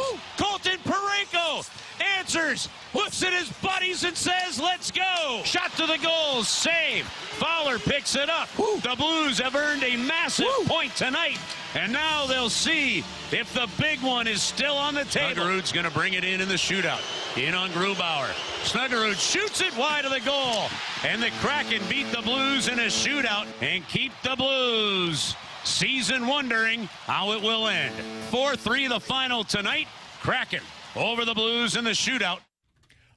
Woo! Colton Parayko answers, looks at his buddies and says, let's go. Shot to the goal, save. Fowler picks it up. Woo! The Blues have earned a massive point tonight, and now they'll see if the big one is still on the table. Snuggerud's going to bring it in the shootout. In on Grubauer. Snuggerud shoots it wide of the goal, and the Kraken beat the Blues in a shootout and keep the Blues season wondering how it will end. 4-3 the final tonight. Kraken over the Blues in the shootout.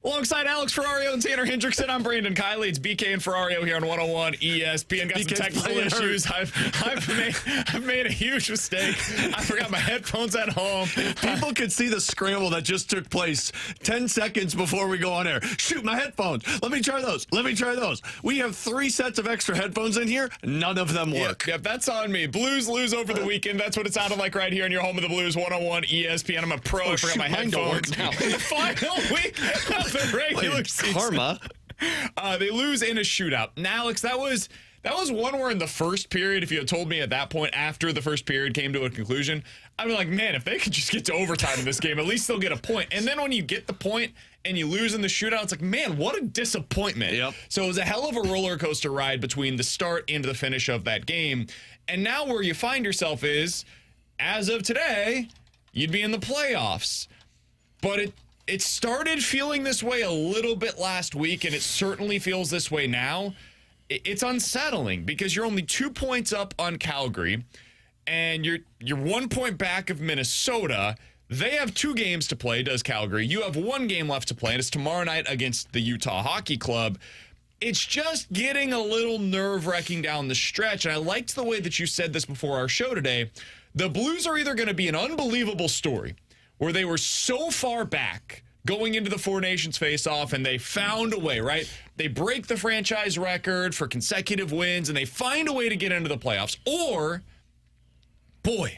Alongside Alex Ferrario and Tanner Hendrickson, I'm Brandon Kiley. It's BK and Ferrario here on 101 ESPN. Got some technical issues. I've made a huge mistake. I forgot my headphones at home. People could see the scramble that just took place 10 seconds before we go on air. Shoot, my headphones. Let me try those. We have 3 sets of extra headphones in here. None of them work. Yep, that's on me. Blues lose over the weekend. That's what it sounded like right here in your home of the Blues, 101 ESPN. I'm a pro. I forgot my headphones. Now. The final week of the regular season. Karma. They lose in a shootout. Now, Alex, that was one where in the first period, if you had told me at that point after the first period came to a conclusion, I'd be like, man, if they could just get to overtime in this game, at least they'll get a point. And then when you get the point and you lose in the shootout, it's like, man, what a disappointment. Yep. So it was a hell of a roller coaster ride between the start and the finish of that game. And now where you find yourself is, as of today, you'd be in the playoffs. But it started feeling this way a little bit last week, and it certainly feels this way now. It's unsettling because you're only 2 points up on Calgary, and you're 1 point back of Minnesota. They have 2 games to play, does Calgary. You have 1 game left to play, and it's tomorrow night against the Utah Hockey Club. It's just getting a little nerve-wracking down the stretch, and I liked the way that you said this before our show today. The Blues are either going to be an unbelievable story, where they were so far back going into the Four Nations face-off, and they found a way, right? They break the franchise record for consecutive wins, and they find a way to get into the playoffs. Or, boy,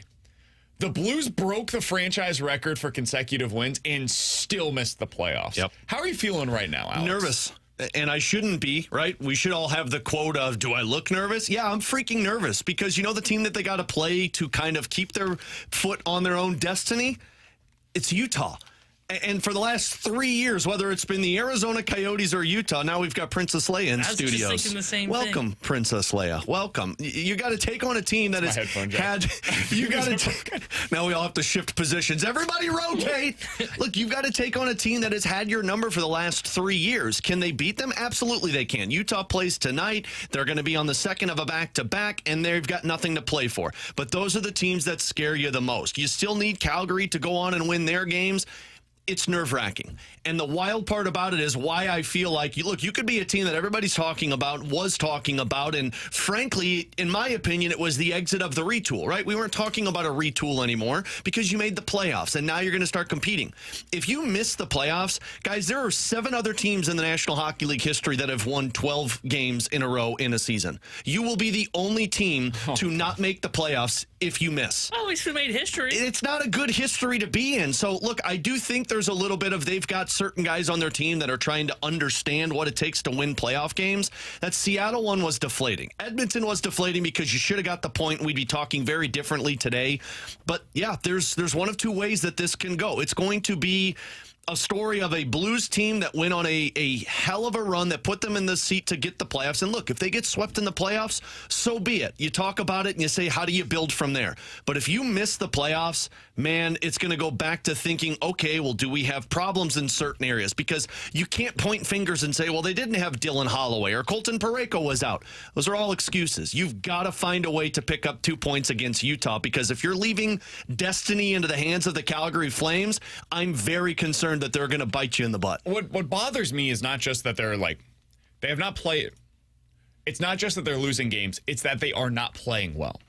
the Blues broke the franchise record for consecutive wins and still missed the playoffs. Yep. How are you feeling right now, Alex? Nervous. And I shouldn't be, right? We should all have the quote of, do I look nervous? Yeah, I'm freaking nervous because you know the team that they got to play to kind of keep their foot on their own destiny? It's Utah. And for the last 3 years, whether it's been the Arizona Coyotes or Utah, now we've got Princess Leia in studios. I was just thinking the same Welcome, thing. Princess Leia. Welcome. You got to take on a team that has had. You got to. Now we all have to shift positions. Everybody rotate. Look, you've got to take on a team that has had your number for the last 3 years. Can they beat them? Absolutely, they can. Utah plays tonight. They're going to be on the second of a back-to-back, and they've got nothing to play for. But those are the teams that scare you the most. You still need Calgary to go on and win their games. It's nerve-wracking. And the wild part about it is why I feel like, look, you could be a team that everybody's talking about, was talking about, and frankly, in my opinion, it was the exit of the retool, right? We weren't talking about a retool anymore because you made the playoffs, and now you're going to start competing. If you miss the playoffs, guys, there are 7 other teams in the National Hockey League history that have won 12 games in a row in a season. You will be the only team to not make the playoffs if you miss. Well, at least we made history. It's not a good history to be in. So, look, I do think there's a little bit of they've got certain guys on their team that are trying to understand what it takes to win playoff games. That Seattle one was deflating. Edmonton was deflating because you should have got the point. We'd be talking very differently today. But, yeah, there's one of 2 ways that this can go. It's going to be a story of a Blues team that went on a hell of a run that put them in the seat to get the playoffs. And look, if they get swept in the playoffs, so be it. You talk about it and you say, how do you build from there? But if you miss the playoffs, man, it's going to go back to thinking, okay, well, do we have problems in certain areas? Because you can't point fingers and say, well, they didn't have Dylan Holloway or Colton Parayko was out. Those are all excuses. You've got to find a way to pick up 2 points against Utah, because if you're leaving destiny into the hands of the Calgary Flames, I'm very concerned that they're going to bite you in the butt. What bothers me is not just that they have not played. It's not just that they're losing games. It's that they are not playing well.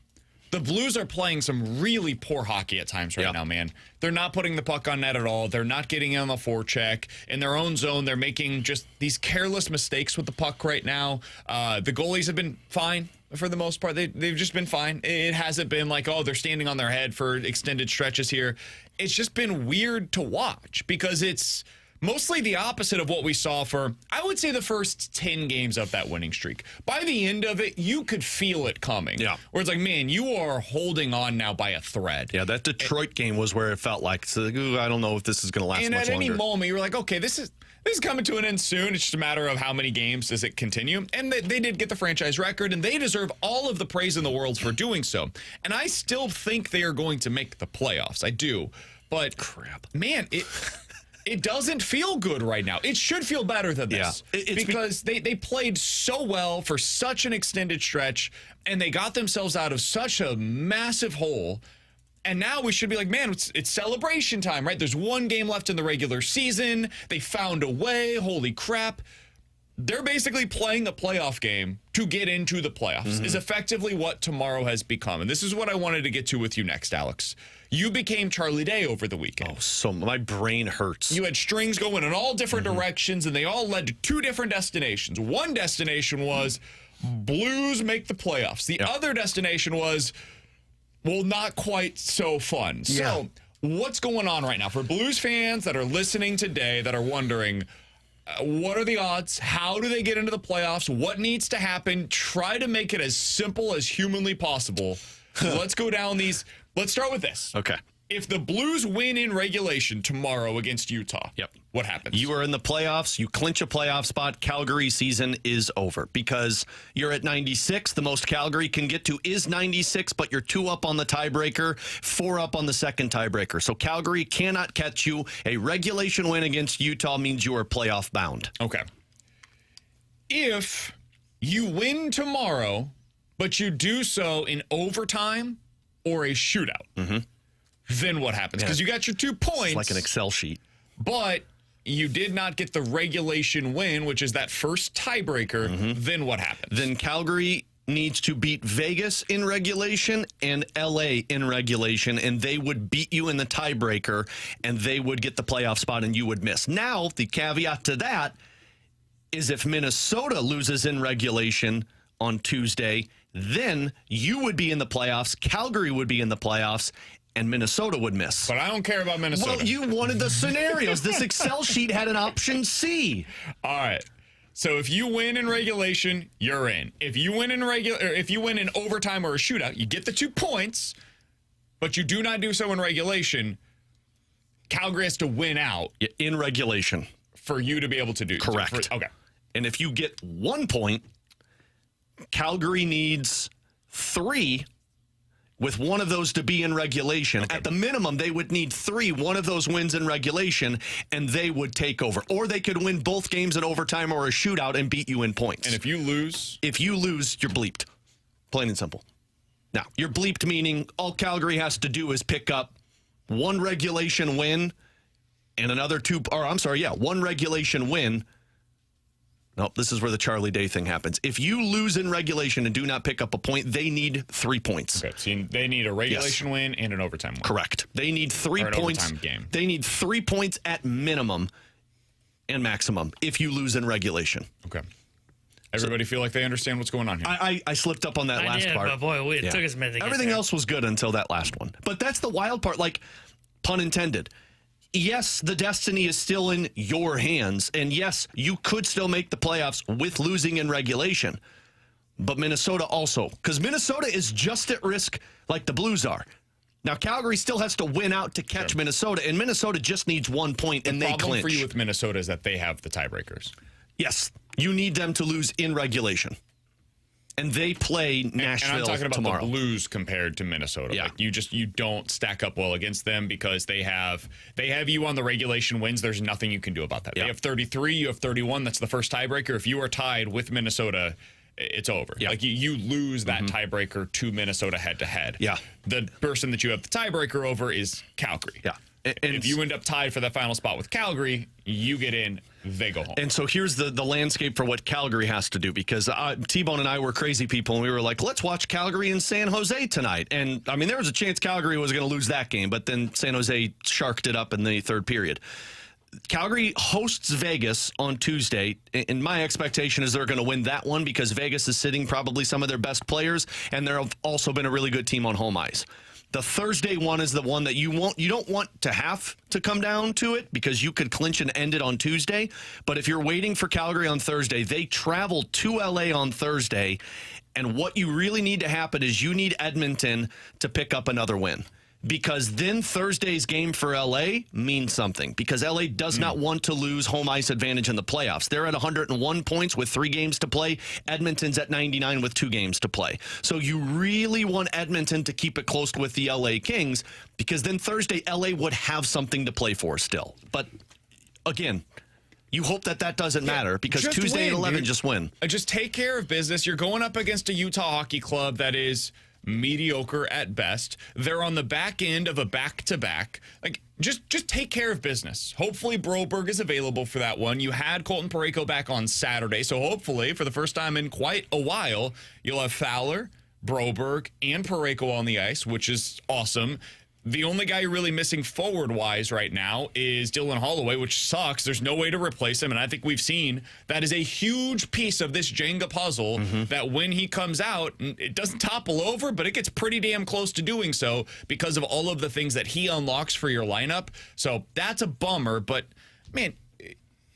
The Blues are playing some really poor hockey at times right now, man. They're not putting the puck on net at all. They're not getting in on the forecheck. In their own zone, they're making just these careless mistakes with the puck right now. The goalies have been fine for the most part. They've just been fine. It hasn't been like, oh, they're standing on their head for extended stretches here. It's just been weird to watch because it's mostly the opposite of what we saw for, I would say, the first 10 games of that winning streak. By the end of it, you could feel it coming. Yeah. Where it's like, man, you are holding on now by a thread. Yeah, that Detroit game was where it felt like, so, ooh, I don't know if this is going to last and much at longer. any moment, you were like, okay, this is coming to an end soon. It's just a matter of how many games does it continue. And they did get the franchise record, and they deserve all of the praise in the world for doing so. And I still think they are going to make the playoffs. I do. But, crap, man, it doesn't feel good right now. It should feel better than this. Yeah. Because they played so well for such an extended stretch, and they got themselves out of such a massive hole. And now we should be like, man, it's celebration time, right? There's one game left in the regular season. They found a way. Holy crap. They're basically playing a playoff game to get into the playoffs, is effectively what tomorrow has become. And this is what I wanted to get to with you next, Alex. You became Charlie Day over the weekend. Oh, so my brain hurts. You had strings going in all different directions, and they all led to two different destinations. One destination was Blues make the playoffs. The other destination was, well, not quite so fun. Yeah. So what's going on right now for Blues fans that are listening today that are wondering, what are the odds? How do they get into the playoffs? What needs to happen? Try to make it as simple as humanly possible. Let's go down these. Let's start with this. Okay. If the Blues win in regulation tomorrow against Utah, what happens? You are in the playoffs. You clinch a playoff spot. Calgary season is over because you're at 96. The most Calgary can get to is 96, but you're 2 up on the tiebreaker, 4 up on the second tiebreaker. So Calgary cannot catch you. A regulation win against Utah means you are playoff bound. Okay. If you win tomorrow, but you do so in overtime or a shootout, then what happens? Because you got your 2 points. It's like an Excel sheet. But you did not get the regulation win, which is that first tiebreaker. Then what happens? Then Calgary needs to beat Vegas in regulation and LA in regulation, and they would beat you in the tiebreaker, and they would get the playoff spot, and you would miss. Now, the caveat to that is if Minnesota loses in regulation on Tuesday, then you would be in the playoffs, Calgary would be in the playoffs, and Minnesota would miss. But I don't care about Minnesota. Well, you wanted the scenarios. This Excel sheet had an option C. All right. So if you win in regulation, you're in. If you win in if you win in overtime or a shootout, you get the 2 points, but you do not do so in regulation. Calgary has to win out In regulation. for you to be able to do. Correct. Okay. And if you get 1 point, Calgary needs 3 with one of those to be in regulation. Okay. At the minimum, they would need 3, one of those wins in regulation, and they would take over. Or they could win both games in overtime or a shootout and beat you in points. And if you lose? If you lose, you're bleeped. Plain and simple. Now, you're bleeped meaning all Calgary has to do is pick up 1 regulation win and another 2, one regulation win. Nope, this is where the Charlie Day thing happens. If you lose in regulation and do not pick up a point, they need 3 points. Okay, so they need a regulation win and an overtime win. Correct. They need 3 Or an points. overtime game. They need 3 points at minimum and maximum if you lose in regulation. Okay. Everybody feel like they understand what's going on here? I slipped up on that I last did, part. but boy, it took us a minute to get Everything there. else was good until that last one. But that's the wild part, like, pun intended. Yes, the destiny is still in your hands. And yes, you could still make the playoffs with losing in regulation. But Minnesota also, because Minnesota is just at risk like the Blues are. Now, Calgary still has to win out to catch Minnesota, and Minnesota just needs 1 point, and they clinch. The problem for you with Minnesota is that they have the tiebreakers. Yes, you need them to lose in regulation. And they play Nashville and I'm talking about tomorrow. the Blues compared to Minnesota. Yeah. Like you don't stack up well against them because they have you on the regulation wins. There's nothing you can do about that. Yeah. They have 33, you have 31. That's the first tiebreaker. If you are tied with Minnesota, it's over. Yeah. Like you lose that tiebreaker to Minnesota head to head. Yeah. The person that you have the tiebreaker over is Calgary. Yeah. And if you end up tied for that final spot with Calgary, you get in, they go home. And so here's the landscape for what Calgary has to do, because T-Bone and I were crazy people, and we were like, let's watch Calgary and San Jose tonight. And, I mean, there was a chance Calgary was going to lose that game, but then San Jose sharked it up in the third period. Calgary hosts Vegas on Tuesday, and my expectation is they're going to win that one because Vegas is sitting probably some of their best players, and they've also been a really good team on home ice. The Thursday one is the one that you don't want to have to come down to it because you could clinch and end it on Tuesday. But if you're waiting for Calgary on Thursday, they travel to LA on Thursday. And what you really need to happen is you need Edmonton to pick up another win. Because then Thursday's game for LA means something. Because LA does not want to lose home ice advantage in the playoffs. They're at 101 points with 3 games to play. Edmonton's at 99 with 2 games to play. So you really want Edmonton to keep it close with the LA Kings, because then Thursday LA would have something to play for still. But again, you hope that doesn't matter, because Tuesday at 11, just win. Just take care of business. You're going up against a Utah hockey club that is mediocre at best. They're on the back end of a back-to-back. Like, just take care of business. Hopefully Broberg is available for that one. You had Colton Parayko back on Saturday, so hopefully for the first time in quite a while, you'll have Fowler, Broberg, and Parayko on the ice, which is awesome. The only guy you're really missing forward-wise right now is Dylan Holloway, which sucks. There's no way to replace him, and I think we've seen that is a huge piece of this Jenga puzzle that when he comes out, it doesn't topple over, but it gets pretty damn close to doing so because of all of the things that he unlocks for your lineup. So that's a bummer, but, man,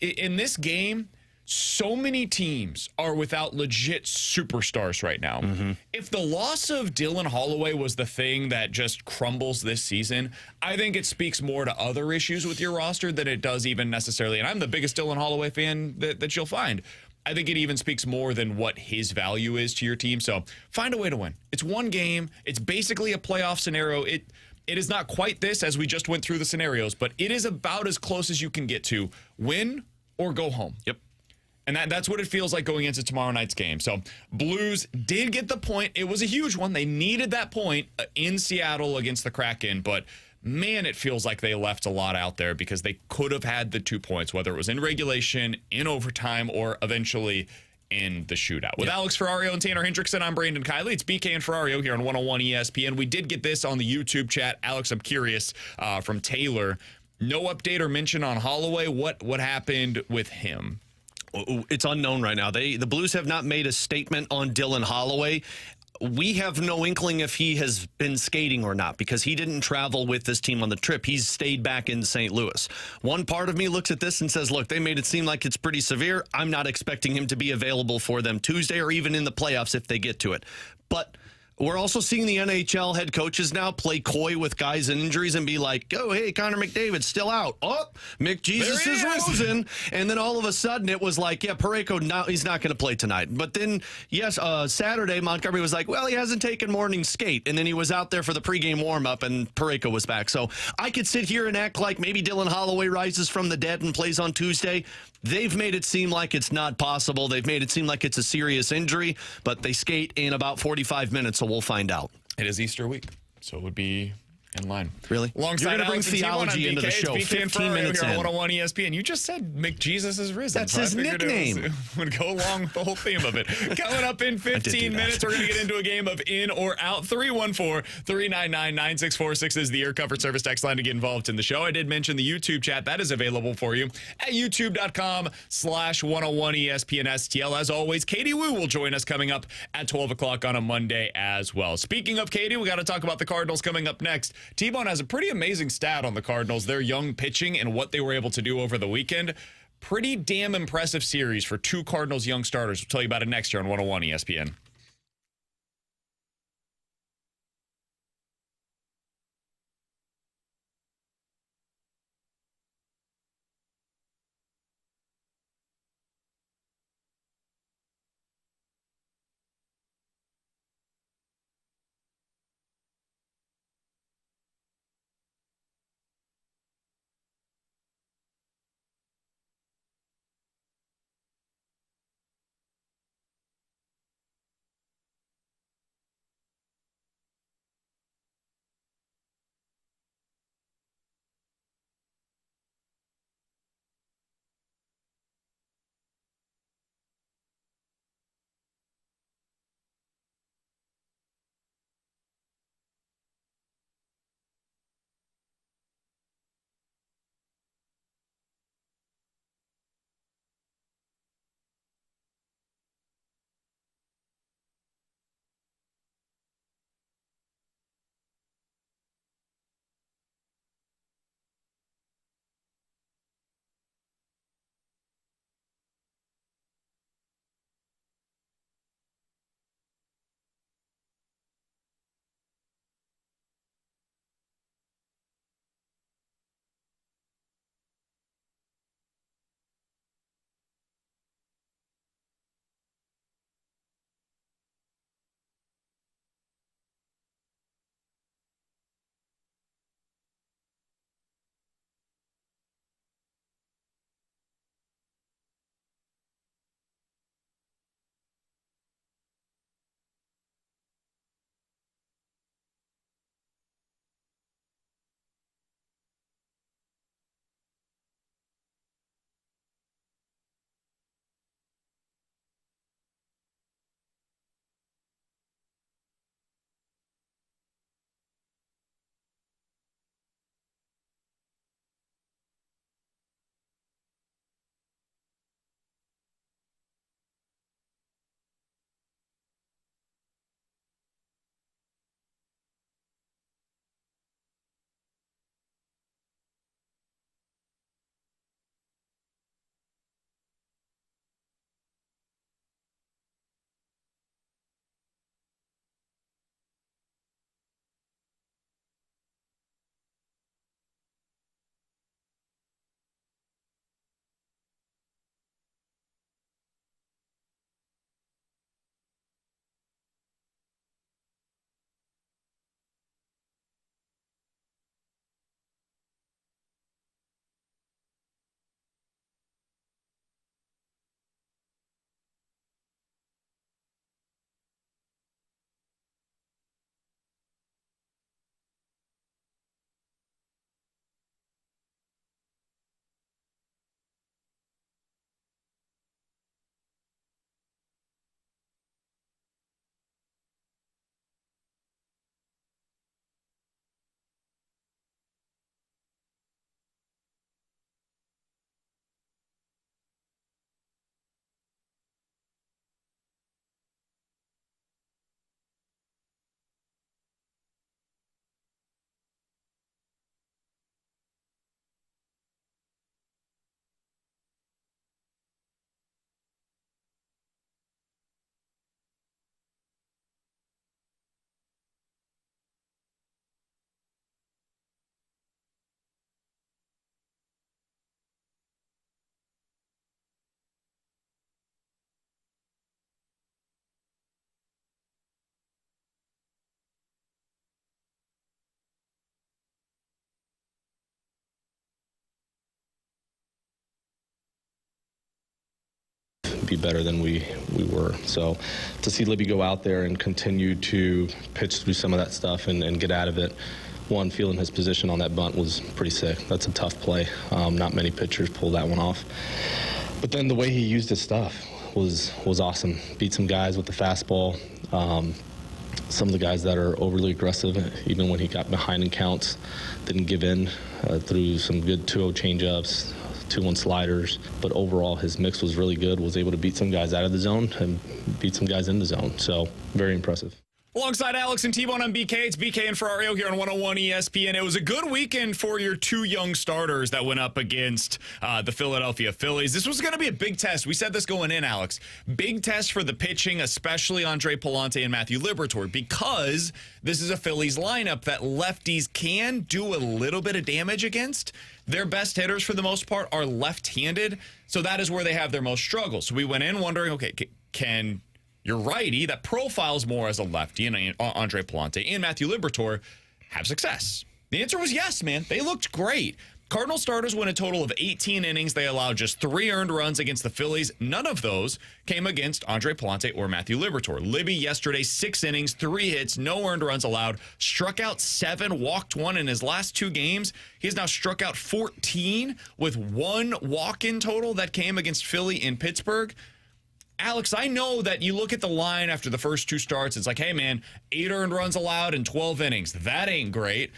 in this game, so many teams are without legit superstars right now. If the loss of Dylan Holloway was the thing that just crumbles this season, I think it speaks more to other issues with your roster than it does even necessarily. And I'm the biggest Dylan Holloway fan that you'll find. I think it even speaks more than what his value is to your team. So find a way to win. It's one game. It's basically a playoff scenario. It is not quite this as we just went through the scenarios, but it is about as close as you can get to win or go home. Yep. And that's what it feels like going into tomorrow night's game. So Blues did get the point. It was a huge one. They needed that point in Seattle against the Kraken. But, man, it feels like they left a lot out there because they could have had the 2 points, whether it was in regulation, in overtime, or eventually in the shootout. With Alex Ferrario and Tanner Hendrickson, I'm Brandon Kiley. It's BK and Ferrario here on 101 ESPN. We did get this on the YouTube chat. Alex, I'm curious, from Taylor. No update or mention on Holloway. What happened with him? It's unknown right now. The Blues have not made a statement on Dylan Holloway. We have no inkling if he has been skating or not, because he didn't travel with this team on the trip. He's stayed back in St. Louis. One part of me looks at this and says, look, they made it seem like it's pretty severe. I'm not expecting him to be available for them Tuesday or even in the playoffs if they get to it. But we're also seeing the NHL head coaches now play coy with guys and injuries and be like, oh, hey, Connor McDavid's still out. Oh, McJesus is risen. And then all of a sudden it was like, yeah, Parayko, now he's not going to play tonight. But then, yes, Saturday, Montgomery was like, well, he hasn't taken morning skate. And then he was out there for the pregame warmup and Parayko was back. So I could sit here and act like maybe Dylan Holloway rises from the dead and plays on Tuesday. They've made it seem like it's not possible. They've made it seem like it's a serious injury, but they skate in about 45 minutes, so we'll find out. It is Easter week, so it would be in line. Really? Alongside You're going to bring Alex and theology into the show. 15 minutes here in. on 101 ESPN. You just said McJesus is risen. That's his nickname. It would go along with the whole theme of it. Coming up in 15 minutes, we're going to get into a game of in or out. 314-399-9646 is the air comfort service text line to get involved in the show. I did mention the YouTube chat. That is available for you at youtube.com/101ESPN STL. As always, Katie Woo will join us coming up at 12 o'clock on a Monday as well. Speaking of Katie, we got to talk about the Cardinals coming up next. T-Bone has a pretty amazing stat on the Cardinals, their young pitching and what they were able to do over the weekend. Pretty damn impressive series for 2 Cardinals young starters. We'll tell you about it next year on 101 ESPN. be better than we were. So to see Libby go out there and continue to pitch through some of that stuff and get out of it, one, feeling his position on that bunt was pretty sick. That's a tough play. Not many pitchers pull that one off. But then the way he used his stuff was awesome. Beat some guys with the fastball. Some of the guys that are overly aggressive, even when he got behind in counts, didn't give in, threw some good 2-0 changeups, 2-1 sliders. But overall, his mix was really good, was able to beat some guys out of the zone and beat some guys in the zone. So very impressive. Alongside Alex and T-Bone on BK, it's BK and Ferrario here on 101 ESPN. It was a good weekend for your two young starters that went up against the Philadelphia Phillies. This was going to be a big test. We said this going in, Alex. Big test for the pitching, especially Andre Pallante and Matthew Liberatore, because this is a Phillies lineup that lefties can do a little bit of damage against. Their best hitters, for the most part, are left-handed, so that is where they have their most struggles. So we went in wondering, okay, can your righty that profiles more as a lefty, and Andre Pallante and Matthew Liberatore, have success? The answer was yes, man. They looked great. Cardinal starters went a total of 18 innings. They allowed just 3 earned runs against the Phillies. None of those came against Andre Pallante or Matthew Liberatore. Libby yesterday, 6 innings, 3 hits, no earned runs allowed, struck out 7, walked 1 in his last 2 games. He has now struck out 14 with 1 walk in total that came against Philly in Pittsburgh. Alex, I know that you look at the line after the first 2 starts, it's like, hey, man, 8 earned runs allowed in 12 innings. That ain't great.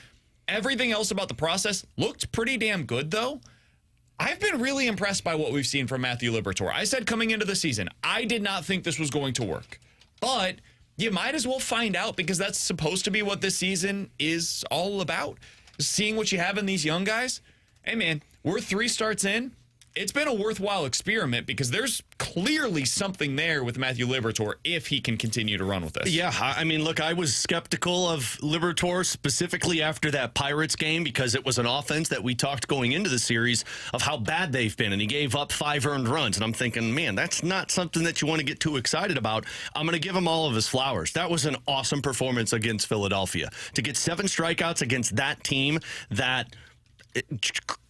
Everything else about the process looked pretty damn good, though. I've been really impressed by what we've seen from Matthew Liberatore. I said coming into the season, I did not think this was going to work. But you might as well find out, because that's supposed to be what this season is all about. Seeing what you have in these young guys. Hey, man, we're 3 starts in. It's been a worthwhile experiment, because there's clearly something there with Matthew Liberatore if he can continue to run with this. Yeah, I mean, look, I was skeptical of Liberatore specifically after that Pirates game, because it was an offense that we talked going into the series of how bad they've been, and he gave up 5 earned runs. And I'm thinking, man, that's not something that you want to get too excited about. I'm going to give him all of his flowers. That was an awesome performance against Philadelphia. To get 7 strikeouts against that team that,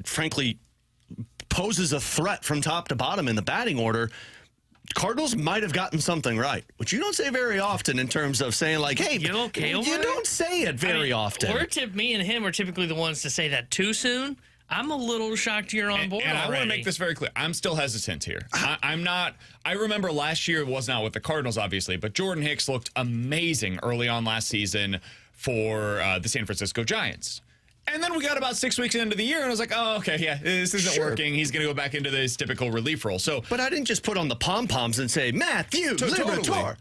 frankly, poses a threat from top to bottom in the batting order, Cardinals might have gotten something right, which you don't say very often in terms of saying, like, hey, you okay over you there? don't say it very often. Me and him are typically the ones to say that too soon. I'm a little shocked you're on board and already. I want to make this very clear. I'm still hesitant here. I'm not. I remember last year, it was not with the Cardinals, obviously, but Jordan Hicks looked amazing early on last season for the San Francisco Giants. And then we got about 6 weeks into the year, and I was like, oh, okay, yeah, this isn't working. He's going to go back into his typical relief role. So, but I didn't just put on the pom-poms and say, Matthew Liberatore.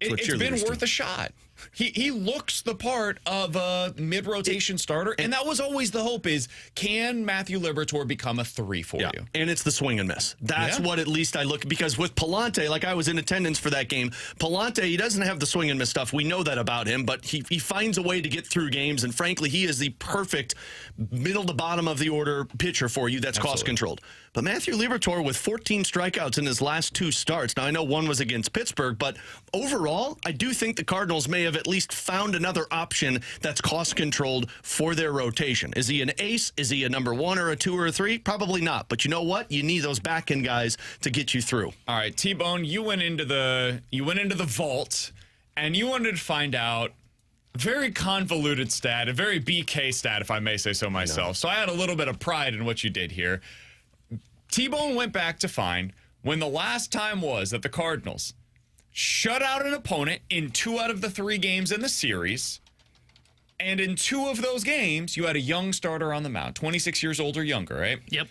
It's been worth a shot. He looks the part of a mid-rotation starter, and that was always the hope is, can Matthew Liberatore become a 3 for you? And it's the swing and miss. That's what at least I look, because with Pallante, like I was in attendance for that game, Pallante, he doesn't have the swing and miss stuff. We know that about him, but he finds a way to get through games, and frankly, he is the perfect middle to bottom of the order pitcher for you that's cost-controlled. But Matthew Liberatore with 14 strikeouts in his last 2 starts. Now, I know one was against Pittsburgh, but overall, I do think the Cardinals may have at least found another option that's cost-controlled for their rotation. Is he an ace? Is he a number 1 or a 2 or a 3? Probably not. But you know what? You need those back-end guys to get you through. All right, T-Bone, you went into the vault, and you wanted to find out a very convoluted stat, a very BK stat, if I may say so myself. So I had a little bit of pride in what you did here. T-Bone went back to find when the last time was that the Cardinals shut out an opponent in 2 out of the 3 games in the series. And in 2 of those games, you had a young starter on the mound, 26 years old or younger, right? Yep.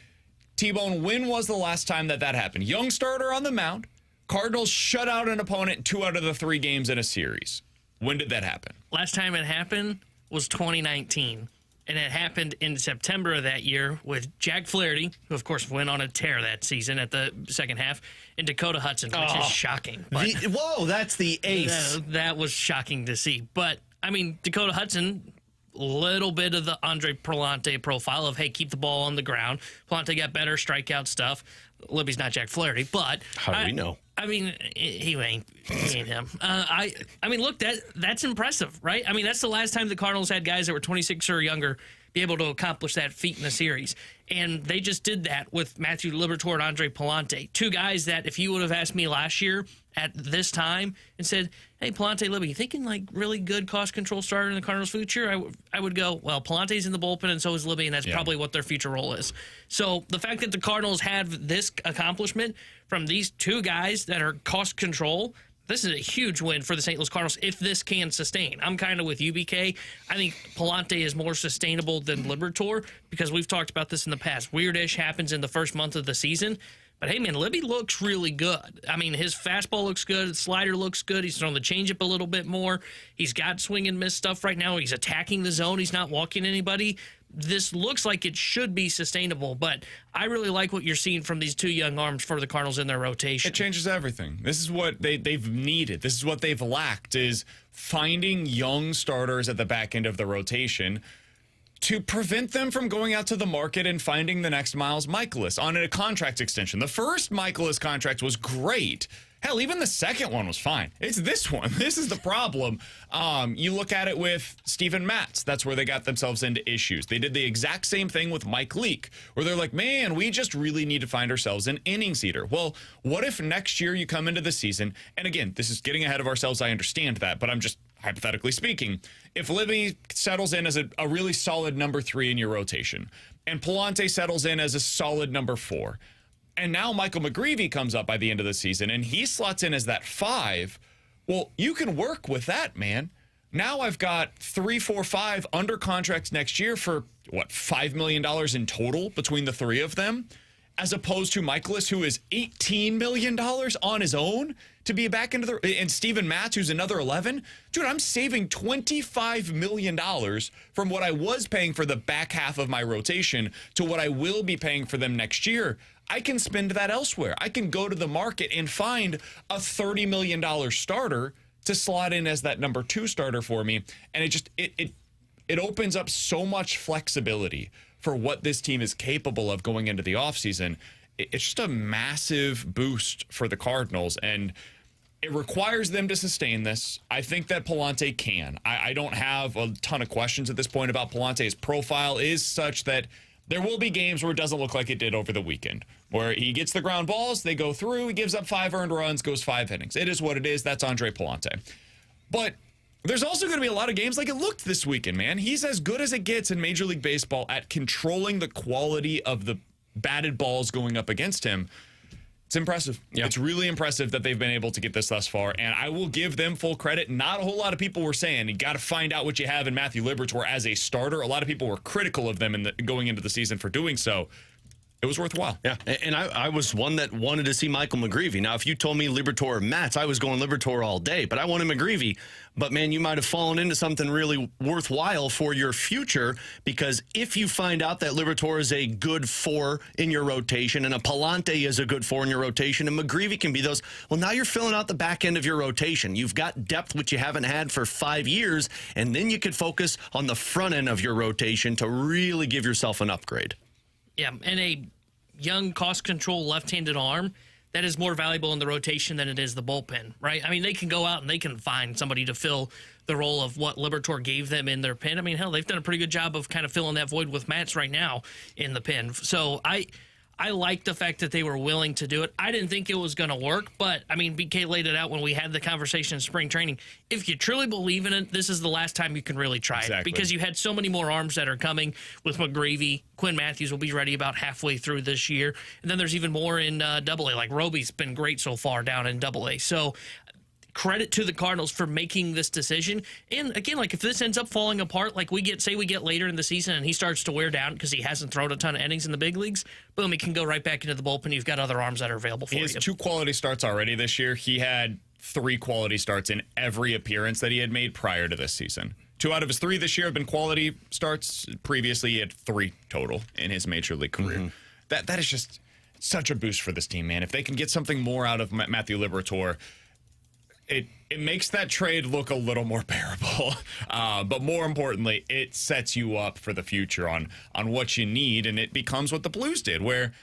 T-Bone, when was the last time that happened? Young starter on the mound, Cardinals shut out an opponent in 2 out of the 3 games in a series. When did that happen? Last time it happened was 2019. And it happened in September of that year with Jack Flaherty, who, of course, went on a tear that season at the second half, and Dakota Hudson, which is shocking. But Whoa, that's the ace. That was shocking to see. But, I mean, Dakota Hudson, little bit of the Andre Pallante profile of, hey, keep the ball on the ground. Pallante got better strikeout stuff. Libby's not Jack Flaherty, but how do we know? I mean, he ain't him. I mean, look, that's impressive, right? I mean, that's the last time the Cardinals had guys that were 26 or younger be able to accomplish that feat in the series. And they just did that with Matthew Liberatore and Andre Palante, two guys that if you would have asked me last year at this time and said, hey, Palante, Libby, you thinking like really good cost control starter in the Cardinals' future? I would go, well, Palante's in the bullpen and so is Libby, and that's probably what their future role is. So the fact that the Cardinals have this accomplishment from these two guys that are cost control, this is a huge win for the St. Louis Cardinals if this can sustain. I'm kind of with UBK. I think Palante is more sustainable than Liberatore because we've talked about this in the past. Weird-ish happens in the first month of the season. But, hey, man, Libby looks really good. I mean, his fastball looks good. His slider looks good. He's throwing the changeup a little bit more. He's got swing and miss stuff right now. He's attacking the zone. He's not walking anybody. This looks like it should be sustainable, but I really like what you're seeing from these two young arms for the Cardinals in their rotation. It changes everything. This is what they've needed. This is what they've lacked, is finding young starters at the back end of the rotation to prevent them from going out to the market and finding the next Miles Michaelis on a contract extension. The first Michaelis contract was great. Hell, even the second one was fine. It's this one. This is the problem. You look at it with Steven Matz. That's where they got themselves into issues. They did the exact same thing with Mike Leake, where they're like, man, we just really need to find ourselves an innings eater. Well, what if next year you come into the season, and again, this is getting ahead of ourselves, I understand that, but I'm just hypothetically speaking, if Libby settles in as a really solid number 3 in your rotation, and Palante settles in as a solid number 4, and now Michael McGreevy comes up by the end of the season, and he slots in as that 5. Well, you can work with that, man. Now I've got 3, 4, 5 under contracts next year for, what, $5 million in total between the 3 of them, as opposed to Michaelis, who is $18 million on his own to be back into the... And Steven Matz, who's another 11. Dude, I'm saving $25 million from what I was paying for the back half of my rotation to what I will be paying for them next year. I can spend that elsewhere. I can go to the market and find a $30 million starter to slot in as that number 2 starter for me. And it opens up so much flexibility for what this team is capable of going into the offseason. It's just a massive boost for the Cardinals, and it requires them to sustain this. I think that Palante can. I don't have a ton of questions at this point about Palante. His profile is such that there will be games where it doesn't look like it did over the weekend, where he gets the ground balls, they go through, he gives up 5 earned runs, goes 5 innings. It is what it is. That's Andre Palante. But there's also going to be a lot of games like it looked this weekend, man. He's as good as it gets in Major League Baseball at controlling the quality of the batted balls going up against him. It's impressive. Yeah. It's really impressive that they've been able to get this thus far, and I will give them full credit. Not a whole lot of people were saying you got to find out what you have in Matthew Liberatore as a starter. A lot of people were critical of them going into the season for doing so. It was worthwhile. Yeah, and I was one that wanted to see Michael McGreevy. Now, if you told me Liberatore or Matz, I was going Liberatore all day, but I wanted McGreevy. But, man, you might have fallen into something really worthwhile for your future, because if you find out that Liberatore is a good 4 in your rotation and a Palante is a good 4 in your rotation and McGreevy can be those, well, now you're filling out the back end of your rotation. You've got depth, which you haven't had for 5 years, and then you could focus on the front end of your rotation to really give yourself an upgrade. Yeah, and a young cost control left-handed arm that is more valuable in the rotation than it is the bullpen, right? I mean, they can go out and they can find somebody to fill the role of what Liberatore gave them in their pen. I mean, hell, they've done a pretty good job of kind of filling that void with Matz right now in the pen. So I like the fact that they were willing to do it. I didn't think it was going to work, but, I mean, BK laid it out when we had the conversation in spring training. If you truly believe in it, this is the last time you can really try it, because you had so many more arms that are coming with McGreevy. Quinn Matthews will be ready about halfway through this year, and then there's even more in Double-A. Like, Roby's been great so far down in Double-A. So credit to the Cardinals for making this decision. And again, like if this ends up falling apart, like we get later in the season and he starts to wear down because he hasn't thrown a ton of innings in the big leagues, boom, he can go right back into the bullpen. You've got other arms that are available for you. He has 2 quality starts already this year. He had 3 quality starts in every appearance that he had made prior to this season. 2 out of his 3 this year have been quality starts. Previously, he had 3 total in his major league career. Mm-hmm. That is just such a boost for this team, man. If they can get something more out of Matthew Liberatore, it makes that trade look a little more bearable. But more importantly, it sets you up for the future on what you need, and it becomes what the Blues did, where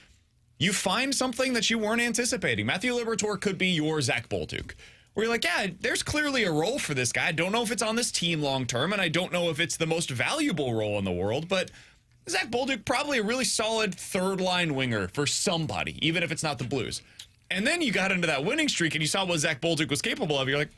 you find something that you weren't anticipating. Matthew Liberatore could be your Zach Bolduc, where you're like, yeah, there's clearly a role for this guy. I don't know if it's on this team long term, and I don't know if it's the most valuable role in the world, but Zach Bolduc, probably a really solid third-line winger for somebody, even if it's not the Blues. And then you got into that winning streak, and you saw what Zach Bolduc was capable of. You're like,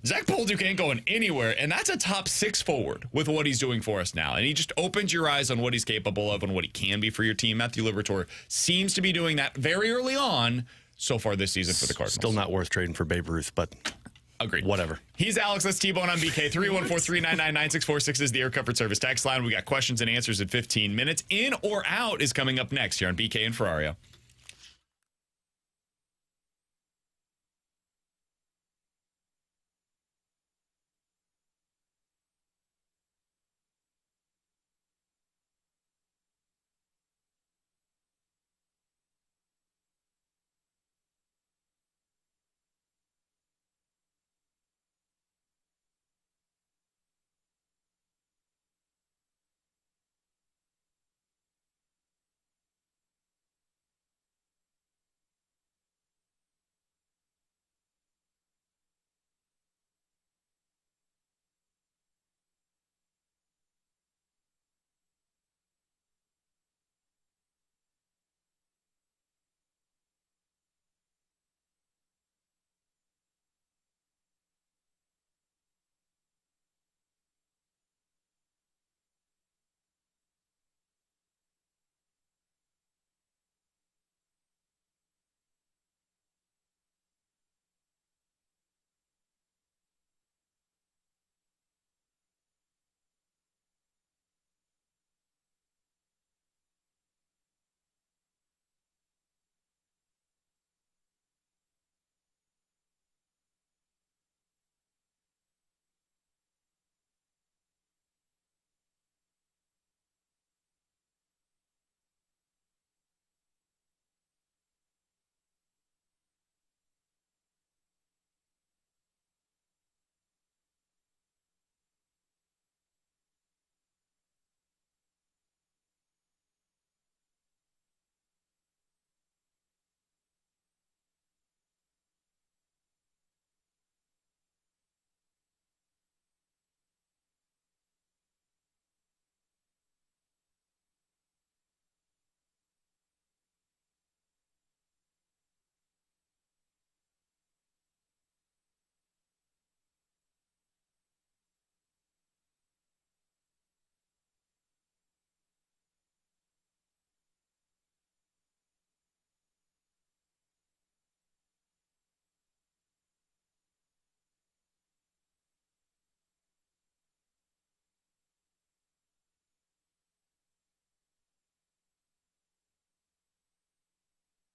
Zach Bolduc ain't going anywhere, and that's a top 6 forward with what he's doing for us now. And he just opens your eyes on what he's capable of and what he can be for your team. Matthew Liberatore seems to be doing that very early on so far this season for the Cardinals. Still not worth trading for Babe Ruth, but agreed. Whatever. He's Alex. That's T-Bone on BK. 314-399-9646 is the Air Comfort Service text line. We got questions and answers in 15 minutes. In or out is coming up next here on BK and Ferrario.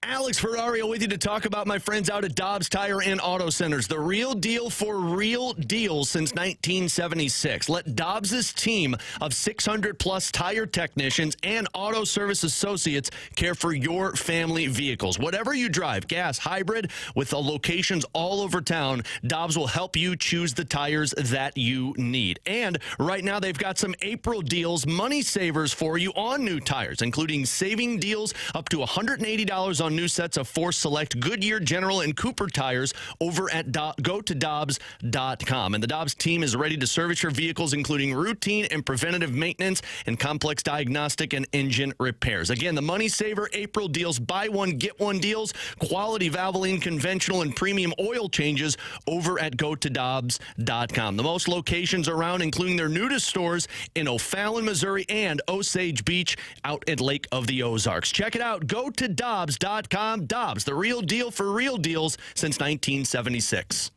Alex Ferrario with you to talk about my friends out at Dobbs Tire and Auto Centers. The real deal for real deals since 1976. Let Dobbs' team of 600-plus tire technicians and auto service associates care for your family vehicles. Whatever you drive, gas, hybrid, with the locations all over town, Dobbs will help you choose the tires that you need. And right now, they've got some April deals, money savers for you on new tires, including saving deals up to $180 on new sets of 4 select Goodyear, General, and Cooper tires over at gotodobbs.com. And the Dobbs team is ready to service your vehicles, including routine and preventative maintenance and complex diagnostic and engine repairs. Again, the Money Saver April deals, buy one, get one deals, quality Valvoline, conventional, and premium oil changes over at gotodobbs.com. The most locations around, including their newest stores in O'Fallon, Missouri, and Osage Beach out at Lake of the Ozarks. Check it out, gotodobbs.com. Dobbs, the real deal for real deals since 1976.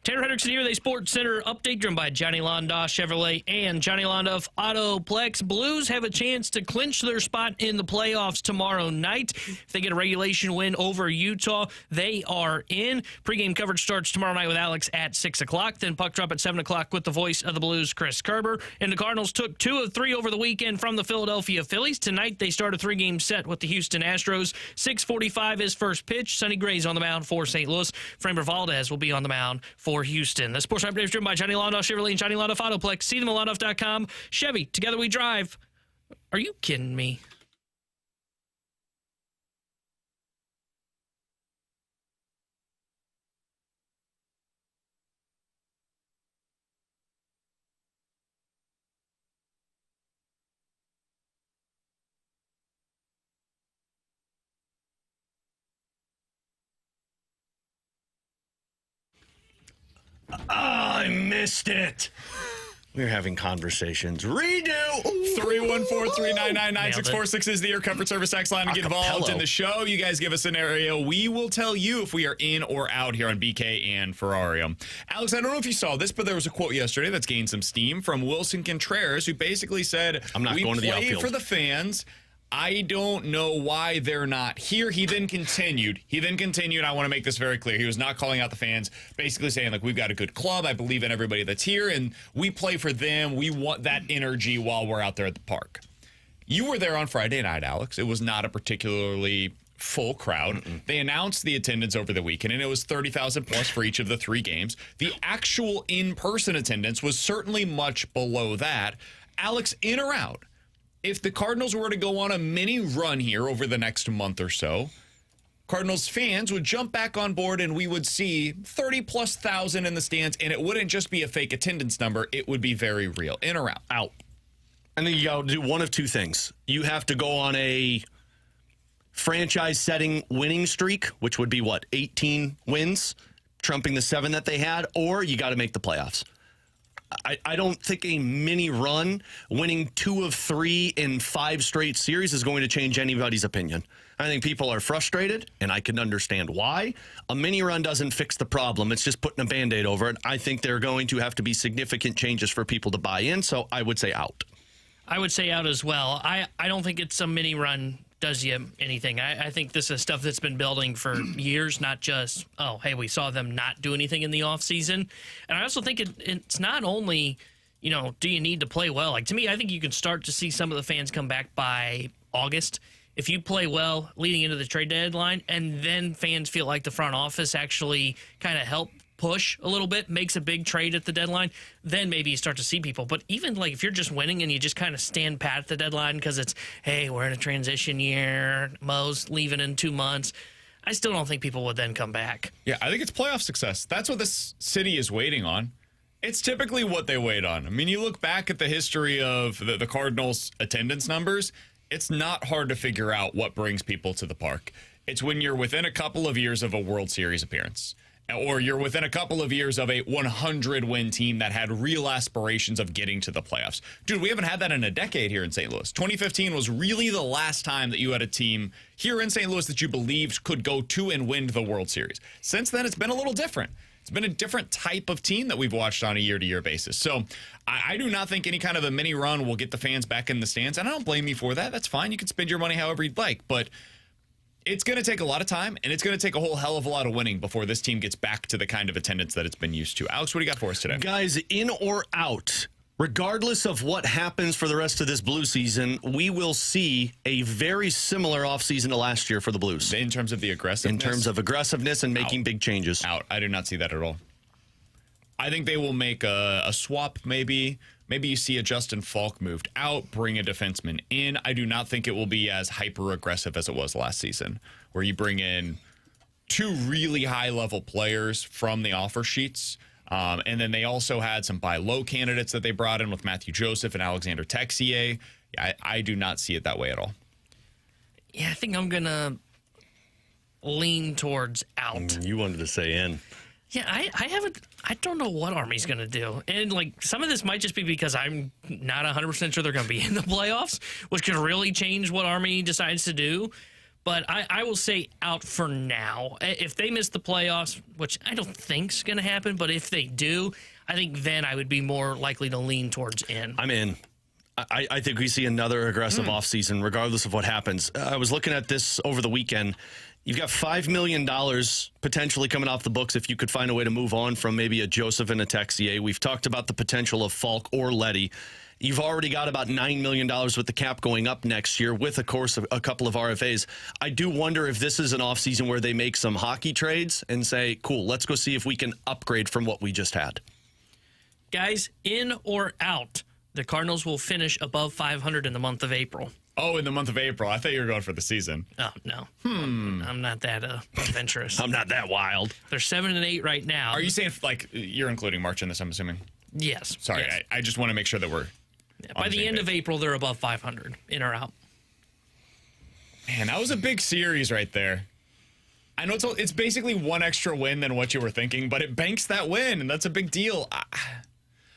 Tanner Hendrickson here, the Sports Center update driven by Johnny Londa Chevrolet and Johnny Londa Autoplex. Blues have a chance to clinch their spot in the playoffs tomorrow night. If they get a regulation win over Utah, they are in. Pre-game coverage starts tomorrow night with Alex at 6 o'clock. Then puck drop at 7 o'clock with the voice of the Blues, Chris Kerber. And the Cardinals took 2 of 3 over the weekend from the Philadelphia Phillies. Tonight they start a 3-game set with the Houston Astros. 6:45 is first pitch. Sonny Gray's on the mound for St. Louis. Framber Valdez will be on the mound for Houston. The Sports Update is driven by Johnny Londa Chevrolet and Johnny Londa Autoplex. See them at londoff.com. Chevy, together we drive. Are you kidding me? I missed it. We're having conversations. Redo. 314-399-9646 is the Air Comfort Service text line to get involved in the show. You guys give us a scenario. We will tell you if we are in or out here on BK and Ferrario. Alex, I don't know if you saw this, but there was a quote yesterday that's gained some steam from Wilson Contreras, who basically said, I'm not going to the outfield. For the fans. I don't know why they're not here. He then continued. I want to make this very clear. He was not calling out the fans, basically saying, like, we've got a good club. I believe in everybody that's here, and we play for them. We want that energy while we're out there at the park. You were there on Friday night, Alex. It was not a particularly full crowd. They announced the attendance over the weekend, and it was 30,000 plus for each of the 3 games. The actual in-person attendance was certainly much below that. Alex, in or out? If the Cardinals were to go on a mini run here over the next month or so, Cardinals fans would jump back on board and we would see 30+ thousand in the stands, and it wouldn't just be a fake attendance number. It would be very real. In or out? Out. And then you got to do one of 2 things. You have to go on a franchise-setting winning streak, which would be, 18 wins, trumping the 7 that they had, or you got to make the playoffs. I don't think a mini run, winning 2 of 3 in 5 straight series, is going to change anybody's opinion. I think people are frustrated, and I can understand why. A mini run doesn't fix the problem. It's just putting a Band-Aid over it. I think there are going to have to be significant changes for people to buy in, so I would say out. I would say out as well. I don't think it's a mini run does you anything. I think this is stuff that's been building for years, not just, oh, hey, we saw them not do anything in the offseason. And I also think it's not only, do you need to play well? Like, to me, I think you can start to see some of the fans come back by August. If you play well leading into the trade deadline, and then fans feel like the front office actually kind of help push a little bit, makes a big trade at the deadline, then maybe you start to see people. But even like if you're just winning and you just kind of stand pat at the deadline because it's, hey, we're in a transition year, Mo's leaving in 2 months, I still don't think people would then come back. Yeah, I think it's playoff success. That's what this city is waiting on. It's typically what they wait on. I mean, you look back at the history of the Cardinals' attendance numbers, it's not hard to figure out what brings people to the park. It's when you're within a couple of years of a World Series appearance, or you're within a couple of years of a 100-win team that had real aspirations of getting to the playoffs. Dude, we haven't had that in a decade here in St. Louis. 2015 was really the last time that you had a team here in St. Louis that you believed could go to and win the World Series. Since then, it's been a little different. It's been a different type of team that we've watched on a year-to-year basis. So I do not think any kind of a mini run will get the fans back in the stands, and I don't blame you for that. That's fine. You can spend your money however you'd like, but it's going to take a lot of time, and it's going to take a whole hell of a lot of winning before this team gets back to the kind of attendance that it's been used to. Alex, what do you got for us today? Guys, in or out, regardless of what happens for the rest of this Blue season, we will see a very similar offseason to last year for the Blues. In terms of the aggressiveness? In terms of aggressiveness and making big changes. Out. I do not see that at all. I think they will make a swap maybe. Maybe you see a Justin Falk moved out, bring a defenseman in. I do not think it will be as hyper-aggressive as it was last season, where you bring in 2 really high-level players from the offer sheets. And then they also had some buy low candidates that they brought in with Matthew Joseph and Alexander Texier. I do not see it that way at all. Yeah, I think I'm going to lean towards out. You wanted to say in. Yeah, I don't know what Army's going to do. And, like, some of this might just be because I'm not 100% sure they're going to be in the playoffs, which could really change what Army decides to do. But I will say out for now. If they miss the playoffs, which I don't think's going to happen, but if they do, I think then I would be more likely to lean towards in. I'm in. I think we see another aggressive offseason regardless of what happens. I was looking at this over the weekend. You've got $5 million potentially coming off the books if you could find a way to move on from maybe a Joseph and a Texier. We've talked about the potential of Falk or Letty. You've already got about $9 million with the cap going up next year with, of course, a couple of RFAs. I do wonder if this is an offseason where they make some hockey trades and say, cool, let's go see if we can upgrade from what we just had. Guys, in or out, the Cardinals will finish above 500 in the month of April. Oh, in the month of April. I thought you were going for the season. Oh, no. I'm not that adventurous. I'm not that wild. They're 7-8 right now. Are you saying, like, you're including March in this, I'm assuming? Yes. Sorry, yes. I just want to make sure that we're... By the end of April, they're above 500, in or out. Man, that was a big series right there. I know it's basically one extra win than what you were thinking, but it banks that win, and that's a big deal.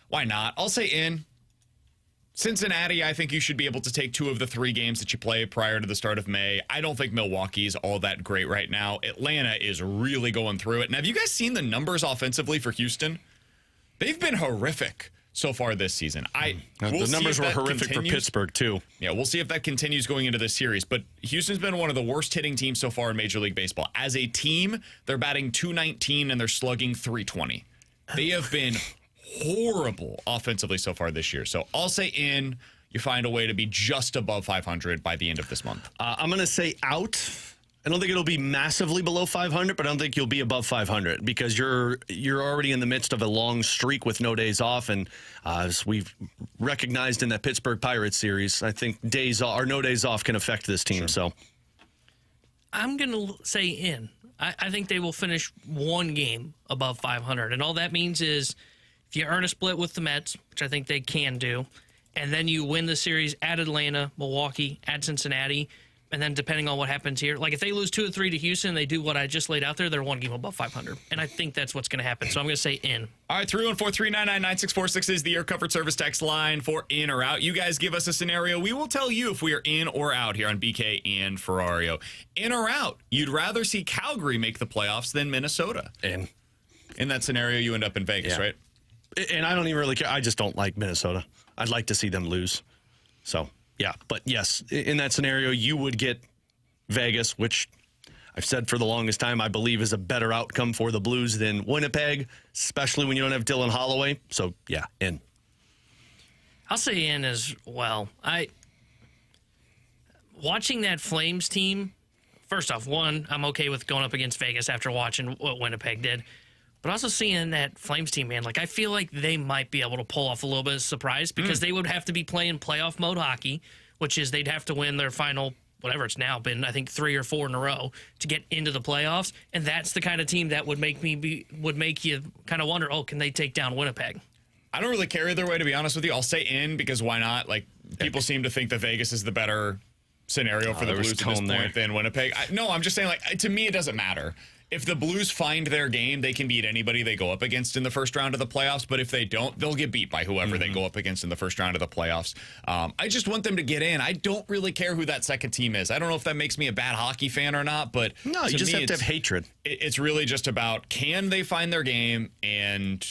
Why not? I'll say in. Cincinnati, I think you should be able to take 2 of the 3 games that you play prior to the start of May. I don't think Milwaukee's all that great right now. Atlanta is really going through it. And have you guys seen the numbers offensively for Houston? They've been horrific so far this season. The numbers were horrific for Pittsburgh, too. Yeah, we'll see if that continues going into this series. But Houston's been one of the worst hitting teams so far in Major League Baseball. As a team, they're batting .219 and they're slugging .320. They have been horrible offensively so far this year. So I'll say in. You find a way to be just above 500 by the end of this month. I'm going to say out. I don't think it'll be massively below 500, but I don't think you'll be above 500 because you're already in the midst of a long streak with no days off. And as we've recognized in that Pittsburgh Pirates series, I think days off, or no days off can affect this team. Sure. So I'm going to say in. I think they will finish one game above 500. And all that means is if you earn a split with the Mets, which I think they can do, and then you win the series at Atlanta, Milwaukee, at Cincinnati, and then depending on what happens here, like if they lose 2 or 3 to Houston, they do what I just laid out there, they're one game above 500. And I think that's what's going to happen. So I'm going to say in. All right, 314-399-9646 is the Air Comfort Service text line for in or out. You guys give us a scenario. We will tell you if we are in or out here on BK and Ferrario. In or out, you'd rather see Calgary make the playoffs than Minnesota. in that scenario, you end up in Vegas, right? And I don't even really care. I just don't like Minnesota. I'd like to see them lose. So, yeah. But, yes, in that scenario, you would get Vegas, which I've said for the longest time I believe is a better outcome for the Blues than Winnipeg, especially when you don't have Dylan Holloway. So, yeah, in. I'll say in as well. Watching that Flames team, first off, one, I'm okay with going up against Vegas after watching what Winnipeg did. But also seeing that Flames team, man, like I feel like they might be able to pull off a little bit of surprise because they would have to be playing playoff mode hockey, which is they'd have to win their final, whatever it's now been, I think 3 or 4 in a row to get into the playoffs. And that's the kind of team that would make you kind of wonder, can they take down Winnipeg? I don't really care either way, to be honest with you. I'll say in because why not? Like people seem to think that Vegas is the better scenario for the Blues at this point than Winnipeg. I'm just saying, like, to me, it doesn't matter. If the Blues find their game, they can beat anybody they go up against in the first round of the playoffs. But if they don't, they'll get beat by whoever they go up against in the first round of the playoffs. I just want them to get in. I don't really care who that second team is. I don't know if that makes me a bad hockey fan or not. But no, you just have to have hatred. It's really just about can they find their game and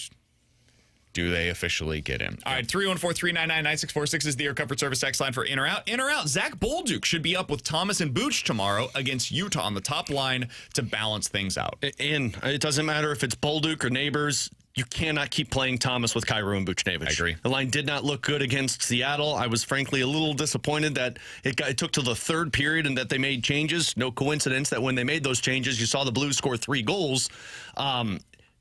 do they officially get in? All right, 314-399-9646 is the Air Comfort Service text line for in or out. In or out, Zach Bolduc should be up with Thomas and Booch tomorrow against Utah on the top line to balance things out. In. It doesn't matter if it's Bolduc or Neighbors. You cannot keep playing Thomas with Kyrou and Buchnevich. I agree. The line did not look good against Seattle. I was frankly a little disappointed that it took to the third period and that they made changes. No coincidence that when they made those changes, you saw the Blues score 3 goals.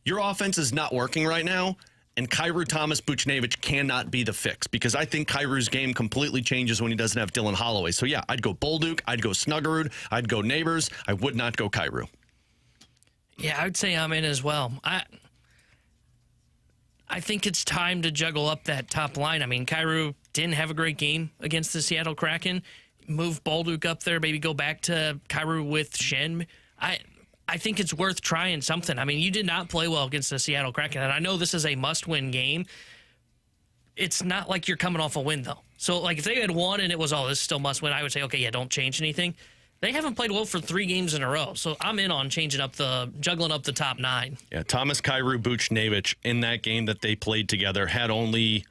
Your offense is not working right now. And Kyrou Thomas Buchnevich cannot be the fix because I think Kyrou's game completely changes when he doesn't have Dylan Holloway. So, yeah, I'd go Bolduc, I'd go Snuggerud, I'd go Neighbors. I would not go Kyrou. Yeah, I would say I'm in as well. I think it's time to juggle up that top line. I mean, Kyrou didn't have a great game against the Seattle Kraken. Move Bolduc up there, maybe go back to Kyrou with Shen. I think it's worth trying something. I mean, you did not play well against the Seattle Kraken, and I know this is a must-win game. It's not like you're coming off a win, though. So, like, if they had won and it was, this is still must-win, I would say, okay, yeah, don't change anything. They haven't played well for 3 games in a row, so I'm in on juggling up the top 9. Yeah, Thomas Kyrou Buchnevich in that game that they played together had only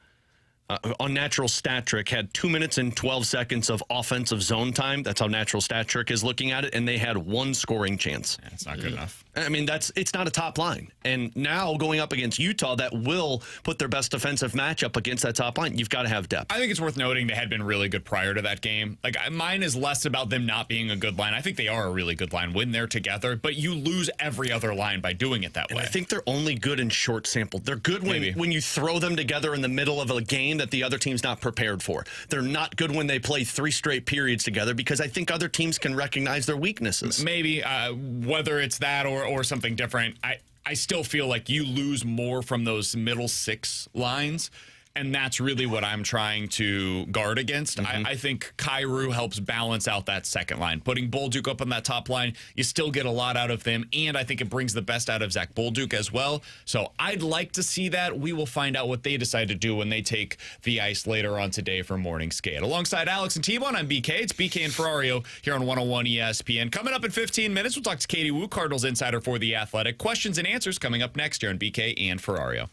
on Natural Stat Trick had 2 minutes and 12 seconds of offensive zone time. That's how Natural Stat Trick is looking at it, and they had 1 scoring chance. Yeah, it's not good enough. I mean, it's not a top line. And now going up against Utah, that will put their best defensive matchup against that top line. You've got to have depth. I think it's worth noting they had been really good prior to that game. Like, mine is less about them not being a good line. I think they are a really good line when they're together, but you lose every other line by doing it that way. I think they're only good in short sample. They're good when you throw them together in the middle of a game that the other team's not prepared for. They're not good when they play 3 straight periods together because I think other teams can recognize their weaknesses. Maybe whether it's that or something different, I still feel like you lose more from those middle 6 lines. And that's really what I'm trying to guard against. I think Kyrou helps balance out that second line. Putting Bolduc up on that top line, you still get a lot out of them, and I think it brings the best out of Zach Bolduc as well. So I'd like to see that. We will find out what they decide to do when they take the ice later on today for morning skate. Alongside Alex and T-Bone, I'm BK. It's BK and Ferrario here on 101 ESPN. Coming up in 15 minutes, we'll talk to Katie Wu, Cardinals insider for The Athletic. Questions and answers coming up next here on BK and Ferrario.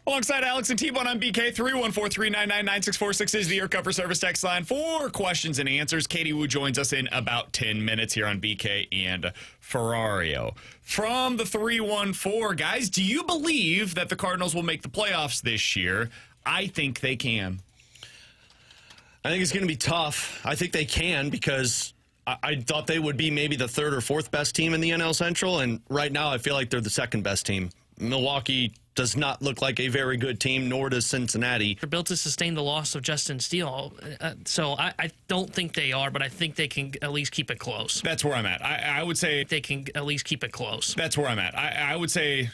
Alongside Alex and T-Bone on BK, 314-399-9646 is the Air Cover Service text line for questions and answers. Katie Wu joins us in about 10 minutes here on BK and Ferrario. From the 314, guys, do you believe that the Cardinals will make the playoffs this year? I think they can. I think it's going to be tough. I think they can because I thought they would be maybe the third or fourth best team in the NL Central, and right now I feel like they're the second best team. Milwaukee does not look like a very good team, nor does Cincinnati. They're built to sustain the loss of Justin Steele, so I don't think they are, but I think they can at least keep it close. That's where I'm at. I would say They can at least keep it close. that's where I'm at. I would say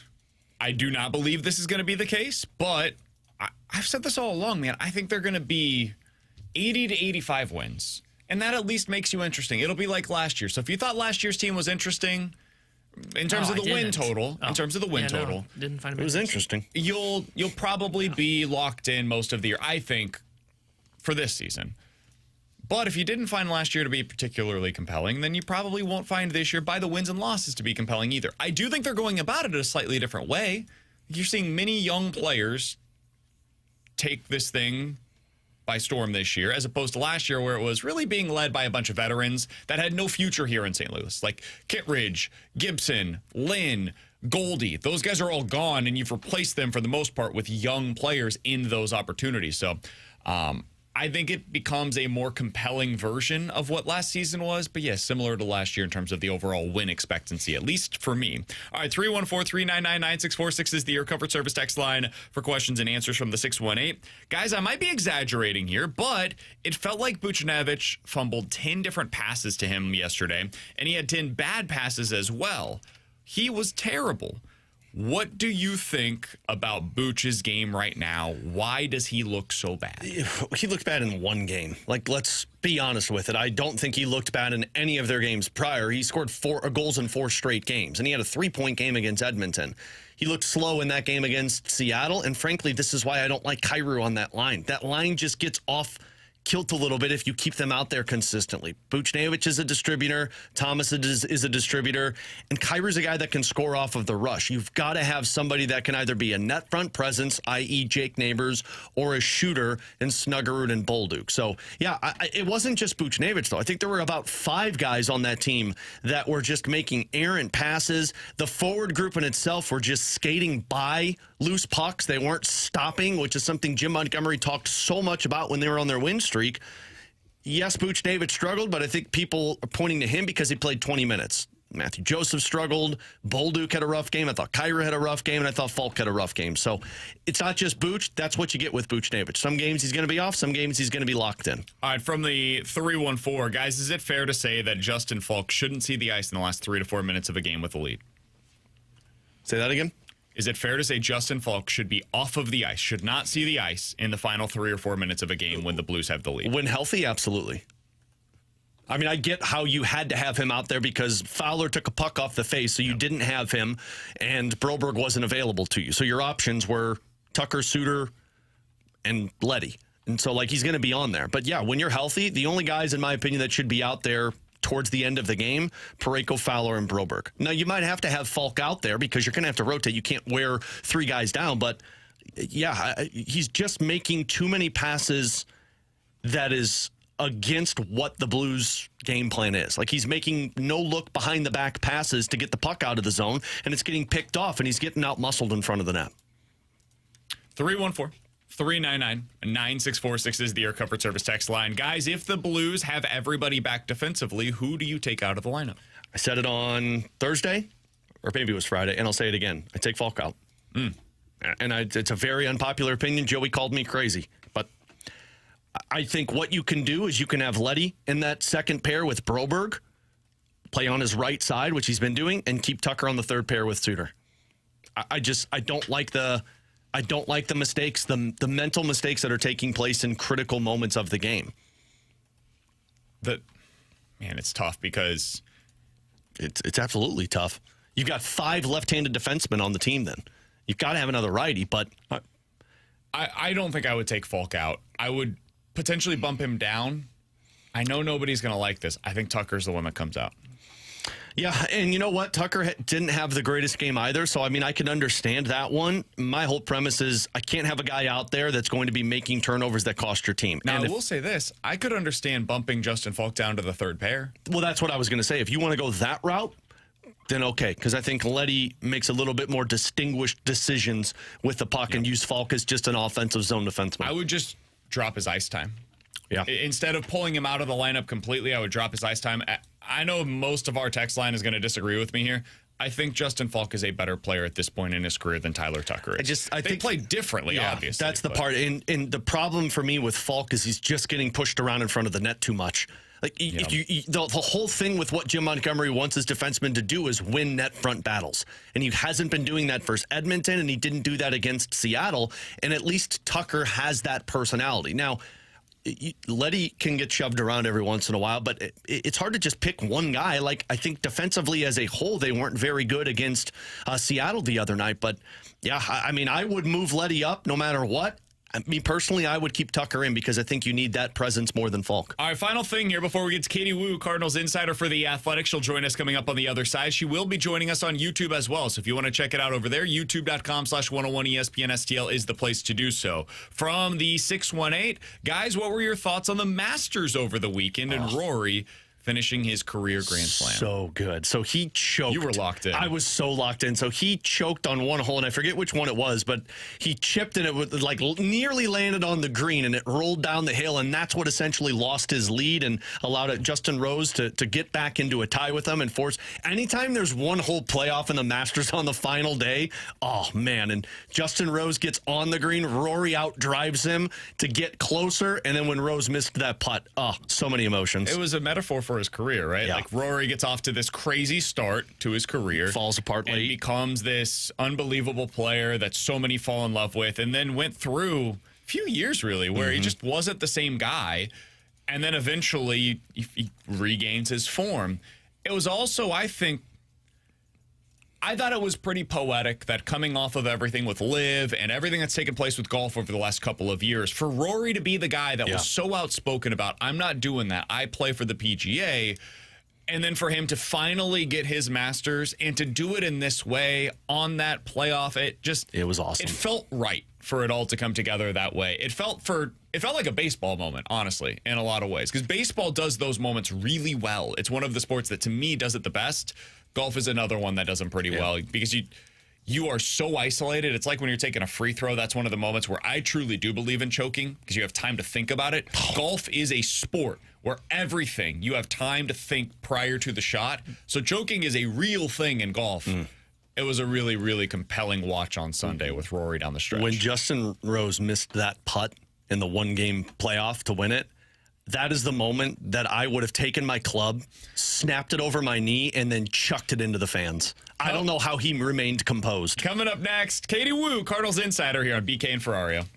I do not believe this is going to be the case, but I've said this all along, man. I think they're going to be 80 to 85 wins, and that at least makes you interesting. It'll be like last year. So if you thought last year's team was interesting in terms of the win total, Didn't find It was interesting. you'll probably be locked in most of the year, I think, for this season. But if you didn't find last year to be particularly compelling, then you probably won't find this year by the wins and losses to be compelling either. I do think they're going about it a slightly different way. You're seeing many young players take this thing by storm this year, as opposed to last year where it was really being led by a bunch of veterans that had no future here in St. Louis, like Kittredge, Gibson, Lynn, Goldie. Those guys are all gone, and you've replaced them for the most part with young players in those opportunities. So I think it becomes a more compelling version of what last season was, but yes, similar to last year in terms of the overall win expectancy, at least for me. All right, 314-399-9646 is the Air Comfort Service text line for questions and answers from the 618. Guys, I might be exaggerating here, but it felt like Buchnevich fumbled 10 different passes to him yesterday, and he had 10 bad passes as well. He was terrible. What do you think about Booch's game right now? Why does he look so bad? He looked bad in one game. Like, let's be honest with it. I don't think he looked bad in any of their games prior. He scored 4 goals in 4 straight games, and he had a 3-point game against Edmonton. He looked slow in that game against Seattle, and frankly, this is why I don't like Kyrou on that line. That line just gets off kilt a little bit if you keep them out there consistently. Buchnevich is a distributor. Thomas is a distributor. And Kyrou's a guy that can score off of the rush. You've got to have somebody that can either be a net front presence, i.e. Jake Neighbors, or a shooter in Snuggerud and Bolduc. So, yeah, it wasn't just Buchnevich, though. I think there were about 5 guys on that team that were just making errant passes. The forward group in itself were just skating by loose pucks. They weren't stopping, which is something Jim Montgomery talked so much about when they were on their win streak. Yes, Buchnevich struggled, but I think people are pointing to him because he played 20 minutes. Matthew Joseph struggled. Bolduc had a rough game. I thought Kyrou had a rough game, and I thought Falk had a rough game. So it's not just Buch. That's what you get with Buchnevich. Some games he's going to be off. Some games he's going to be locked in. All right, from the 314, guys, is it fair to say that Justin Falk shouldn't see the ice in the last 3 to 4 minutes of a game with a lead? Say that again? Is it fair to say Justin Falk should be off of the ice, should not see the ice in the final 3 or 4 minutes of a game when the Blues have the lead? When healthy, absolutely. I mean, I get how you had to have him out there because Fowler took a puck off the face, so you didn't have him, and Broberg wasn't available to you. So your options were Tucker, Suter, and Leddy. And so, like, he's going to be on there. But, yeah, when you're healthy, the only guys, in my opinion, that should be out there towards the end of the game, Parayko, Fowler, and Broberg. Now, you might have to have Falk out there because you're going to have to rotate. You can't wear 3 guys down. But, yeah, he's just making too many passes that is against what the Blues game plan is. Like, he's making no-look behind-the-back passes to get the puck out of the zone, and it's getting picked off, and he's getting out-muscled in front of the net. 314-399-9646 is the Air Comfort Service text line. Guys, if the Blues have everybody back defensively, who do you take out of the lineup? I said it on Thursday, or maybe it was Friday, and I'll say it again. I take Falk out. And it's a very unpopular opinion. Joey called me crazy. But I think what you can do is you can have Leddy in that second pair with Broberg, play on his right side, which he's been doing, and keep Tucker on the third pair with Suter. I don't like the mistakes, the mental mistakes that are taking place in critical moments of the game. It's tough because it's absolutely tough. You've got 5 left-handed defensemen on the team then. You've got to have another righty, but I don't think I would take Falk out. I would potentially bump him down. I know nobody's going to like this. I think Tucker's the one that comes out. Yeah, and you know what? Tucker didn't have the greatest game either, so I mean, I can understand that one. My whole premise is I can't have a guy out there that's going to be making turnovers that cost your team. Now, And I will say this. I could understand bumping Justin Falk down to the third pair. well, that's what I was going to say. If you want to go that route, then okay, because I think Letty makes a little bit more distinguished decisions with the puck and use Falk as just an offensive zone defenseman. I would just drop his ice time. Yeah. Instead of pulling him out of the lineup completely, I would drop his ice time. I know most of our text line is going to disagree with me here. I think Justin Falk is a better player at this point in his career than Tyler Tucker is. I they think play differently, obviously. That's the part. And the problem for me with Falk is he's just getting pushed around in front of the net too much. Like the whole thing with what Jim Montgomery wants his defensemen to do is win net front battles, and he hasn't been doing that versus Edmonton, and he didn't do that against Seattle. And at least Tucker has that personality. Now, Letty can get shoved around every once in a while, but it's hard to just pick one guy. Like, I think defensively as a whole, they weren't very good against Seattle the other night. But yeah, I mean, I would move Letty up no matter what. Me personally, I would keep Tucker in because I think you need that presence more than Falk. All right, final thing here before we get to Katie Wu, Cardinals insider for The Athletic. She'll join us coming up on the other side. She will be joining us on YouTube as well. So if you want to check it out over there, youtube.com/101 ESPN STL is the place to do so. From the 618, guys, what were your thoughts on the Masters over the weekend and Rory finishing his career Grand Slam? So good. So he choked. You were locked in. I was so locked in. So he choked on one hole, and I forget which one it was, but he chipped and it was like nearly landed on the green, and it rolled down the hill, and that's what essentially lost his lead and allowed Justin Rose to get back into a tie with him and force. Anytime there's one hole playoff in the Masters on the final day, oh man! And Justin Rose gets on the green, Rory out drives him to get closer, and then when Rose missed that putt, oh, so many emotions. It was a metaphor for his career, right? Yeah. Like Rory gets off to this crazy start to his career. Falls apart and late. becomes this unbelievable player that so many fall in love with, and then went through a few years really where he just wasn't the same guy, and then eventually he regains his form. It was also, I thought it was pretty poetic that coming off of everything with Liv and everything that's taken place with golf over the last couple of years, for Rory to be the guy that was so outspoken about, I'm not doing that, I play for the PGA, and then for him to finally get his Masters and to do it in this way on that playoff, it was awesome. It felt right for it all to come together that way. It felt like a baseball moment, honestly, in a lot of ways, because baseball does those moments really well. It's one of the sports that, to me, does it the best. Golf is another one that does them pretty well because you are so isolated. It's like when you're taking a free throw. That's one of the moments where I truly do believe in choking because you have time to think about it. Golf is a sport where everything, you have time to think prior to the shot. So choking is a real thing in golf. It was a really, really compelling watch on Sunday with Rory down the stretch. When Justin Rose missed that putt in the one-game playoff to win it, that is the moment that I would have taken my club, snapped it over my knee, and then chucked it into the fans. I don't know how he remained composed. Coming up next, Katie Wu, Cardinals Insider here on BK and Ferrario.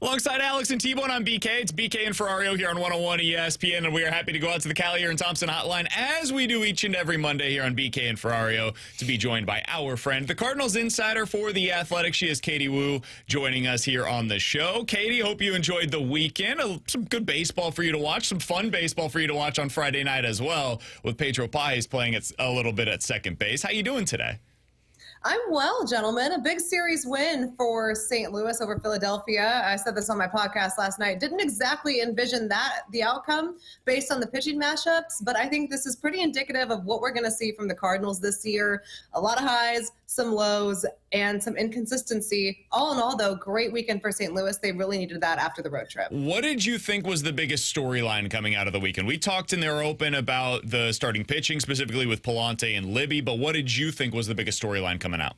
Alongside Alex and T-Bone on BK, it's BK and Ferrario here on 101 ESPN, and we are happy to go out to the Callier and Thompson hotline as we do each and every Monday here on BK and Ferrario to be joined by our friend, the Cardinals insider for The Athletic. She is Katie Wu joining us here on the show. Katie, hope you enjoyed the weekend. Some good baseball for you to watch, some fun baseball for you to watch on Friday night as well, with Pedro Pais playing a little bit at second base. How you doing today? I'm well, gentlemen. A big series win for St. Louis over Philadelphia. I said this on my podcast last night. Didn't exactly envision the outcome based on the pitching matchups, but I think this is pretty indicative of what we're going to see from the Cardinals this year. A lot of highs, some lows, and some inconsistency. All in all, though, great weekend for St. Louis. They really needed that after the road trip. What did you think was the biggest storyline coming out of the weekend? We talked in their open about the starting pitching, specifically with Palante and Libby, but what did you think was the biggest storyline coming out?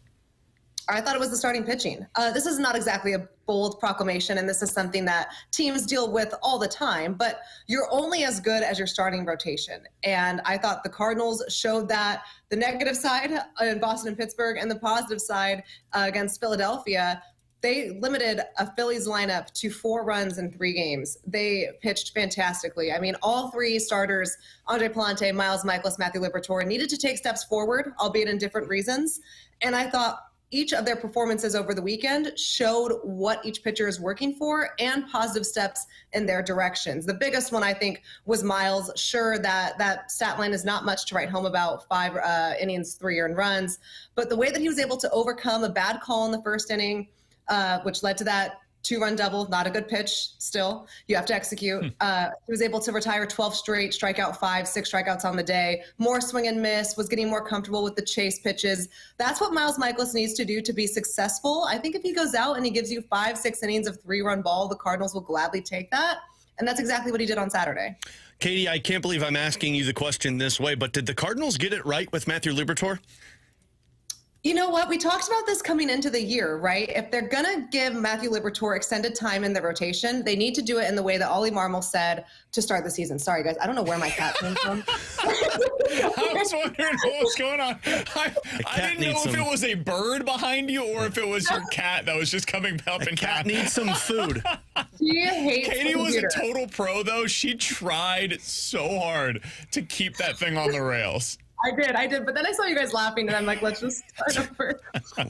I thought it was the starting pitching. This is not exactly a bold proclamation, and this is something that teams deal with all the time, but you're only as good as your starting rotation. And I thought the Cardinals showed that, the negative side in Boston and Pittsburgh and the positive side against Philadelphia. They limited a Phillies lineup to 4 runs in 3 games. They pitched fantastically. I mean, all 3 starters, Andre Palante, Miles Michaelis, Matthew Liberatore, needed to take steps forward, albeit in different reasons. And I thought each of their performances over the weekend showed what each pitcher is working for and positive steps in their directions. The biggest one, I think, was Miles. Sure, that stat line is not much to write home about, 5 innings, 3 earned runs. But the way that he was able to overcome a bad call in the first inning, which led to that 2-run double, not a good pitch still. You have to execute. He was able to retire 12 straight, strike out 5, 6 strikeouts on the day, more swing and miss, was getting more comfortable with the chase pitches. That's what Miles Michaelis needs to do to be successful. I think if he goes out and he gives you 5, 6 innings of 3-run ball, the Cardinals will gladly take that. And that's exactly what he did on Saturday. Katie, I can't believe I'm asking you the question this way, but did the Cardinals get it right with Matthew Liberatore? You know what? We talked about this coming into the year, right? If they're going to give Matthew Liberatore extended time in the rotation, they need to do it in the way that Ollie Marmol said to start the season. Sorry, guys. I don't know where my cat came from. I was wondering what was going on. I didn't know if it was a bird behind you or if it was your cat that was just coming up and cat needs some food. She hates Katie the was a computer. total pro, though. She tried so hard to keep that thing on the rails. I did. But then I saw you guys laughing, and I'm like, let's just start over.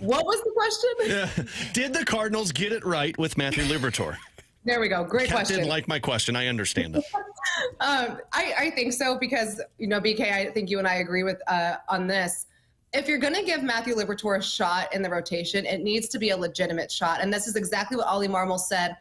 What was the question? Did the Cardinals get it right with Matthew Liberatore? There we go. Great Kat question. didn't like my question. I understand it. I think so because, BK, I think you and I agree with on this. If you're going to give Matthew Liberatore a shot in the rotation, it needs to be a legitimate shot. And this is exactly what Ollie Marmol said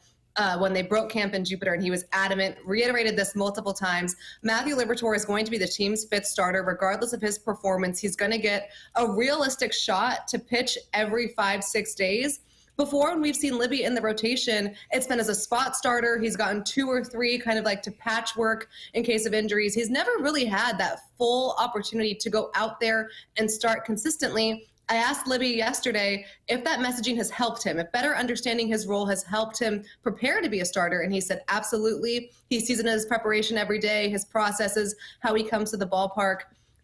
when they broke camp in Jupiter, and he was adamant, reiterated this multiple times. Matthew Liberatore is going to be the team's 5th starter, regardless of his performance. He's going to get a realistic shot to pitch every 5-6 days. Before, when we've seen Libby in the rotation, it's been as a spot starter. He's gotten 2 or 3 kind of like to patchwork in case of injuries. He's never really had that full opportunity to go out there and start consistently. I asked Libby yesterday if that messaging has helped him, if better understanding his role has helped him prepare to be a starter. And he said, absolutely. He sees it as preparation every day, his processes, how he comes to the ballpark.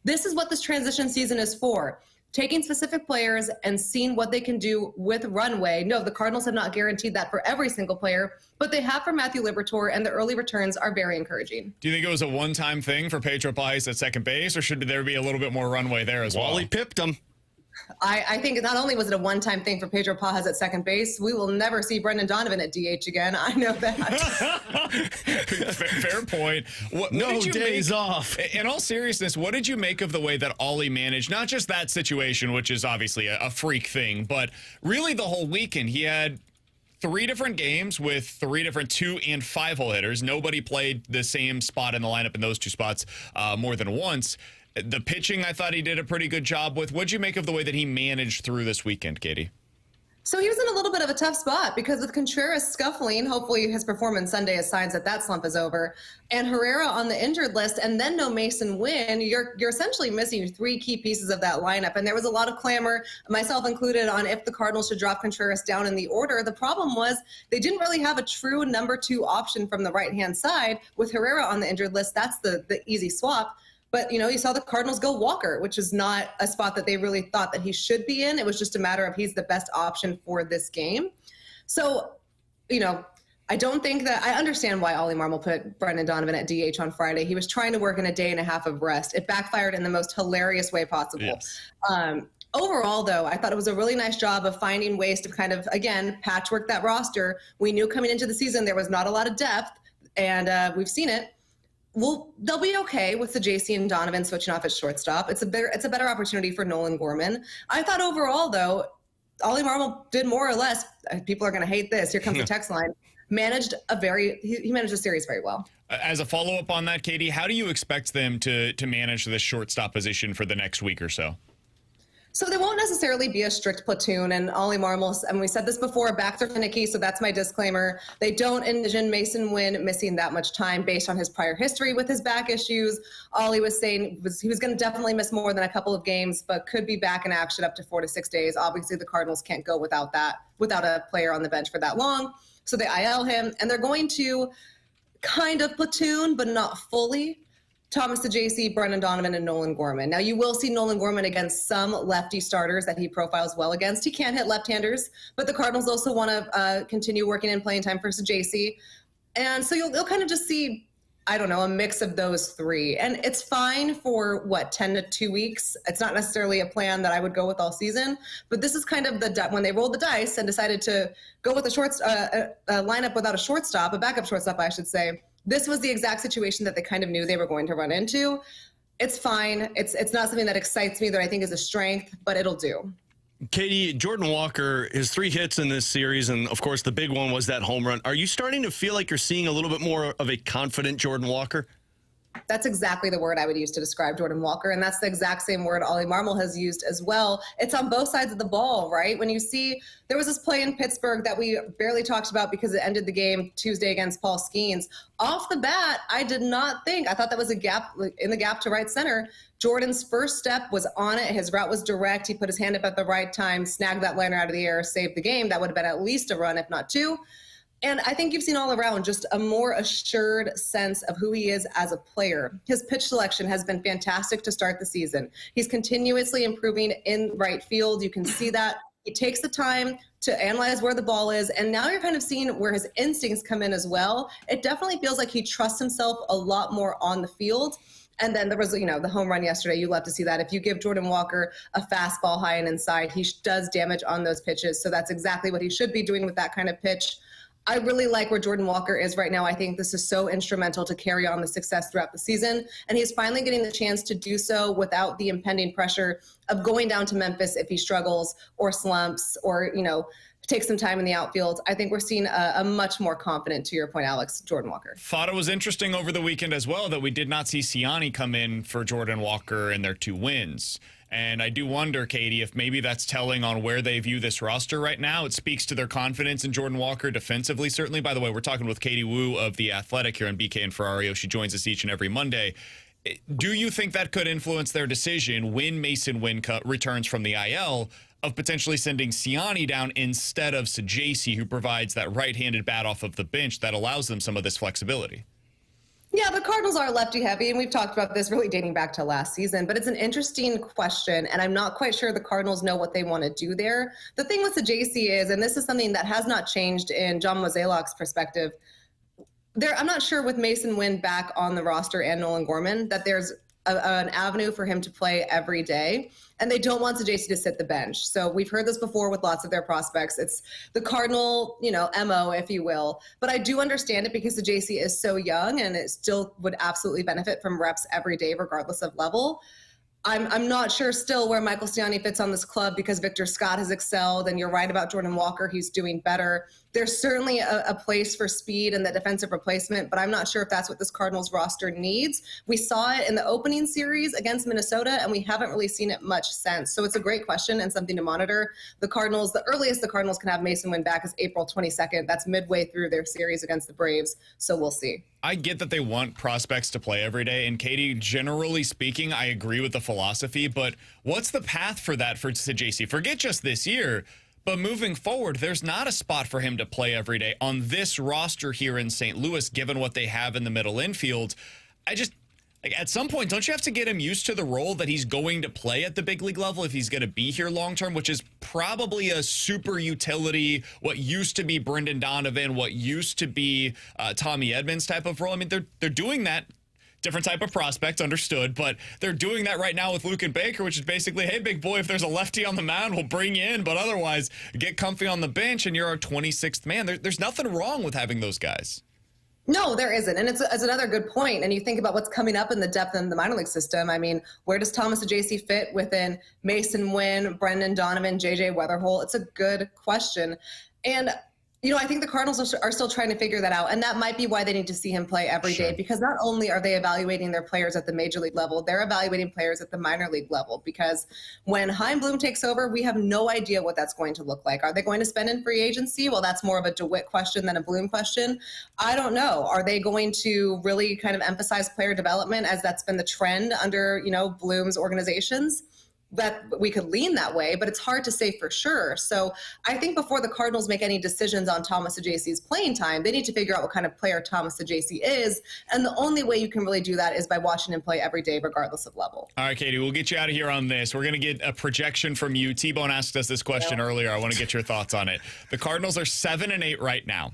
This is what this transition season is for. Taking specific players and seeing what they can do with runway. No, the Cardinals have not guaranteed that for every single player, but they have for Matthew Liberatore, and the early returns are very encouraging. Do you think it was a one-time thing for Pedro Pais at second base, or should there be a little bit more runway there as well? Wally pipped him. I think not only was it a one-time thing for Pedro Pais at second base, we will never see Brendan Donovan at DH again. I know that. Fair point. What No did you days make, off. In all seriousness, what did you make of the way that Ollie managed, not just that situation, which is obviously a freak thing, but really the whole weekend? He had 3 different games with 3 different 2- and 5-hole hitters. Nobody played the same spot in the lineup in those 2 spots more than once. The pitching, I thought he did a pretty good job with. What'd you make of the way that he managed through this weekend, Katie? So he was in a little bit of a tough spot because with Contreras scuffling, hopefully his performance Sunday is signs that slump is over, and Herrera on the injured list, and then no Mason Wynn, you're essentially missing 3 key pieces of that lineup. And there was a lot of clamor, myself included, on if the Cardinals should drop Contreras down in the order. The problem was they didn't really have a true number 2 option from the right-hand side. With Herrera on the injured list, that's the easy swap. But, you saw the Cardinals go Walker, which is not a spot that they really thought that he should be in. It was just a matter of he's the best option for this game. So, I don't think that I understand why Ollie Marmol put Brendan Donovan at DH on Friday. He was trying to work in a day and a half of rest. It backfired in the most hilarious way possible. Yes. Overall, though, I thought it was a really nice job of finding ways to kind of, again, patchwork that roster. We knew coming into the season there was not a lot of depth, and we've seen it. Well, they'll be okay with the JC and Donovan switching off at shortstop. It's a better opportunity for Nolan Gorman. I thought overall, though, Ollie Marmol did more or less. People are going to hate this. Here comes the text line. He managed the series very well. As a follow-up on that, Katie, how do you expect them to manage this shortstop position for the next week or so? So they won't necessarily be a strict platoon, and Ollie Marmol, and we said this before, backs are finicky, so that's my disclaimer. They don't envision Mason Wynn missing that much time based on his prior history with his back issues. Ollie was saying he was going to definitely miss more than a couple of games, but could be back in action up to 4 to 6 days. Obviously, the Cardinals can't go without a player on the bench for that long, so they IL him, and they're going to kind of platoon, but not fully. Thomas DeJacy, Brendan Donovan, and Nolan Gorman. Now, you will see Nolan Gorman against some lefty starters that he profiles well against. He can hit left-handers, but the Cardinals also want to continue working in playing time for DeJacy. And so you'll kind of just see, I don't know, a mix of those three. And it's fine for, 10 to 2 weeks. It's not necessarily a plan that I would go with all season, but this is kind of when they rolled the dice and decided to go with a lineup without a shortstop, a backup shortstop, I should say. This was the exact situation that they kind of knew they were going to run into. It's fine. It's not something that excites me that I think is a strength, but it'll do. Katie, Jordan Walker, his 3 hits in this series, and of course the big one was that home run. Are you starting to feel like you're seeing a little bit more of a confident Jordan Walker? That's exactly the word I would use to describe Jordan Walker, and that's the exact same word Ollie Marmol has used as well. It's on both sides of the ball, right? When you see, there was this play in Pittsburgh that we barely talked about because it ended the game Tuesday against Paul Skeens. Off the bat, I thought that was a gap in the gap to right center. Jordan's first step was on it. His route was direct. He put his hand up at the right time, snagged that liner out of the air, saved the game. That would have been at least a run, if not 2. And I think you've seen all around just a more assured sense of who he is as a player. His pitch selection has been fantastic to start the season. He's continuously improving in right field. You can see that. He takes the time to analyze where the ball is, and now you're kind of seeing where his instincts come in as well. It definitely feels like he trusts himself a lot more on the field. And then there was, the home run yesterday. You love to see that. If you give Jordan Walker a fastball high and inside, he does damage on those pitches. So that's exactly what he should be doing with that kind of pitch. I really like where Jordan Walker is right now. I think this is so instrumental to carry on the success throughout the season. And he's finally getting the chance to do so without the impending pressure of going down to Memphis if he struggles or slumps or, takes some time in the outfield. I think we're seeing a much more confident, to your point, Alex, Jordan Walker. Thought it was interesting over the weekend as well that we did not see Siani come in for Jordan Walker in their 2 wins. And I do wonder, Katie, if maybe that's telling on where they view this roster right now. It speaks to their confidence in Jordan Walker defensively, certainly. By the way, we're talking with Katie Wu of The Athletic here on BK and Ferrario. She joins us each and every Monday. Do you think that could influence their decision when Mason Wynn returns from the IL of potentially sending Siani down instead of Sajasi, who provides that right-handed bat off of the bench that allows them some of this flexibility? Yeah, the Cardinals are lefty heavy, and we've talked about this really dating back to last season, but it's an interesting question, and I'm not quite sure the Cardinals know what they want to do there. The thing with the JC is, and this is something that has not changed in John Mozeliak's perspective, I'm not sure with Mason Wynn back on the roster and Nolan Gorman that there's an avenue for him to play every day, and they don't want JC to sit the bench. So we've heard this before with lots of their prospects. It's the Cardinal, MO, if you will. But I do understand it because the JC is so young, and it still would absolutely benefit from reps every day, regardless of level. I'm not sure still where Michael Siani fits on this club because Victor Scott has excelled, and you're right about Jordan Walker. He's doing better. There's certainly a place for speed and the defensive replacement, but I'm not sure if that's what this Cardinals roster needs. We saw it in the opening series against Minnesota, and we haven't really seen it much since. So it's a great question and something to monitor. The earliest the Cardinals can have Mason Wynn back is April 22nd. That's midway through their series against the Braves, so we'll see. I get that they want prospects to play every day, and Katie, generally speaking, I agree with the philosophy, but what's the path for that for Sajasi? Forget just this year, but moving forward, there's not a spot for him to play every day on this roster here in St. Louis, given what they have in the middle infield. Like, at some point, don't you have to get him used to the role that he's going to play at the big league level if he's going to be here long term, which is probably a super utility, what used to be Brendan Donovan, what used to be Tommy Edmonds type of role. I mean, they're doing that. Different type of prospect, understood, but they're doing that right now with Luke and Baker, which is basically, hey, big boy, if there's a lefty on the mound, we'll bring you in, but otherwise, get comfy on the bench and you're our 26th man. There's nothing wrong with having those guys. No, there isn't. And it's another good point. And you think about what's coming up in the depth in the minor league system. I mean, where does Thomas Ajayce fit within Mason Wynn, Brendan Donovan, JJ Weatherholt? It's a good question. And I think the Cardinals are still trying to figure that out. And that might be why they need to see him play every day, because not only are they evaluating their players at the major league level, they're evaluating players at the minor league level. Because when Chaim Bloom takes over, we have no idea what that's going to look like. Are they going to spend in free agency? Well, that's more of a DeWitt question than a Bloom question. I don't know. Are they going to really kind of emphasize player development, as that's been the trend under, Bloom's organizations? That we could lean that way, but it's hard to say for sure. So I think before the Cardinals make any decisions on Thomas Ajayce's playing time, they need to figure out what kind of player Thomas Ajayce is. And the only way you can really do that is by watching him play every day, regardless of level. All right, Katie, we'll get you out of here on this. We're going to get a projection from you. T-Bone asked us this question earlier. I want to get your thoughts on it. The Cardinals are 7-8 right now.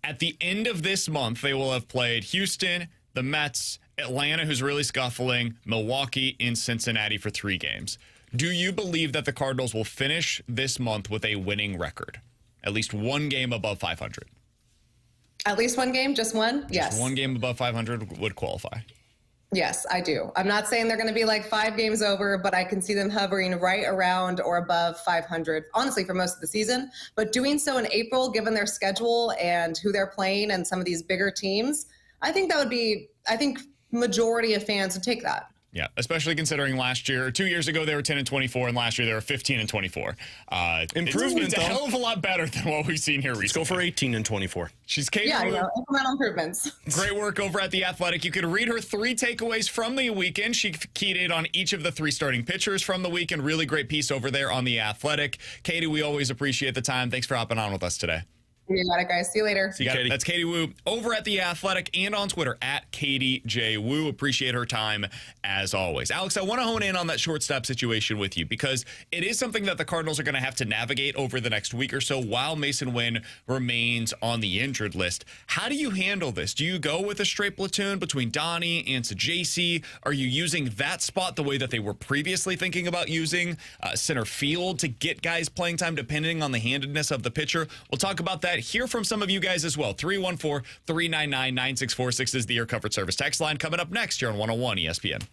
At the end of this month, they will have played Houston, the Mets, Atlanta, who's really scuffling, Milwaukee, and Cincinnati for 3 games. Do you believe that the Cardinals will finish this month with a winning record? At least one game above 500? At least one game? Just one? Yes. Just one game above 500 would qualify. Yes, I do. I'm not saying they're going to be like 5 games over, but I can see them hovering right around or above 500, honestly, for most of the season. But doing so in April, given their schedule and who they're playing and some of these bigger teams, I think majority of fans would take that. Yeah, especially considering last year, 2 years ago, they were 10-24, and last year they were 15-24. Improvement, it's a hell of a lot better than what we've seen here recently. Let's go for 18-24. She's Katie. Yeah, incremental improvements. Great work over at The Athletic. You could read her 3 takeaways from the weekend. She keyed in on each of the 3 starting pitchers from the weekend. Really great piece over there on The Athletic. Katie, we always appreciate the time. Thanks for hopping on with us today. You got it, guys. See you later. See you, Katie. That's Katie Woo over at The Athletic and on Twitter at Katie J. Woo. Appreciate her time as always. Alex, I want to hone in on that shortstop situation with you because it is something that the Cardinals are going to have to navigate over the next week or so while Mason Wynn remains on the injured list. How do you handle this? Do you go with a straight platoon between Donnie and Ajayce? Are you using that spot the way that they were previously thinking about using center field to get guys playing time depending on the handedness of the pitcher? We'll talk about that. Hear from some of you guys as well. 314-399-9646 is the Air Comfort Service text line. Coming up next here on 101 ESPN.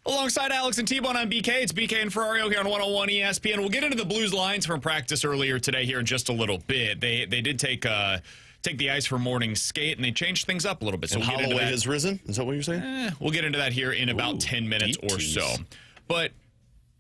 Alongside Alex and T-Bone, I'm BK. It's BK and Ferrario here on 101 ESPN. We'll get into the Blues lines from practice earlier today here in just a little bit. They did take the ice for morning skate, and they changed things up a little bit. So and we'll get into Holloway that. has risen? Is that what you're saying? We'll get into that here in about 10 minutes or so. But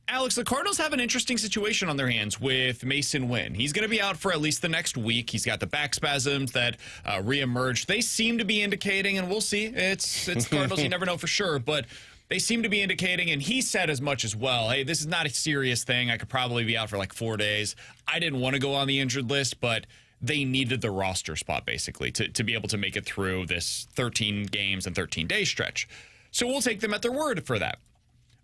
Alex, the Cardinals have an interesting situation on their hands with Mason Wynn. He's going to be out for at least the next week. He's got the back spasms that reemerged. They seem to be indicating, and we'll see. It's the Cardinals. You never know for sure, but they seem to be indicating, and he said as much as well, hey, this is not a serious thing. I could probably be out for like 4 days. I didn't want to go on the injured list, but they needed the roster spot, basically, to be able to make it through this 13 games and 13-day stretch. So we'll take them at their word for that.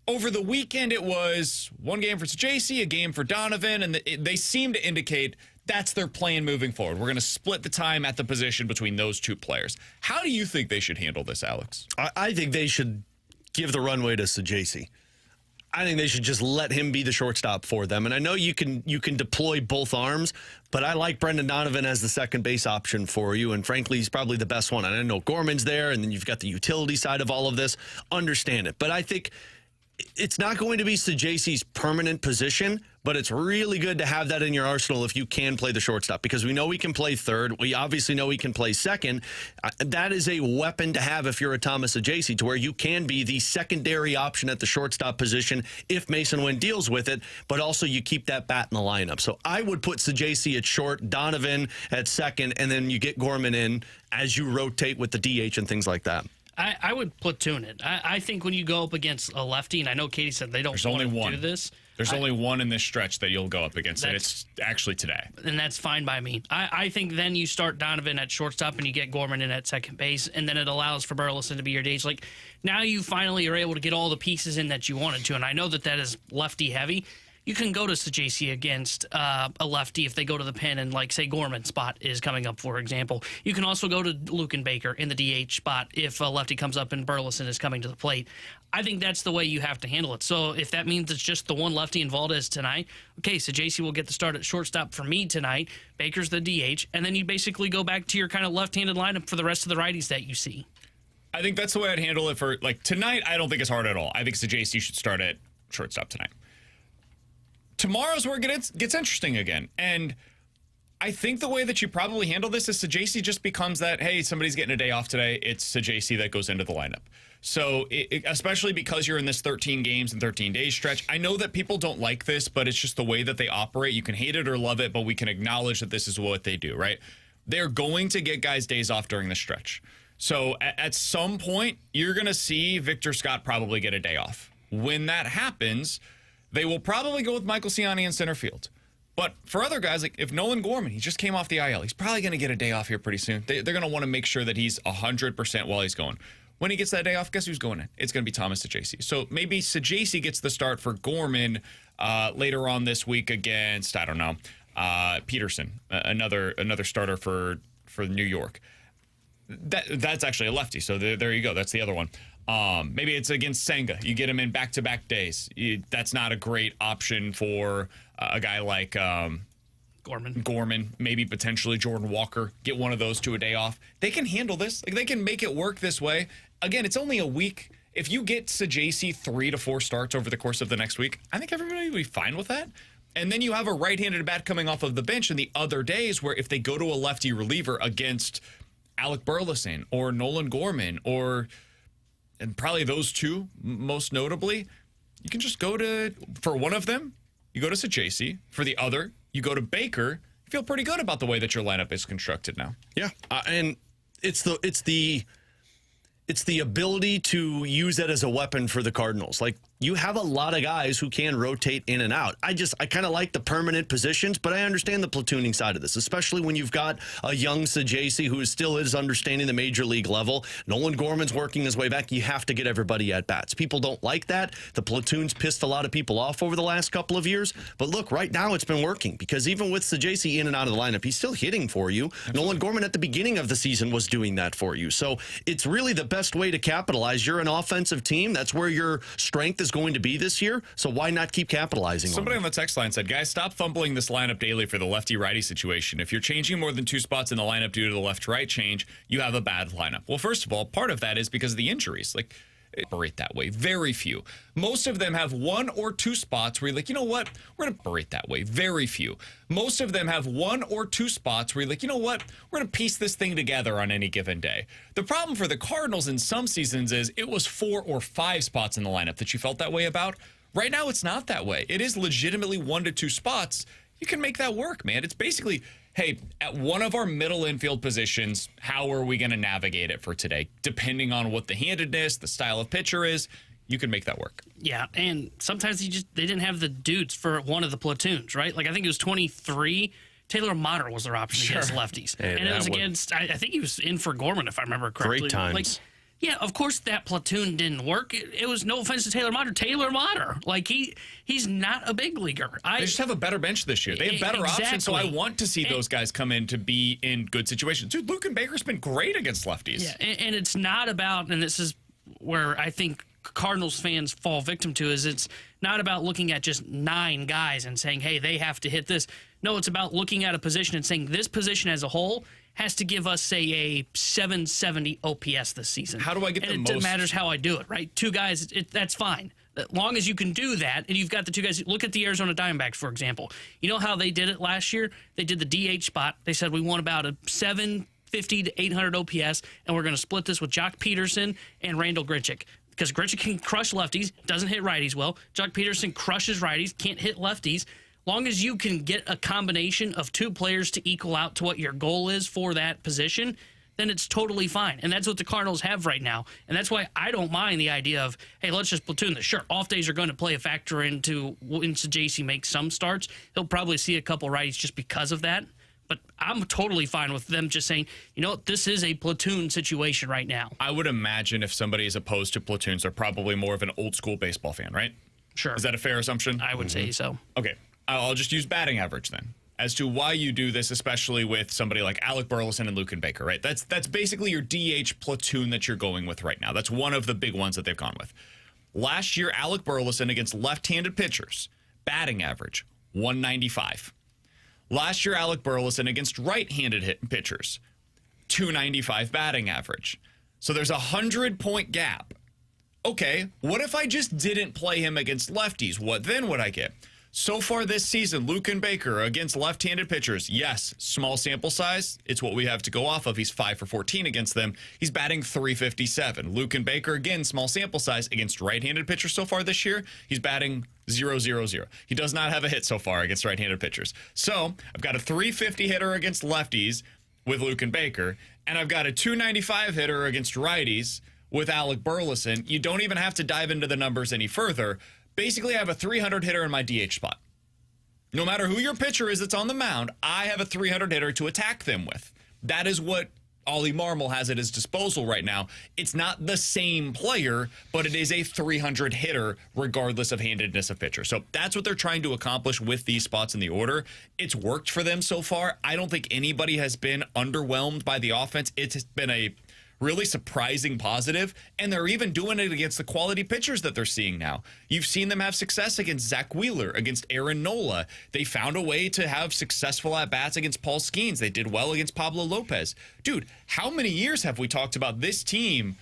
Over the weekend, it was one game for JC, a game for Donovan, and they seem to indicate that's their plan moving forward. We're going to split the time at the position between those two players. How do you think they should handle this, Alex? I think they should give the runway to Sajasi. I think they should just let him be the shortstop for them. And I know you can deploy both arms, but I like Brendan Donovan as the second base option for you. And frankly, he's probably the best one. And I know Gorman's there, and then you've got the utility side of all of this. Understand it. But I think it's not going to be Sajasi's permanent position, but it's really good to have that in your arsenal if you can play the shortstop, because we know he can play third. We obviously know he can play second. That is a weapon to have if you're a Thomas Sajasi, to where you can be the secondary option at the shortstop position if Mason Wynn deals with it, but also you keep that bat in the lineup. So I would put Sajasi at short, Donovan at second, and then you get Gorman in as you rotate with the DH and things like that. I would platoon it. I think when you go up against a lefty, and I know Katie said they don't want to do this. There's only one in this stretch that you'll go up against, and it's actually today. And that's fine by me. I think then you start Donovan at shortstop and you get Gorman in at second base, and then it allows for Burleson to be your DH. Like, now you finally are able to get all the pieces in that you wanted to, and I know that is lefty heavy. You can go to Sajasi against a lefty if they go to the pen and, like, say, Gorman's spot is coming up, for example. You can also go to Lukenbaker in the DH spot if a lefty comes up and Burleson is coming to the plate. I think that's the way you have to handle it. So if that means it's just the one lefty in Valdez tonight, okay, Sajasi will get the start at shortstop for me tonight. Baker's the DH, and then you basically go back to your kind of left-handed lineup for the rest of the righties that you see. I think that's the way I'd handle it for, like, tonight. I don't think it's hard at all. I think Sajasi should start at shortstop tonight. Tomorrow's where it gets interesting again. And I think the way that you probably handle this is Sajasi just becomes that, hey, somebody's getting a day off today. It's Sajasi that goes into the lineup. So especially because you're in this 13 games and 13 days stretch, I know that people don't like this, but it's just the way that they operate. You can hate it or love it, but we can acknowledge that this is what they do, right? They're going to get guys days off during the stretch. So at some point, you're going to see Victor Scott probably get a day off. When that happens, they will probably go with Michael Ciani in center field. But for other guys, like if Nolan Gorman, he just came off the IL, he's probably going to get a day off here pretty soon. They're going to want to make sure that he's 100% while he's going. When he gets that day off, guess who's going in? It's going to be Thomas Sajasi. So maybe Sajasi gets the start for Gorman later on this week against, I don't know, Peterson, another starter for New York. That's actually a lefty, so there you go. That's the other one. Maybe it's against Senga. You get him in back-to-back days. That's not a great option for a guy like Gorman. Maybe potentially Jordan Walker. Get one of those to a day off. They can handle this. Like, they can make it work this way. Again, it's only a week. If you get Sajasi 3 to 4 starts over the course of the next week, I think everybody will be fine with that. And then you have a right-handed bat coming off of the bench in the other days where if they go to a lefty reliever against Alec Burleson or Nolan Gorman and probably those two, most notably, you can just go to, for one of them, you go to Sajasi. For the other, you go to Baker. You feel pretty good about the way that your lineup is constructed now. Yeah, and it's the ability to use it as a weapon for the Cardinals. Like, you have a lot of guys who can rotate in and out. I kind of like the permanent positions, but I understand the platooning side of this, especially when you've got a young Sajasi who still is understanding the major league level. Nolan Gorman's working his way back. You have to get everybody at bats. People don't like that. The platoons pissed a lot of people off over the last couple of years. But look, right now it's been working, because even with Sajasi in and out of the lineup, he's still hitting for you. Absolutely. Nolan Gorman at the beginning of the season was doing that for you. So it's really the best way to capitalize. You're an offensive team. That's where your strength is going to be this year. So why not keep capitalizing Somebody on the text line said, guys, stop fumbling this lineup daily for the lefty-righty situation. If you're changing more than 2 spots in the lineup due to the left-right change, you have a bad lineup. Well, first of all, part of that is because of the injuries. Like, operate that way. Very few. Most of them have one or two spots where you're like, you know what? We're going to operate that way. Very few. Most of them have one or two spots where you're like, you know what? We're going to piece this thing together on any given day. The problem for the Cardinals in some seasons is it was 4 or 5 spots in the lineup that you felt that way about. Right now, it's not that way. It is legitimately 1 to 2 spots. You can make that work, man. It's basically, hey, at one of our middle infield positions, how are we going to navigate it for today? Depending on what the handedness, the style of pitcher is, you can make that work. Yeah, and sometimes they didn't have the dudes for one of the platoons, right? Like I think it was 23. Taylor Motter was their option against lefties, and it was against. I think he was in for Gorman, if I remember correctly. Great times. Like, yeah, of course that platoon didn't work. It was no offense to Taylor Motter. Taylor Motter, like he's not a big leaguer. They just have a better bench this year. They have better options, so I want to see those guys come in to be in good situations. Dude, Luke and Baker's been great against lefties. Yeah, and it's not about, and this is where I think Cardinals fans fall victim to, is it's not about looking at just 9 guys and saying, hey, they have to hit this. No, it's about looking at a position and saying this position as a whole has to give us, say, a 770 OPS this season. How do I get the most? It matters how I do it, right? 2 guys, that's fine. As long as you can do that, and you've got the 2 guys. Look at the Arizona Diamondbacks, for example. You know how they did it last year? They did the DH spot. They said we want about a 750 to 800 OPS, and we're going to split this with Jock Peterson and Randall Grichuk. Because Grichuk can crush lefties, doesn't hit righties well. Jock Peterson crushes righties, can't hit lefties. Long as you can get a combination of 2 players to equal out to what your goal is for that position, then it's totally fine. And that's what the Cardinals have right now. And that's why I don't mind the idea of, hey, let's just platoon this. Sure, off days are going to play a factor into JC makes some starts. He'll probably see a couple righties just because of that. But I'm totally fine with them just saying, you know what, this is a platoon situation right now. I would imagine if somebody is opposed to platoons, they're probably more of an old school baseball fan, right? Sure. Is that a fair assumption? I would say so. Okay. I'll just use batting average then as to why you do this, especially with somebody like Alec Burleson and Luke and Baker, right? That's basically your DH platoon that you're going with right now. That's one of the big ones that they've gone with. Last year, Alec Burleson against left-handed pitchers, batting average, 195. Last year, Alec Burleson against right-handed pitchers, 295 batting average. So there's a 100-point gap. Okay, what if I just didn't play him against lefties? What then would I get? So far this season, Luke and Baker against left-handed pitchers. Yes, small sample size. It's what we have to go off of. He's 5 for 14 against them. He's batting .357. Luke and Baker, again, small sample size against right-handed pitchers so far this year. He's batting .000. He does not have a hit so far against right-handed pitchers. So I've got a .350 hitter against lefties with Luke and Baker, and I've got a .295 hitter against righties with Alec Burleson. You don't even have to dive into the numbers any further. Basically, I have a 300 hitter in my DH spot. No matter who your pitcher is that's on the mound, I have a 300 hitter to attack them with. That is what Ollie Marmol has at his disposal right now. It's not the same player, but it is a 300 hitter regardless of handedness of pitcher. So that's what they're trying to accomplish with these spots in the order. It's worked for them so far. I don't think anybody has been underwhelmed by the offense. It's been a really surprising positive, and they're even doing it against the quality pitchers that they're seeing now. You've seen them have success against Zach Wheeler, against Aaron Nola. They found a way to have successful at-bats against Paul Skeens. They did well against Pablo Lopez. Dude, how many years have we talked about this team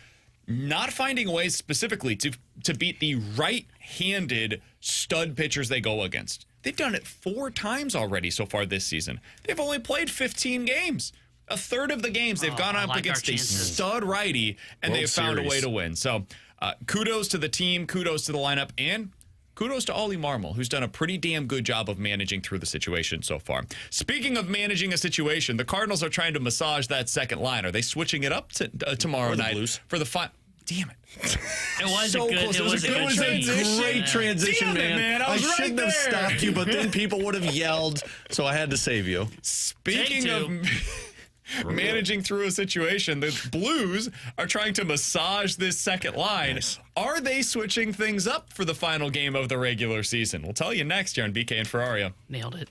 not finding ways specifically to beat the right-handed stud pitchers they go against? They've done it 4 times already so far this season. They've only played 15 games. A third of the games they've gone up against a stud righty, and they've found a way to win. So kudos to the team, kudos to the lineup, and kudos to Ollie Marmol, who's done a pretty damn good job of managing through the situation so far. Speaking of managing a situation, the Cardinals are trying to massage that second line. Are they switching it up to, tomorrow night for the final? Damn it. It was so a good, close. it was a good transition. Great transition, Damn it, man. I was right shouldn't have there. stopped you, but then people would have yelled, so I had to save you. Speaking of managing through a situation, the Blues are trying to massage this second line. Nice. Are they switching things up for the final game of the regular season? We'll tell you next here on BK and Ferrario. Nailed it.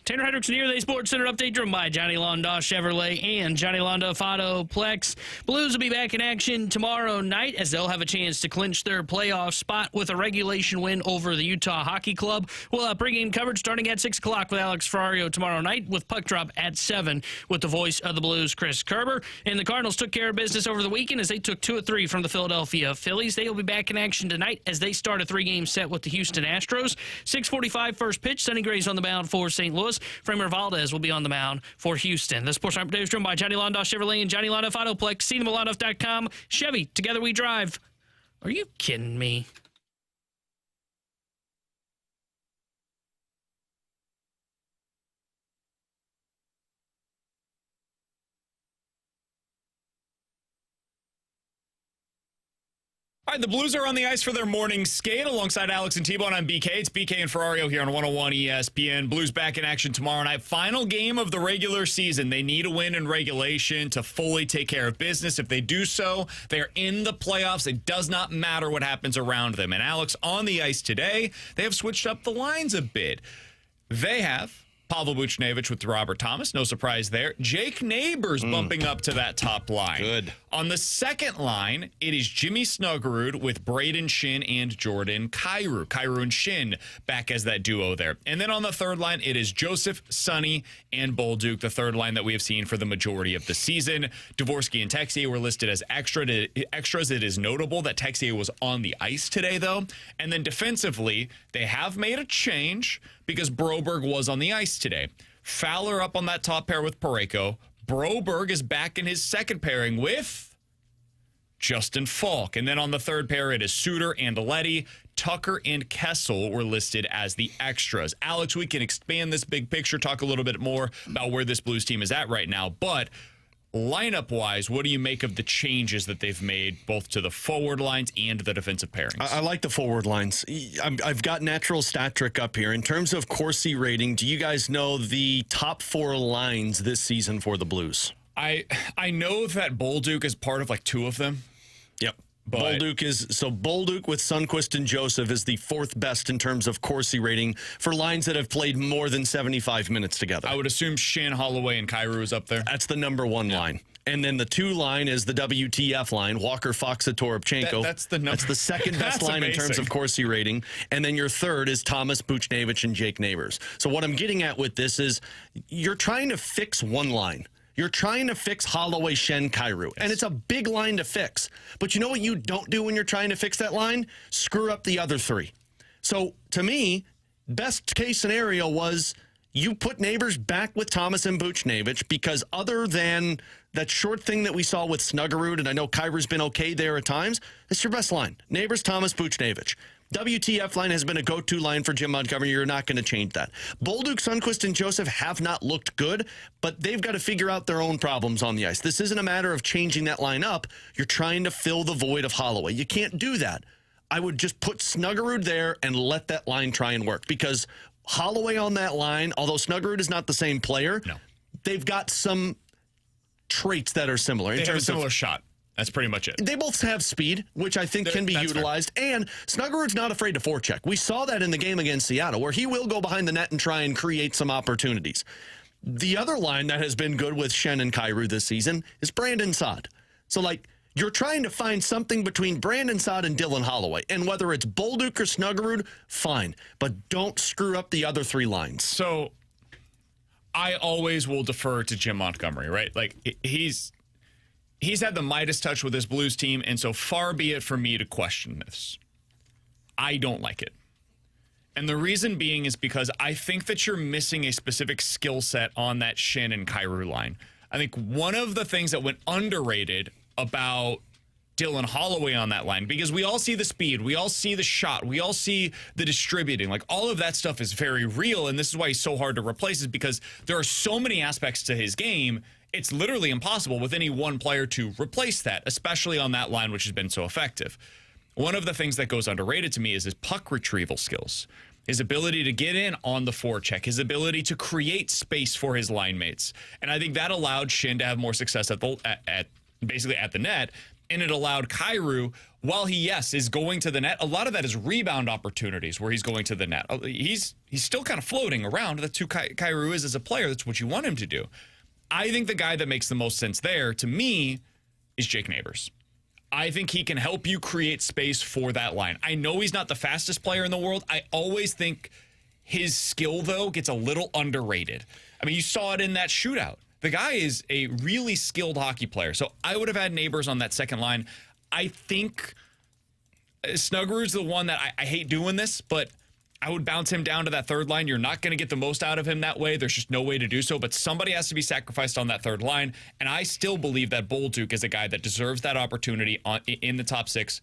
Tanner Hendrickson here, the Sports Center update driven by Johnny Londaw Chevrolet and Johnny Londaw Autoplex. Blues will be back in action tomorrow night as they'll have a chance to clinch their playoff spot with a regulation win over the Utah Hockey Club. We'll have pregame coverage starting at 6 o'clock with Alex Ferrario tomorrow night with puck drop at 7 with the voice of the Blues, Chris Kerber. And the Cardinals took care of business over the weekend as they took 2 of 3 from the Philadelphia Phillies. They will be back in action tonight as they start a 3-game set with the Houston Astros. 6:45 first pitch. Sonny Gray's on the mound for St. Louis. Framer Valdez will be on the mound for Houston. The Sports Update is driven by Johnny Londaw Chevrolet and Johnny Londaw Autoplex. See them at londaw.com. Chevy, together we drive. Are you kidding me? All right, the Blues are on the ice for their morning skate alongside Alex and T-Bone. I'm BK. It's BK and Ferrario here on 101 ESPN. Blues back in action tomorrow night. Final game of the regular season. They need a win in regulation to fully take care of business. If they do so, they're in the playoffs. It does not matter what happens around them. And Alex, on the ice today, they have switched up the lines a bit. They have Pavel Buchnevich with Robert Thomas. No surprise there. Jake Neighbors bumping up to that top line. Good. On the second line, it is Jimmy Snuggerud with Braden Shin and Jordan Kyrou. Kyrou and Shin back as that duo there. And then on the third line, it is Joseph, Sonny, and Bolduc, the third line that we have seen for the majority of the season. Dvorsky and Texier were listed as extras. It is notable that Texier was on the ice today, though. And then defensively, they have made a change because Broberg was on the ice today. Fowler up on that top pair with Parayko. Broberg is back in his second pairing with Justin Falk. And then on the third pair, it is Suter and Letty. Tucker and Kessel were listed as the extras. Alex, we can expand this big picture, talk a little bit more about where this Blues team is at right now. But lineup-wise, what do you make of the changes that they've made both to the forward lines and the defensive pairings? I like the forward lines. I've got Natural Stat Trick up here. In terms of Corsi rating, do you guys know the top 4 lines this season for the Blues? I know that Bolduc is part of like 2 of them. Yep. But Bolduc with Sundqvist and Joseph is the 4th best in terms of Corsi rating for lines that have played more than 75 minutes together. I would assume Shin, Holloway, and Kyrou is up there. That's the number 1 line. And then the 2 line is the WTF line, Walker, Fox, Toropchenko. That's the number. That's the second best line amazing. in terms of Corsi rating. And then your third is Thomas, Buchnevich, and Jake Neighbors. So what I'm getting at with this is you're trying to fix one line. You're trying to fix Holloway, Shen, Kyrou. And it's a big line to fix. But you know what you don't do when you're trying to fix that line? Screw up the other 3. So to me, best case scenario was you put Neighbors back with Thomas and Buchnevich because other than that short thing that we saw with Snuggerud, and I know Kyrou's been okay there at times, it's your best line. Neighbors, Thomas, Buchnevich. WTF line has been a go-to line for Jim Montgomery. You're not going to change that. Bolduc, Sundqvist, and Joseph have not looked good, but they've got to figure out their own problems on the ice. This isn't a matter of changing that line up. You're trying to fill the void of Holloway. You can't do that. I would just put Snuggerud there and let that line try and work because Holloway on that line, although Snuggerud is not the same player, they've got some traits that are similar. They have a similar shot. That's pretty much it. They both have speed, which I think can be utilized. Fair. And Snuggerud's not afraid to forecheck. We saw that in the game against Seattle, where he will go behind the net and try and create some opportunities. The other line that has been good with Shen and Kyrou this season is Brandon Saad. So, you're trying to find something between Brandon Saad and Dylan Holloway. And whether it's Bolduc or Snuggerud, fine. But don't screw up the other 3 lines. So, I always will defer to Jim Montgomery, right? He's had the Midas touch with this Blues team, and so far be it for me to question this. I don't like it. And the reason being is because I think that you're missing a specific skill set on that Shin and Kyrou line. I think one of the things that went underrated about Dylan Holloway on that line, because we all see the speed, we all see the shot, we all see the distributing, all of that stuff is very real, and this is why he's so hard to replace, is because there are so many aspects to his game. It's literally impossible with any one player to replace that, especially on that line, which has been so effective. One of the things that goes underrated to me is his puck retrieval skills, his ability to get in on the forecheck, his ability to create space for his line mates. And I think that allowed Shin to have more success basically at the net. and it allowed Kyrou, while he, yes, is going to the net, a lot of that is rebound opportunities where he's going to the net. He's still kind of floating around. That's who Kyrou is as a player. That's what you want him to do. I think the guy that makes the most sense there, to me, is Jake Neighbors. I think he can help you create space for that line. I know he's not the fastest player in the world. I always think his skill, though, gets a little underrated. I mean, you saw it in that shootout. The guy is a really skilled hockey player. So I would have had Neighbors on that second line. I think Snuggerud's the one that I hate doing this, but I would bounce him down to that third line. You're not going to get the most out of him that way. There's just no way to do so. But somebody has to be sacrificed on that third line. And I still believe that Bolduc is a guy that deserves that opportunity in the top six.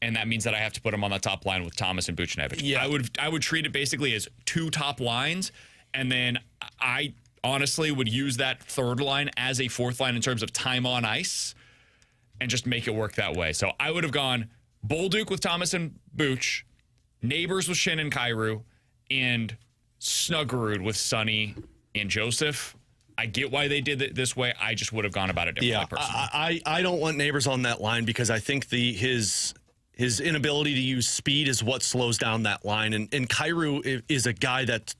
And that means that I have to put him on the top line with Thomas and Buchnevich. Yeah. I would treat it basically as two top lines. And then I honestly would use that third line as a fourth line in terms of time on ice and just make it work that way. So I would have gone Bolduc with Thomas and Buch, Neighbors with Shin and Kyrou, and Snuggerud with Sonny and Joseph. I get why they did it this way. I just would have gone about it differently personally. I don't want Neighbors on that line because I think his inability to use speed is what slows down that line. And Kyrou is a guy that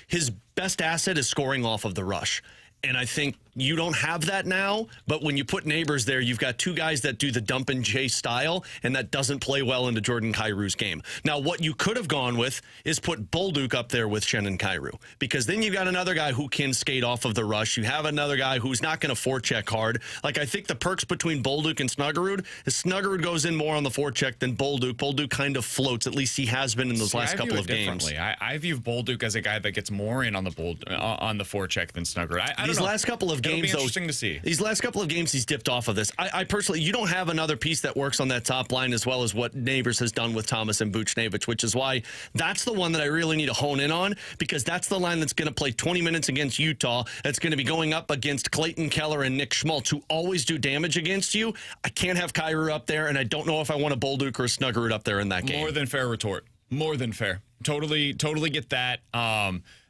his best asset is scoring off of the rush. And I think you don't have that now, but when you put Neighbors there, you've got two guys that do the dump and chase style, and that doesn't play well into Jordan Kyrou's game. Now, what you could have gone with is put Bolduc up there with Shannon Kyrou, because then you've got another guy who can skate off of the rush. You have another guy who's not going to forecheck hard. Like, I think the perks between Bolduc and Snuggerud is Snuggerud goes in more on the forecheck than Bolduc. Bolduc kind of floats, at least he has been in those last couple of games. I view Bolduc as a guy that gets more in on the forecheck than Snuggerud. I don't These know. last couple of It'll games, be interesting to see. These last couple of games, he's dipped off of this. I personally, you don't have another piece that works on that top line as well as what Neighbors has done with Thomas and Buchnevich, which is why that's the one that I really need to hone in on, because that's the line that's going to play 20 minutes against Utah. That's going to be going up against Clayton Keller and Nick Schmaltz, who always do damage against you. I can't have Kyrou up there, and I don't know if I want a Bolduc or a Snuggerud up there in that game. More than fair retort. More than fair. Totally get that.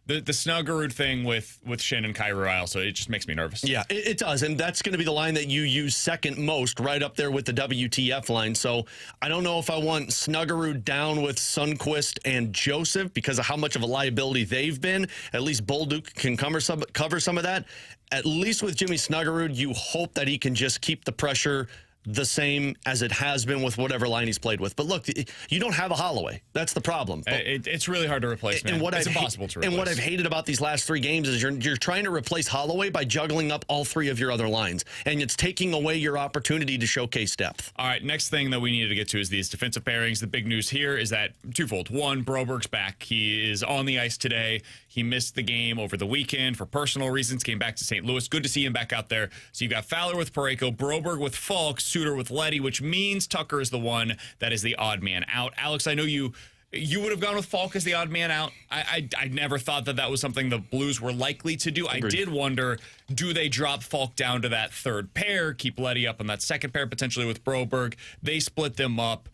The Snuggerud thing with Shin and Kyrou, it just makes me nervous. Yeah, it does, and that's going to be the line that you use second most, right up there with the WTF line. So I don't know if I want Snuggerud down with Sundqvist and Joseph because of how much of a liability they've been. At least Bolduc can cover some of that. At least with Jimmy Snuggerud, you hope that he can just keep the pressure the same as it has been with whatever line he's played with. But look, you don't have a Holloway. That's the problem. It's really hard to replace, man. It's impossible to replace. And what I've hated about these last three games is you're trying to replace Holloway by juggling up all three of your other lines. And it's taking away your opportunity to showcase depth. All right, next thing that we needed to get to is these defensive pairings. The big news here is that twofold. One, Broberg's back. He is on the ice today. He missed the game over the weekend for personal reasons, came back to St. Louis. Good to see him back out there. So you got Fowler with Parayko, Broberg with Falk, Suter with Leddy, which means Tucker is the one that is the odd man out. Alex, I know you would have gone with Falk as the odd man out. I never thought that was something the Blues were likely to do. Agreed. I did wonder, do they drop Falk down to that third pair, keep Leddy up on that second pair, potentially with Broberg? They split them up.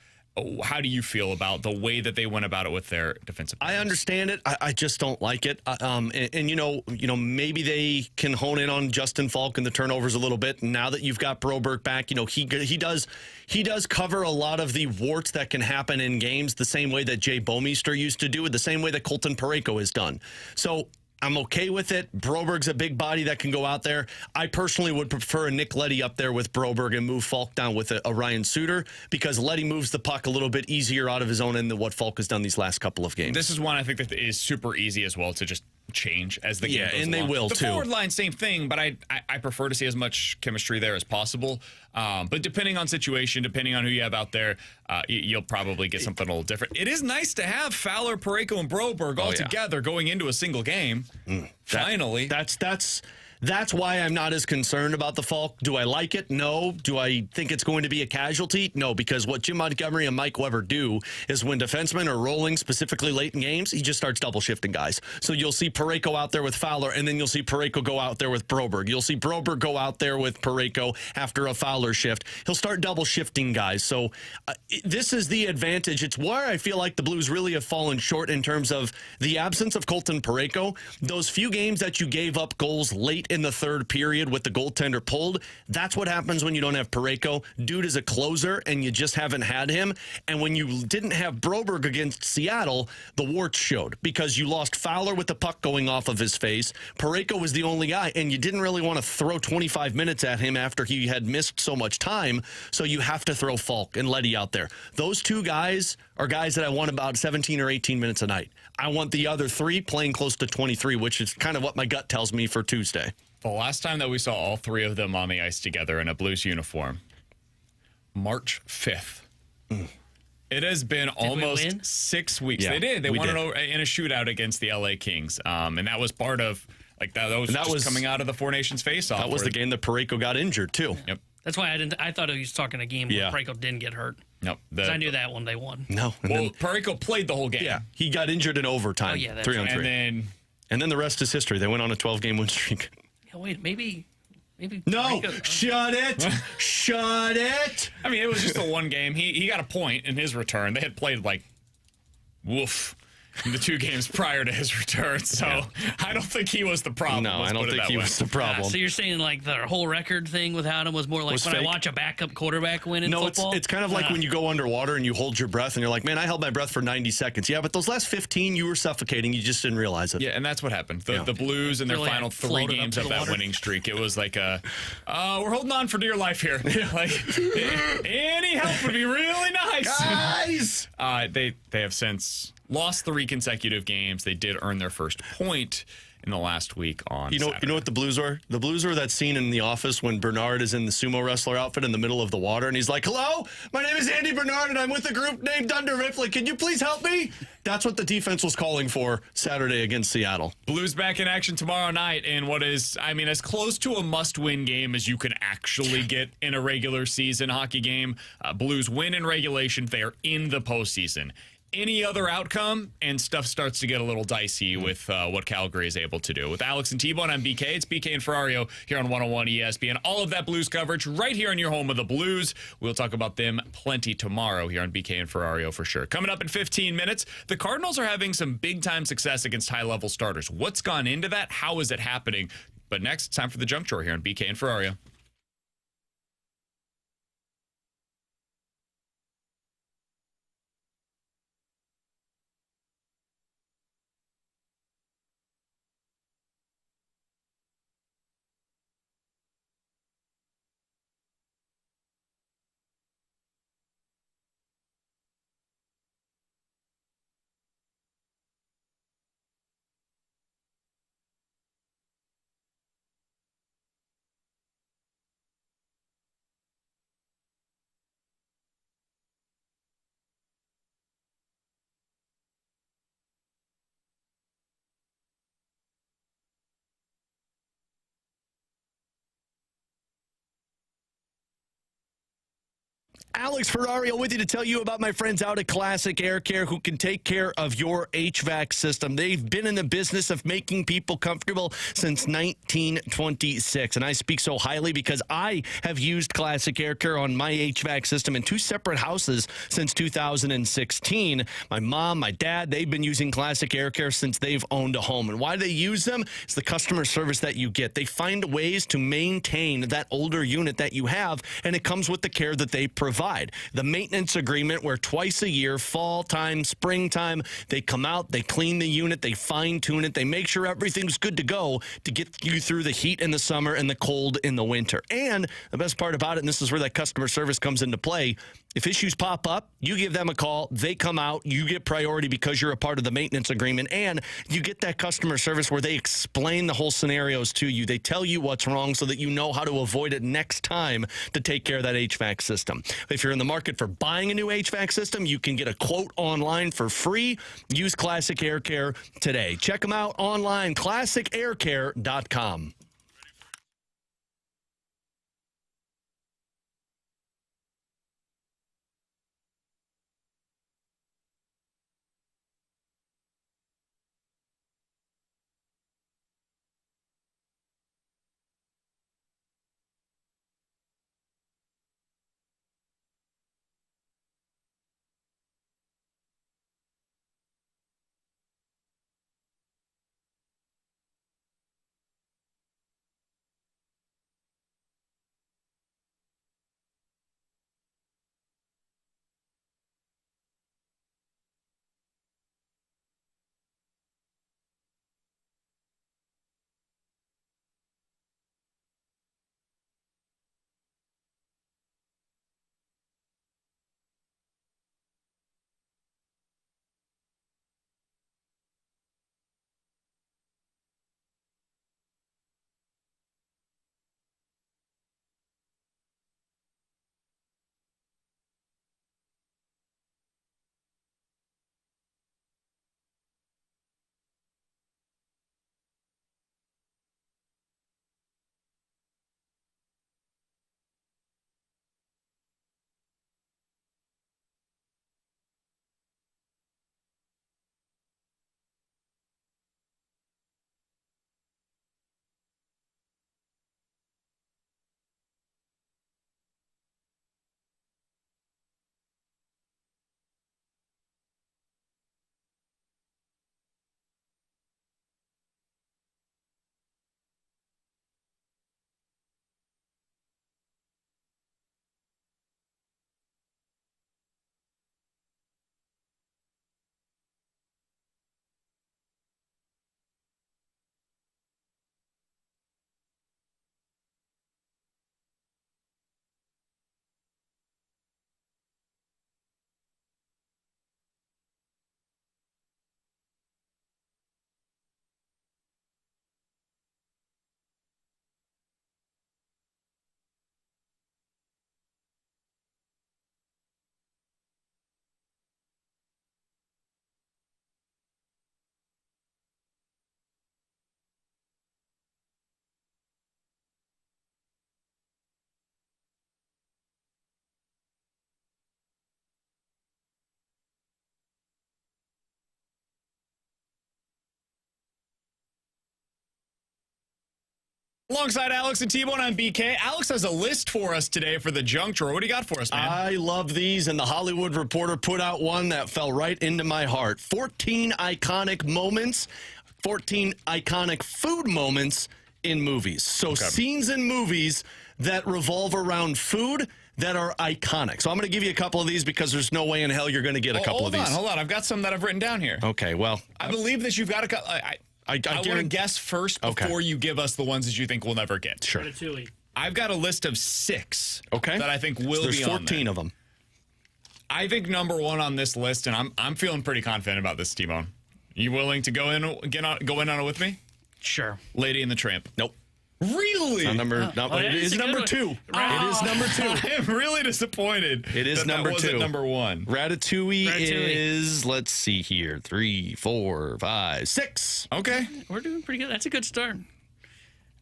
How do you feel about the way that they went about it with their defensive players? I understand it. I just don't like it. And you know, maybe they can hone in on Justin Falk and the turnovers a little bit. Now that you've got Broberg back, he does cover a lot of the warts that can happen in games the same way that Jay Bomeister used to do it, the same way that Colton Parayko has done. So I'm okay with it. Broberg's a big body that can go out there. I personally would prefer a Nick Leddy up there with Broberg and move Falk down with a Ryan Suter, because Leddy moves the puck a little bit easier out of his own end than what Falk has done these last couple of games. This is one I think that is super easy as well to just change as the game goes and along. they will the too. Forward line, same thing, but I prefer to see as much chemistry there as possible. But depending on situation, depending on who you have out there, you'll probably get something a little different. It is nice to have Fowler, Parayko, and Broberg all together going into a single game. Finally. That's why I'm not as concerned about the Falk. Do I like it? No. Do I think it's going to be a casualty? No, because what Jim Montgomery and Mike Weber do is when defensemen are rolling, specifically late in games, he just starts double shifting guys. So you'll see Parayko out there with Fowler, and then you'll see Parayko go out there with Broberg. You'll see Broberg go out there with Parayko after a Fowler shift. He'll start double shifting guys. So this is the advantage. It's where I feel like the Blues really have fallen short in terms of the absence of Colton Parayko. Those few games that you gave up goals late in the third period with the goaltender pulled. That's what happens when you don't have Parayko. Dude is a closer, and you just haven't had him. And when you didn't have Broberg against Seattle, the warts showed because you lost Fowler with the puck going off of his face. Parayko was the only guy, and you didn't really want to throw 25 minutes at him after he had missed so much time. So you have to throw Falk and Letty out there. Those two guys are guys that I want about 17 or 18 minutes a night. I want the other three playing close to 23, which is kind of what my gut tells me for Tuesday. The last time that we saw all three of them on the ice together in a Blues uniform, March 5th. It has been almost 6 weeks. Yeah, they did. They we won did. in a shootout against the LA Kings. And that was part of, like, that was coming out of the Four Nations face-off. That was the game that Parayko got injured, too. Yep. That's why I thought he was talking a game where Parayko didn't get hurt. Nope. 'Cause I knew that one they won. No. Well, Parayko played the whole game. Yeah, he got injured in overtime. Oh, yeah, that's 3-on-3. And then the rest is history. They went on a 12-game win streak. Yeah, wait, maybe. No, Parayko- shut it. Shut it. I mean, it was just a one game. He got a point in his return. They had played like woof in the 2 games prior to his return. So I don't think he was the problem. No, Let's I don't put it think that he way. was the problem. So you're saying like the whole record thing without him was more like Was when I fake? watch a backup quarterback win in No, football? it's kind of like when you go underwater and you hold your breath and you're like, man, I held my breath for 90 seconds. Yeah, but those last 15, you were suffocating. You just didn't realize it. Yeah, and that's what happened. The Blues in their Really final 3 floated games up of to the that water. winning streak, it was like we're holding on for dear life here. Like any help would be really nice. Guys! They have since lost 3 consecutive games. They did earn their first point in the last week on You know Saturday. what the Blues are? The Blues are that scene in The Office when Bernard is in the sumo wrestler outfit in the middle of the water, and he's like, hello, my name is Andy Bernard, and I'm with a group named Dunder Mifflin. Can you please help me? That's what the defense was calling for Saturday against Seattle. Blues back in action tomorrow night in what is, I mean, as close to a must-win game as you can actually get in a regular season hockey game. Blues win in regulation. They are in the postseason. Any other outcome, and stuff starts to get a little dicey with what Calgary is able to do. With Alex and T-Bone, I'm BK. It's BK and Ferrario here on 101 ESPN. All of that Blues coverage right here on your home of the Blues. We'll talk about them plenty tomorrow here on BK and Ferrario for sure. Coming up in 15 minutes, the Cardinals are having some big-time success against high-level starters. What's gone into that? How is it happening? But next, it's time for the junk drawer here on BK and Ferrario. Alex Ferrario with you to tell you about my friends out at Classic Air Care who can take care of your HVAC system. They've been in the business of making people comfortable since 1926. And I speak so highly because I have used Classic Air Care on my HVAC system in 2 separate houses since 2016. My mom, my dad, they've been using Classic Air Care since they've owned a home. And why they use them? It's the customer service that you get. They find ways to maintain that older unit that you have, and it comes with the care that they provide. The maintenance agreement where twice a year, fall time, springtime, they come out, they clean the unit, they fine tune it, they make sure everything's good to go to get you through the heat in the summer and the cold in the winter. And the best part about it, and this is where that customer service comes into play, if issues pop up, you give them a call, they come out, you get priority because you're a part of the maintenance agreement, and you get that customer service where they explain the whole scenarios to you. They tell you what's wrong so that you know how to avoid it next time to take care of that HVAC system. If you're in the market for buying a new HVAC system, you can get a quote online for free. Use Classic Air Care today. Check them out online, classicaircare.com. Alongside Alex and T-Bone, I'm BK. Alex has a list for us today for the junk drawer. What do you got for us, man? I love these, and the Hollywood Reporter put out one that fell right into my heart. 14 iconic moments, 14 iconic food moments in movies. So scenes in movies that revolve around food that are iconic. So I'm going to give you a couple of these because there's no way in hell you're going to get a couple of these. Hold on. I've got some that I've written down here. Okay, well. I believe that you've got a couple. I want to guess first before you give us the ones that you think we'll never get. Sure. Ratatouille. I've got a list of 6 that I think will there's be on 14 there. of them. I think number 1 on this list, and I'm feeling pretty confident about this, T-Bone. You willing to go in on it with me? Sure. Lady and the Tramp. Nope. Really? It is number 2. It is number 2. I am really disappointed. It is number 2. Wasn't number 1. Ratatouille is, let's see here, 3, 4, 5, 6. Okay. We're doing pretty good. That's a good start.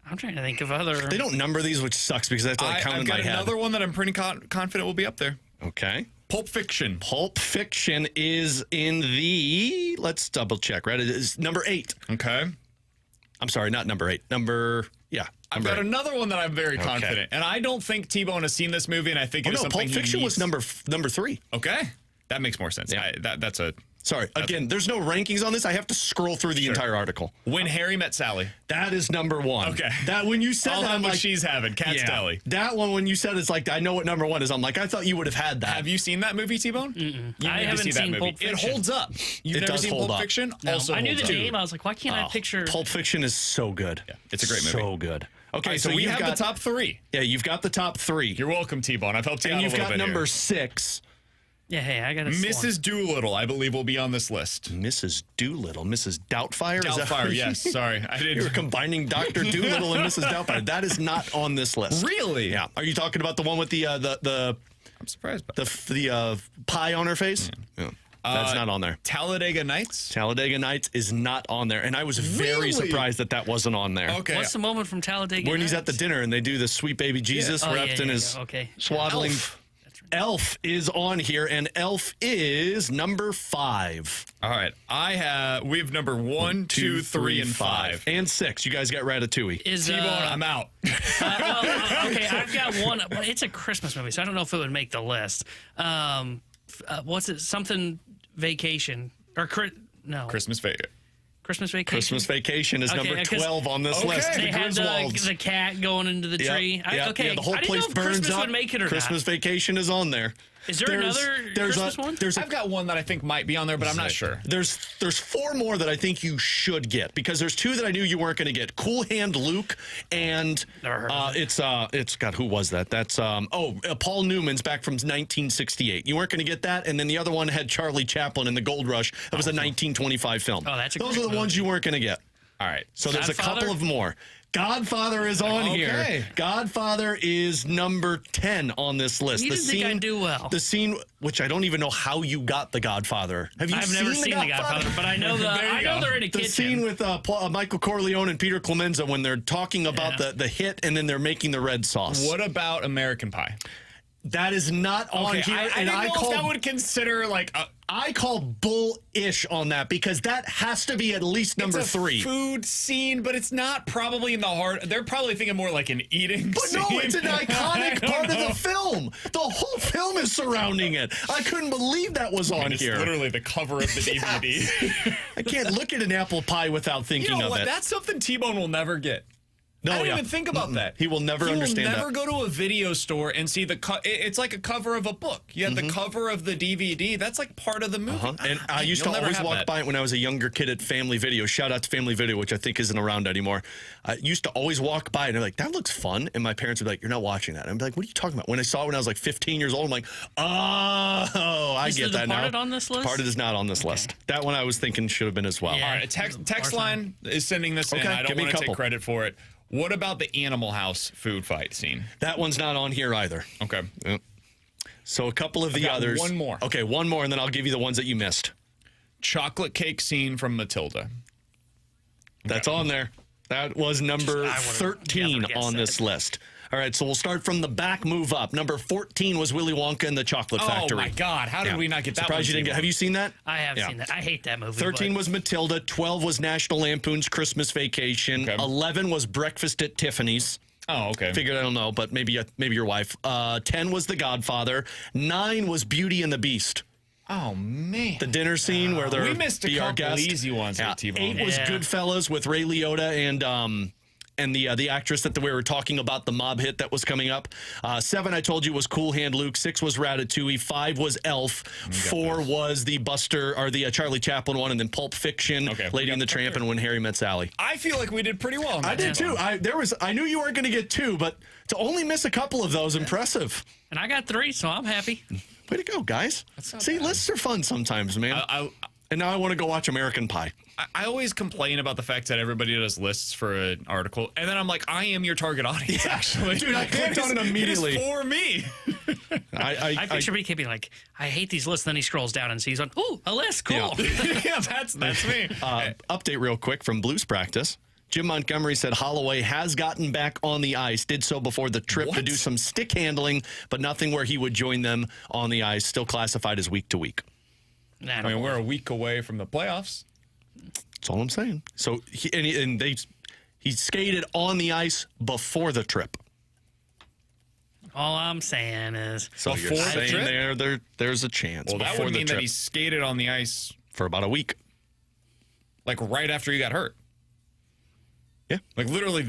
I'm trying to think of other. They don't number these, which sucks because I have to count in my head. I've got another one that I'm pretty confident will be up there. Okay. Pulp Fiction. Pulp Fiction is in the, let's double check, right? It is number 8. Okay. I'm sorry, not number 8. I've got another one that I'm very confident, and I don't think T-Bone has seen this movie, and I think it is something Pulp Fiction was number 3. Okay, that makes more sense. Yeah. That's a. Sorry, again, there's no rankings on this. I have to scroll through the entire article. When Harry Met Sally. That is number 1. Okay. That when you said I'll that, have I'm what like, she's having. Cat's Deli. That one, when you said it's like, I know what number 1 is. I'm like, I thought you would have had that. Have you seen that movie, T-Bone? I haven't seen Pulp Fiction. It holds up. You've It never does seen hold Pulp up. Fiction? No, Also I knew the holds up. name. I was like, why can't I picture? Pulp Fiction is so good. Yeah, it's a great movie. So good. Okay, All right, so we have the top 3. Yeah, you've got the top 3. You're welcome, T-Bone. I've helped you out a And little you've bit got number here. 6. Yeah, hey, I got a Mrs. Doolittle, I believe, will be on this list. Mrs. Doolittle. Mrs. Doubtfire? Is that Doubtfire, yes. Sorry. I didn't. You're combining Dr. Doolittle and Mrs. Doubtfire. That is not on this list. Really? Yeah. Are you talking about the one with the I'm surprised by the pie on her face? Yeah. That's not on there. Talladega Nights? Talladega Nights is not on there. And I was very Really? surprised that wasn't on there. Okay. What's the moment from Talladega? When he's at the Nights? dinner and they do the sweet baby Jesus wrapped in his swaddling. Elf is on here, and Elf is number 5. All right. We have number 1, 2, 3, and 5. And 6. You guys got Ratatouille. T-Bone, I'm out. Okay, I've got one. Well, it's a Christmas movie, so I don't know if it would make the list. What's it? Something Vacation or Christmas favorite. Christmas Vacation. Christmas Vacation is number 12 on this list. They The had Griswolds. the cat going into the tree. Yeah, the whole I didn't place know if burns Christmas up. would make it or Christmas not. Vacation is on there. Is there another Christmas one? I've got one that I think might be on there, but I'm not sure. There's 4 more that I think you should get because there's 2 that I knew you weren't going to get. Cool Hand Luke and it's God, who was that? That's Paul Newman's back from 1968. You weren't going to get that, and then the other one had Charlie Chaplin in the Gold Rush. That was a 1925 film. Oh, that's a Those great are the ones you weren't going to get. All right. So there's a Godfather? couple of more. Godfather is on here. Godfather is number 10 on this list. You didn't think I'd do well. The scene, which I don't even know how you got The Godfather. Have you I've seen never seen The Godfather, but I know they're in a the kitchen. scene with Michael Corleone and Peter Clemenza when they're talking about the hit and then they're making the red sauce. What about American Pie? That is not on here. I and didn't know if that would consider like I call bullish on that because that has to be at least number it's a 3. food scene, but it's not probably in the heart. They're probably thinking more like an eating But scene. no, it's an iconic part of the film. The whole film is surrounding it. I couldn't believe that was on It's here. literally the cover of the DVD. I can't look at an apple pie without thinking You know of what? it. That's something T-Bone will never get. No, I don't even think about that. He will never understand that. He will never go to a video store and see it's like a cover of a book. You have the cover of the DVD. That's like part of the movie. And I used to always walk by it when I was a younger kid at Family Video. Shout out to Family Video, which I think isn't around anymore. I used to always walk by and I'm like, that looks fun. And my parents would be like, you're not watching that. And I'd be like, what are you talking about? When I saw it when I was like 15 years old, I'm like, oh, I get that now. Is Departed on this list? Departed is not on this list. That one I was thinking should have been as well. Yeah. All right, a text line is sending this in. Okay, I give don't me want a to take couple. credit for it. What about the Animal House food fight scene? That one's not on here either. Okay. Yep. So a couple of the got others. one more. Okay, one more, and then I'll give you the ones that you missed. Chocolate cake scene from Matilda. That's on there. That was number I would've 13 never guessed on this that. list. All right, so we'll start from the back, move up. Number 14 was Willy Wonka and the Chocolate Factory. Oh, my God. How did we not get that Surprised one? you didn't get. Have you seen that? I have seen that. I hate that movie. 13 was Matilda. 12 was National Lampoon's Christmas Vacation. Okay. 11 was Breakfast at Tiffany's. Oh, okay. Figured I don't know, but maybe your wife. 10 was The Godfather. 9 was Beauty and the Beast. Oh, man. The dinner scene where they're We missed a couple easy ones with T-Bone. 8 was Goodfellas with Ray Liotta and the actress that we were talking about, the mob hit that was coming up. 7, I told you, was Cool Hand Luke. 6 was Ratatouille. 5 was Elf. 4 was the Charlie Chaplin one, and then Pulp Fiction, Lady and the Tramp, and When Harry Met Sally. I feel like we did pretty well. I did too. I knew you weren't going to get 2, but to only miss a couple of those, impressive. And I got 3, so I'm happy. Way to go, guys. See, lists are fun sometimes, man. And now I want to go watch American Pie. I always complain about the fact that everybody does lists for an article, and then I'm like, I am your target audience, actually. Dude, I clicked on it immediately. It is for me. I picture BK being like, I hate these lists. Then he scrolls down and sees one. Ooh, a list. Cool. Yeah, that's me. Update real quick from Blues practice. Jim Montgomery said Holloway has gotten back on the ice, did so before the trip to do some stick handling, but nothing where he would join them on the ice, still classified as week to week. I mean, we're a week away from the playoffs. That's all I'm saying. So he skated on the ice before the trip. All I'm saying is, So you're saying there's a chance. Well, that before would the mean trip that he skated on the ice for about a week. Like right after he got hurt. Yeah. Like literally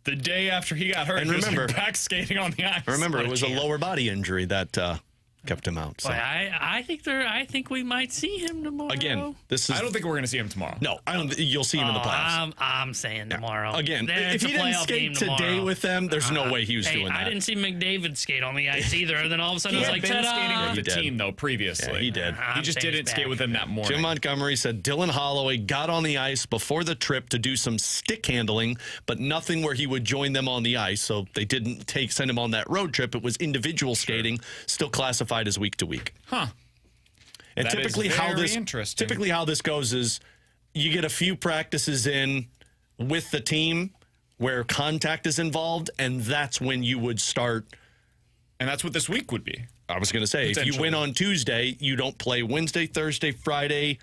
the day after he got hurt. And he was remember, like back skating on the ice. Remember, it was a lower body injury that kept him out. So. boy, I think we might see him tomorrow. Again, this is. I don't think we're going to see him tomorrow. No, I don't. You'll see him in the playoffs. I'm saying tomorrow. Again, It's if he a didn't playoff skate game today tomorrow. with them, there's no way he was doing that. I didn't see McDavid skate on the ice either. And then all of a sudden, He it was had like, been ta-da! skating with the He did. team, though, previously. Yeah, he did. He just didn't skate with them that morning. Jim Montgomery said Dylan Holloway got on the ice before the trip to do some stick handling, but nothing where he would join them on the ice. So they didn't send him on that road trip. It was individual skating, still classified as week to week. Huh. And That typically is how very this interesting. typically how this goes is you get a few practices in with the team where contact is involved, and that's when you would start. And that's what this week would be. I was going to say, if you win on Tuesday, you don't play Wednesday, Thursday, Friday.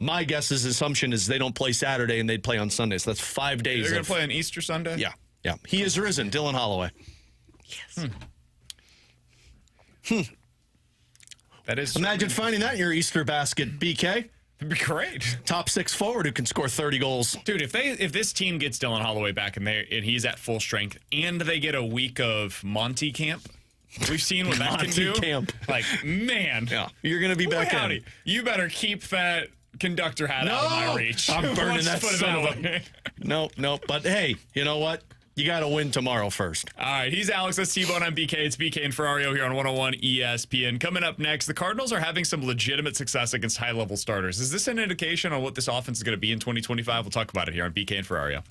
My assumption is they don't play Saturday and they'd play on Sunday. So that's 5 days. They're going to play on Easter Sunday? Yeah. He is risen, Dylan Holloway. That is. Imagine finding that in your Easter basket, BK. It'd be great. Top 6 forward who can score 30 goals. Dude, if this team gets Dylan Holloway back and he's at full strength and they get a week of Monty camp, we've seen what that can do. Monty camp. Like, man. Yeah. You're going to be back in. You better keep that conductor hat out of my reach. I'm burning Let's that put it son that of way. No. But hey, you know what? You got to win tomorrow first. All right, he's Alex. That's T-Bone. I'm BK. It's BK and Ferrario here on 101 ESPN. Coming up next, the Cardinals are having some legitimate success against high-level starters. Is this an indication on what this offense is going to be in 2025? We'll talk about it here on BK and Ferrario.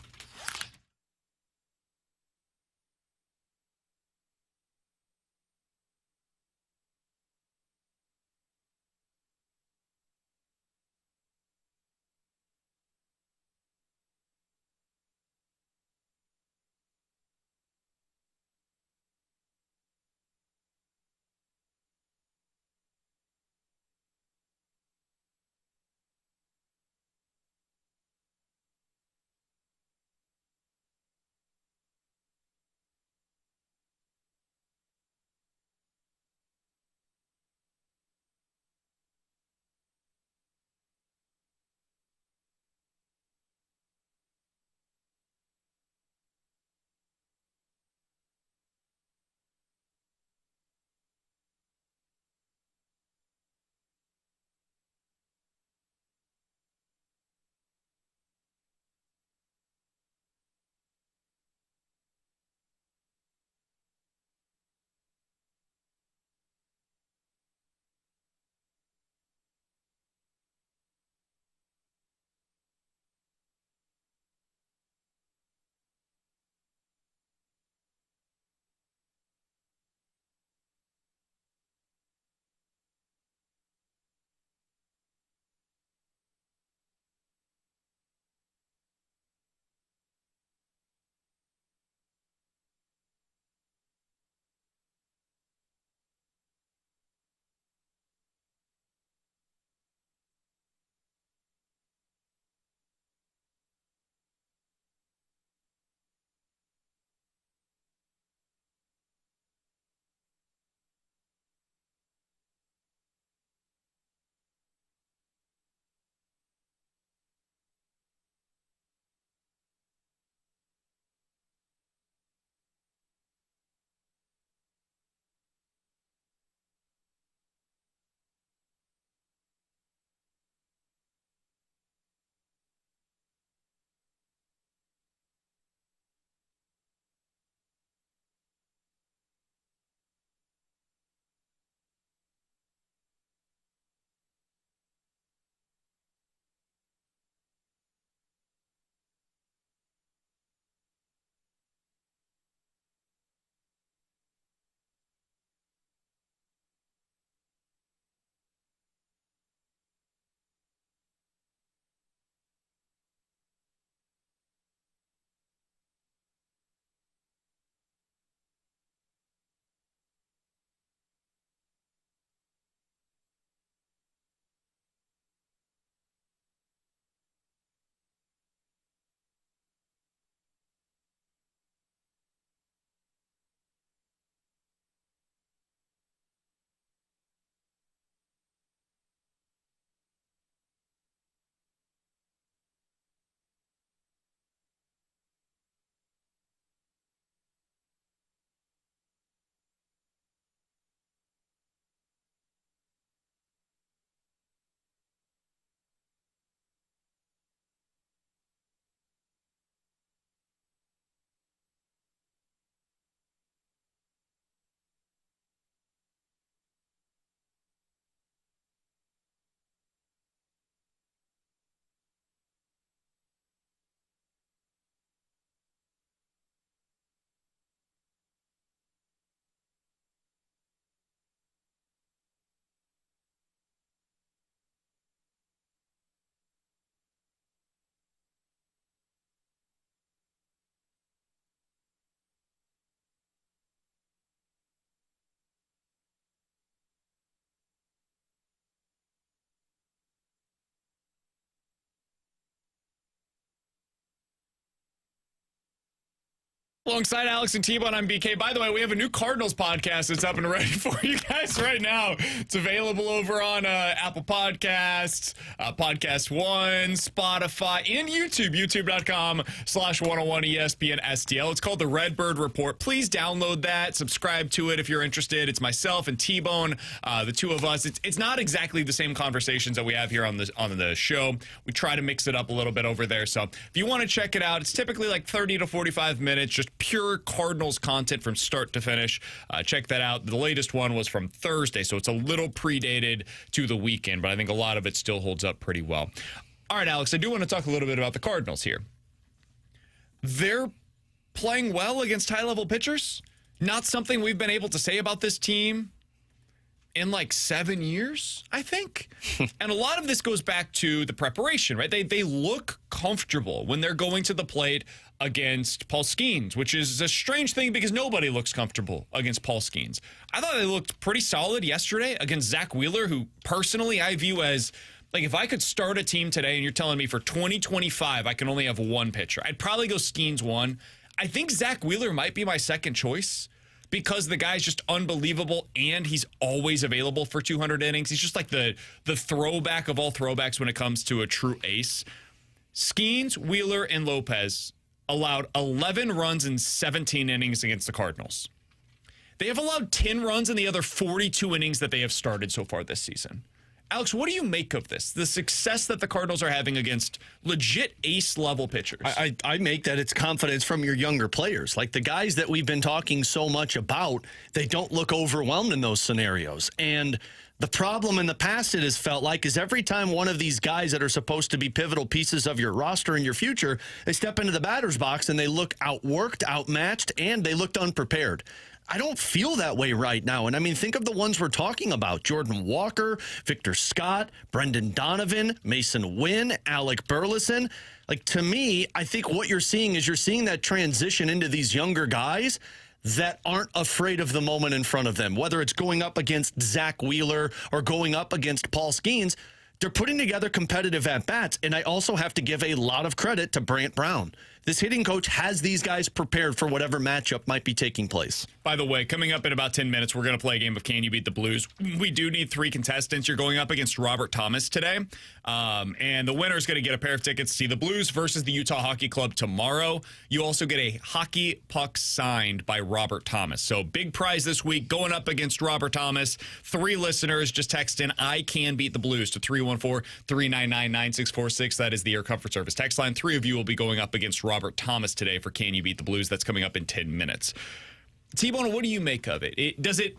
Alongside Alex and T-Bone, I'm BK. By the way, we have a new Cardinals podcast that's up and ready for you guys right now. It's available over on Apple Podcasts, Podcast One, Spotify, and YouTube, youtube.com/101 ESPN STL. It's called the Redbird Report. Please download that, subscribe to it if you're interested. It's myself and T-Bone, the two of us. It's not exactly the same conversations that we have here on the show. We try to mix it up a little bit over there. So if you want to check it out, it's typically like 30 to 45 minutes, just pure Cardinals content from start to finish. Check that out. The latest one was from Thursday, so it's a little predated to the weekend, but I think a lot of it still holds up pretty well. All right, Alex, I do want to talk a little bit about the Cardinals here. They're playing well against high-level pitchers. Not something we've been able to say about this team in like 7 years, I think. And a lot of this goes back to the preparation, right? They look comfortable when they're going to the plate against Paul Skeens, which is a strange thing because nobody looks comfortable against Paul Skeens. I thought they looked pretty solid yesterday against Zach Wheeler, who personally I view as, like, if I could start a team today and you're telling me for 2025 I can only have one pitcher, I'd probably go Skeens one. I think Zach Wheeler might be my second choice because the guy's just unbelievable and he's always available for 200 innings. He's just like the throwback of all throwbacks when it comes to a true ace. Skeens, Wheeler, and Lopez allowed 11 runs in 17 innings against the Cardinals. They have allowed 10 runs in the other 42 innings that they have started so far this season. Alex, what do you make of this? The success that the Cardinals are having against legit ace-level pitchers. I make that it's confidence from your younger players. Like the guys that we've been talking so much about, they don't look overwhelmed in those scenarios. And the problem in the past, it has felt like, is every time one of these guys that are supposed to be pivotal pieces of your roster and your future, they step into the batter's box and they look outworked, outmatched, and they looked unprepared. I don't feel that way right now. And I mean, think of the ones we're talking about. Jordan Walker, Victor Scott, Brendan Donovan, Mason Wynn, Alec Burleson. Like, to me, I think what you're seeing is you're seeing that transition into these younger guys that aren't afraid of the moment in front of them. Whether it's going up against Zach Wheeler or going up against Paul Skeens, they're putting together competitive at-bats. And I also have to give a lot of credit to Brant Brown. This hitting coach has these guys prepared for whatever matchup might be taking place. By the way, coming up in about 10 minutes, we're going to play a game of Can You Beat the Blues? We do need 3 contestants. You're going up against Robert Thomas today. And the winner is going to get a pair of tickets to see the Blues versus the Utah Hockey Club tomorrow. You also get a hockey puck signed by Robert Thomas. So big prize this week going up against Robert Thomas. 3 listeners, just text in I Can Beat the Blues to 314-399-9646. That is the Air Comfort Service text line. 3 of you will be going up against Robert Thomas today for Can You Beat the Blues? That's coming up in 10 minutes. T-Bone, what do you make of it? Does it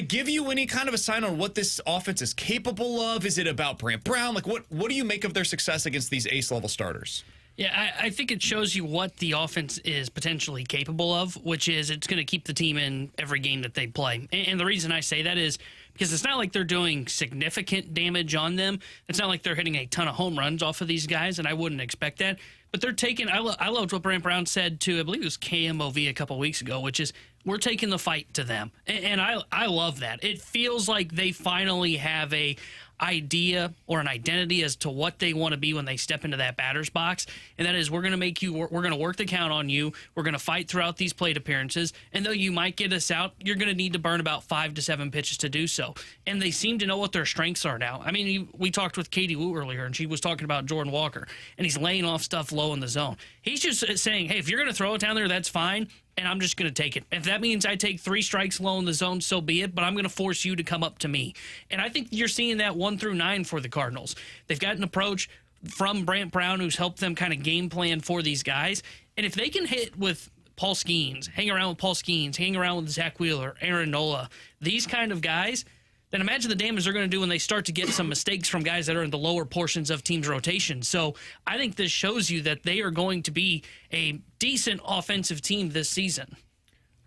give you any kind of a sign on what this offense is capable of? Is it about Brant Brown? Like, what do you make of their success against these ace-level starters? Yeah, I think it shows you what the offense is potentially capable of, which is it's going to keep the team in every game that they play. And the reason I say that is because it's not like they're doing significant damage on them. It's not like they're hitting a ton of home runs off of these guys, and I wouldn't expect that. But they're taking, I loved what Brant Brown said to, I believe it was KMOV a couple weeks ago, which is we're taking the fight to them. And I love that. It feels like they finally have a idea or an identity as to what they want to be when they step into that batter's box, and that is we're going to work the count on you. We're going to fight throughout these plate appearances, and though you might get us out, you're going to need to burn about 5 to 7 pitches to do so. And they seem to know what their strengths are now. I mean, we talked with Katie Wu earlier, and she was talking about Jordan Walker, and he's laying off stuff low in the zone. He's just saying, hey, if you're going to throw it down there, that's fine, and I'm just going to take it. If that means I take 3 strikes low in the zone, so be it, but I'm going to force you to come up to me. And I think you're seeing that 1 through 9 for the Cardinals. They've got an approach from Brant Brown who's helped them kind of game plan for these guys. And if they can hit with Paul Skeens, hang around with Paul Skeens, hang around with Zach Wheeler, Aaron Nola, these kind of guys, then imagine the damage they're going to do when they start to get some mistakes from guys that are in the lower portions of teams' rotation. So I think this shows you that they are going to be a decent offensive team this season.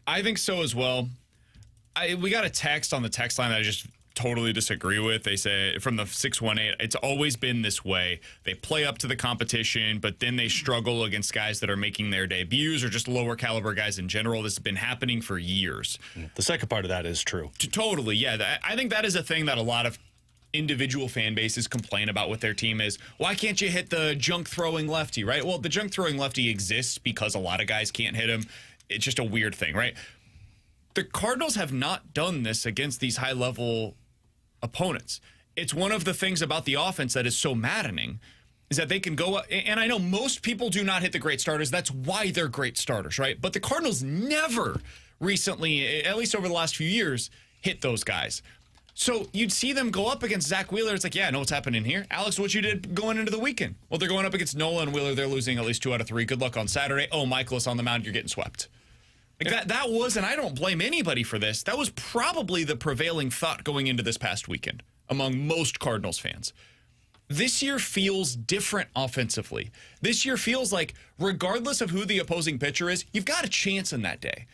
I think so as well. We got a text on the text line that I just totally disagree with. They say from the 618, it's always been this way. They play up to the competition, but then they struggle against guys that are making their debuts or just lower caliber guys in general. This has been happening for years. The second part of that is true. Totally, yeah. I think that is a thing that a lot of individual fan bases complain about with their team is, why can't you hit the junk throwing lefty, right? Well, the junk throwing lefty exists because a lot of guys can't hit him. It's just a weird thing, right? The Cardinals have not done this against these high level opponents. It's one of the things about the offense that is so maddening is that they can go up, and I know most people do not hit the great starters. That's why they're great starters, right? But the Cardinals never recently, at least over the last few years, hit those guys. So you'd see them go up against Zach Wheeler. It's like, yeah, I know what's happening here. Alex, what you did going into the weekend? Well, they're going up against Nola and Wheeler. They're losing at least 2 out of 3. Good luck on Saturday. Oh, Michaelis on the mound. You're getting swept. Like that was, and I don't blame anybody for this, that was probably the prevailing thought going into this past weekend among most Cardinals fans. This year feels different offensively. This year feels like, regardless of who the opposing pitcher is, you've got a chance in that day.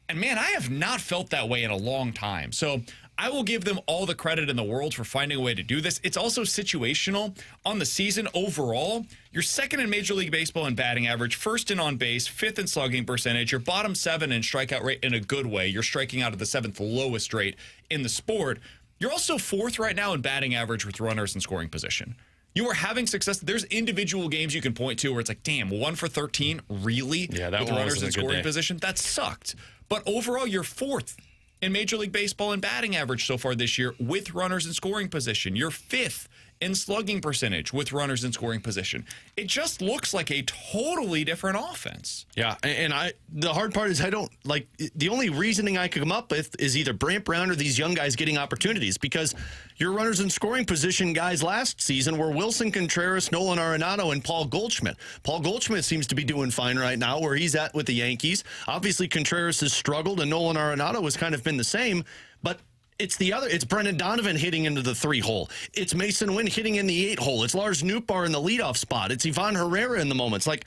And man, I have not felt that way in a long time. So I will give them all the credit in the world for finding a way to do this. It's also situational. On the season overall, you're second in Major League Baseball in batting average, first in on base, fifth in slugging percentage. You're bottom 7 in strikeout rate in a good way. You're striking out at the 7th lowest rate in the sport. You're also 4th right now in batting average with runners in scoring position. You are having success. There's individual games you can point to where it's like, damn, 1 for 13, really? Yeah, that with one runners wasn't in a good scoring day. position. That sucked. But overall, you're 4th in Major League Baseball in batting average so far this year with runners in scoring position. You're 5th in slugging percentage with runners in scoring position. It just looks like a totally different offense. Yeah, and the hard part is I don't, like, the only reasoning I could come up with is either Brant Brown or these young guys getting opportunities, because your runners in scoring position guys last season were Wilson Contreras, Nolan Arenado, and Paul Goldschmidt. Paul Goldschmidt seems to be doing fine right now where he's at with the Yankees. Obviously, Contreras has struggled, and Nolan Arenado has kind of been the same, but it's Brendan Donovan hitting into the 3-hole. It's Mason Wynn hitting in the 8-hole. It's Lars Nootbaar in the leadoff spot. It's Ivan Herrera in the moments. Like,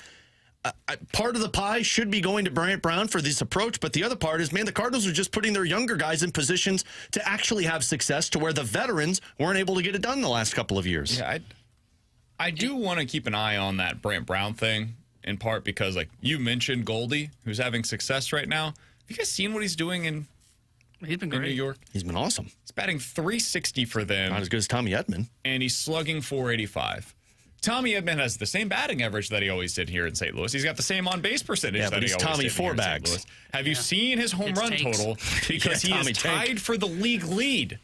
part of the pie should be going to Brant Brown for this approach, but the other part is, man, the Cardinals are just putting their younger guys in positions to actually have success to where the veterans weren't able to get it done the last couple of years. Yeah, I do want to keep an eye on that Brant Brown thing, in part because, like, you mentioned Goldie, who's having success right now. Have you guys seen what he's doing in He's been in great. New York? He's been awesome. He's batting .360 for them. Not as good as Tommy Edman. And he's slugging .485. Tommy Edman has the same batting average that he always did here in St. Louis. He's got the same on-base percentage that he's he always Tommy did here in St. Four-bags. Louis. Have you seen his home run tanks. total? Because Yeah, he Tommy is Tank. tied for the league lead.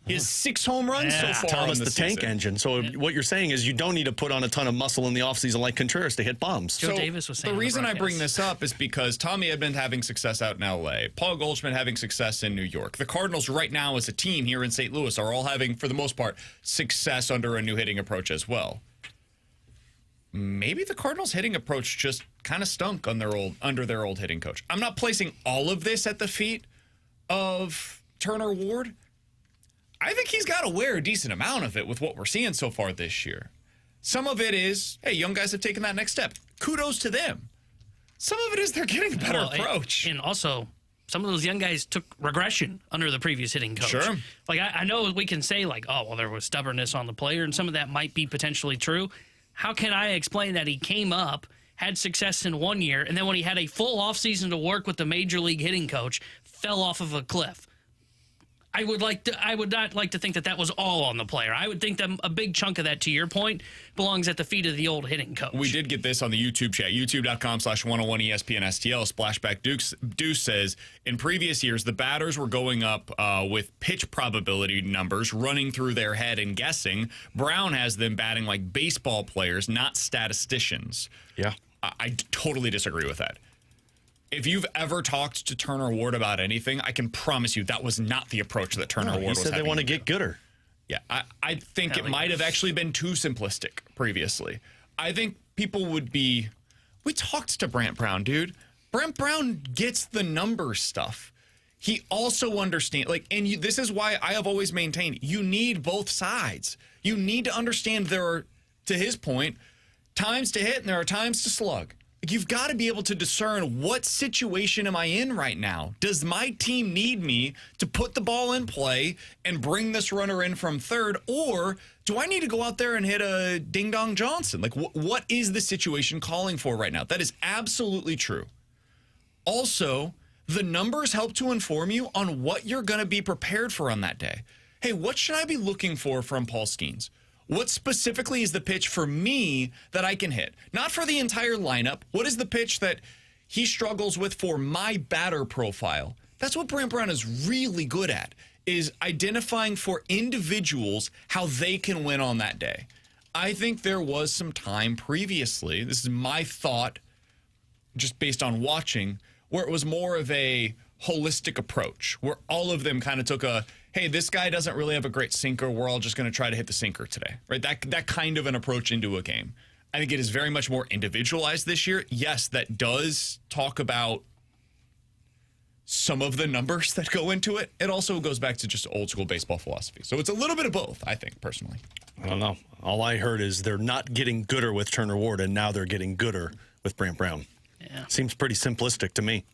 He has 6 home runs so far Thomas on the tank season. engine. So what you're saying is you don't need to put on a ton of muscle in the offseason like Contreras to hit bombs. Joe Davis was saying the on the reason I bring broadcast. this up is because Tommy Edman having success out in L.A., Paul Goldschmidt having success in New York. The Cardinals right now as a team here in St. Louis are all having, for the most part, success under a new hitting approach as well. Maybe the Cardinals hitting approach just kind of stunk on under their old hitting coach. I'm not placing all of this at the feet of Turner Ward. I think he's got to wear a decent amount of it with what we're seeing so far this year. Some of it is, hey, young guys have taken that next step. Kudos to them. Some of it is they're getting a better approach. And also, some of those young guys took regression under the previous hitting coach. Sure. Like, I know we can say, like, oh, well, there was stubbornness on the player, and some of that might be potentially true. How can I explain that he came up, had success in 1 year, and then when he had a full offseason to work with the major league hitting coach, fell off of a cliff? I would not like to think that was all on the player. I would think that a big chunk of that, to your point, belongs at the feet of the old hitting coach. We did get this on the YouTube chat, youtube.com/101ESPN STL. Splashback Deuce says, in previous years, the batters were going up with pitch probability numbers running through their head and guessing. Brown has them batting like baseball players, not statisticians. Yeah. I totally disagree with that. If you've ever talked to Turner Ward about anything, I can promise you that was not the approach that Turner Ward He was said they having want to to get gooder. Yeah, I think it might have actually been too simplistic previously. I think people would be... We talked to Brant Brown, dude. Brant Brown gets the number stuff. He also understands... this is why I have always maintained, you need both sides. You need to understand there are, to his point, times to hit and there are times to slug. You've got to be able to discern what situation am I in right now? Does my team need me to put the ball in play and bring this runner in from third? Or do I need to go out there and hit a ding-dong Johnson? Like, what is the situation calling for right now? That is absolutely true. Also, the numbers help to inform you on what you're going to be prepared for on that day. hey, what should I be looking for from Paul Skeens? What specifically is the pitch for me that I can hit? Not for the entire lineup. What is the pitch that he struggles with for my batter profile? That's what Brant Brown is really good at, is identifying for individuals how they can win on that day. I think there was some time previously, this is my thought, just based on watching, where it was more of a holistic approach, where all of them kind of took a, hey, this guy doesn't really have a great sinker, we're all just going to try to hit the sinker today, right? That kind of an approach into a game. I think it is very much more individualized this year. Yes, that does talk about some of the numbers that go into it. It also goes back to just old school baseball philosophy. So it's a little bit of both, I think, personally. I don't know. All I heard is they're not getting gooder with Turner Ward, and now they're getting gooder with Brant Brown. Yeah, Seems pretty simplistic to me.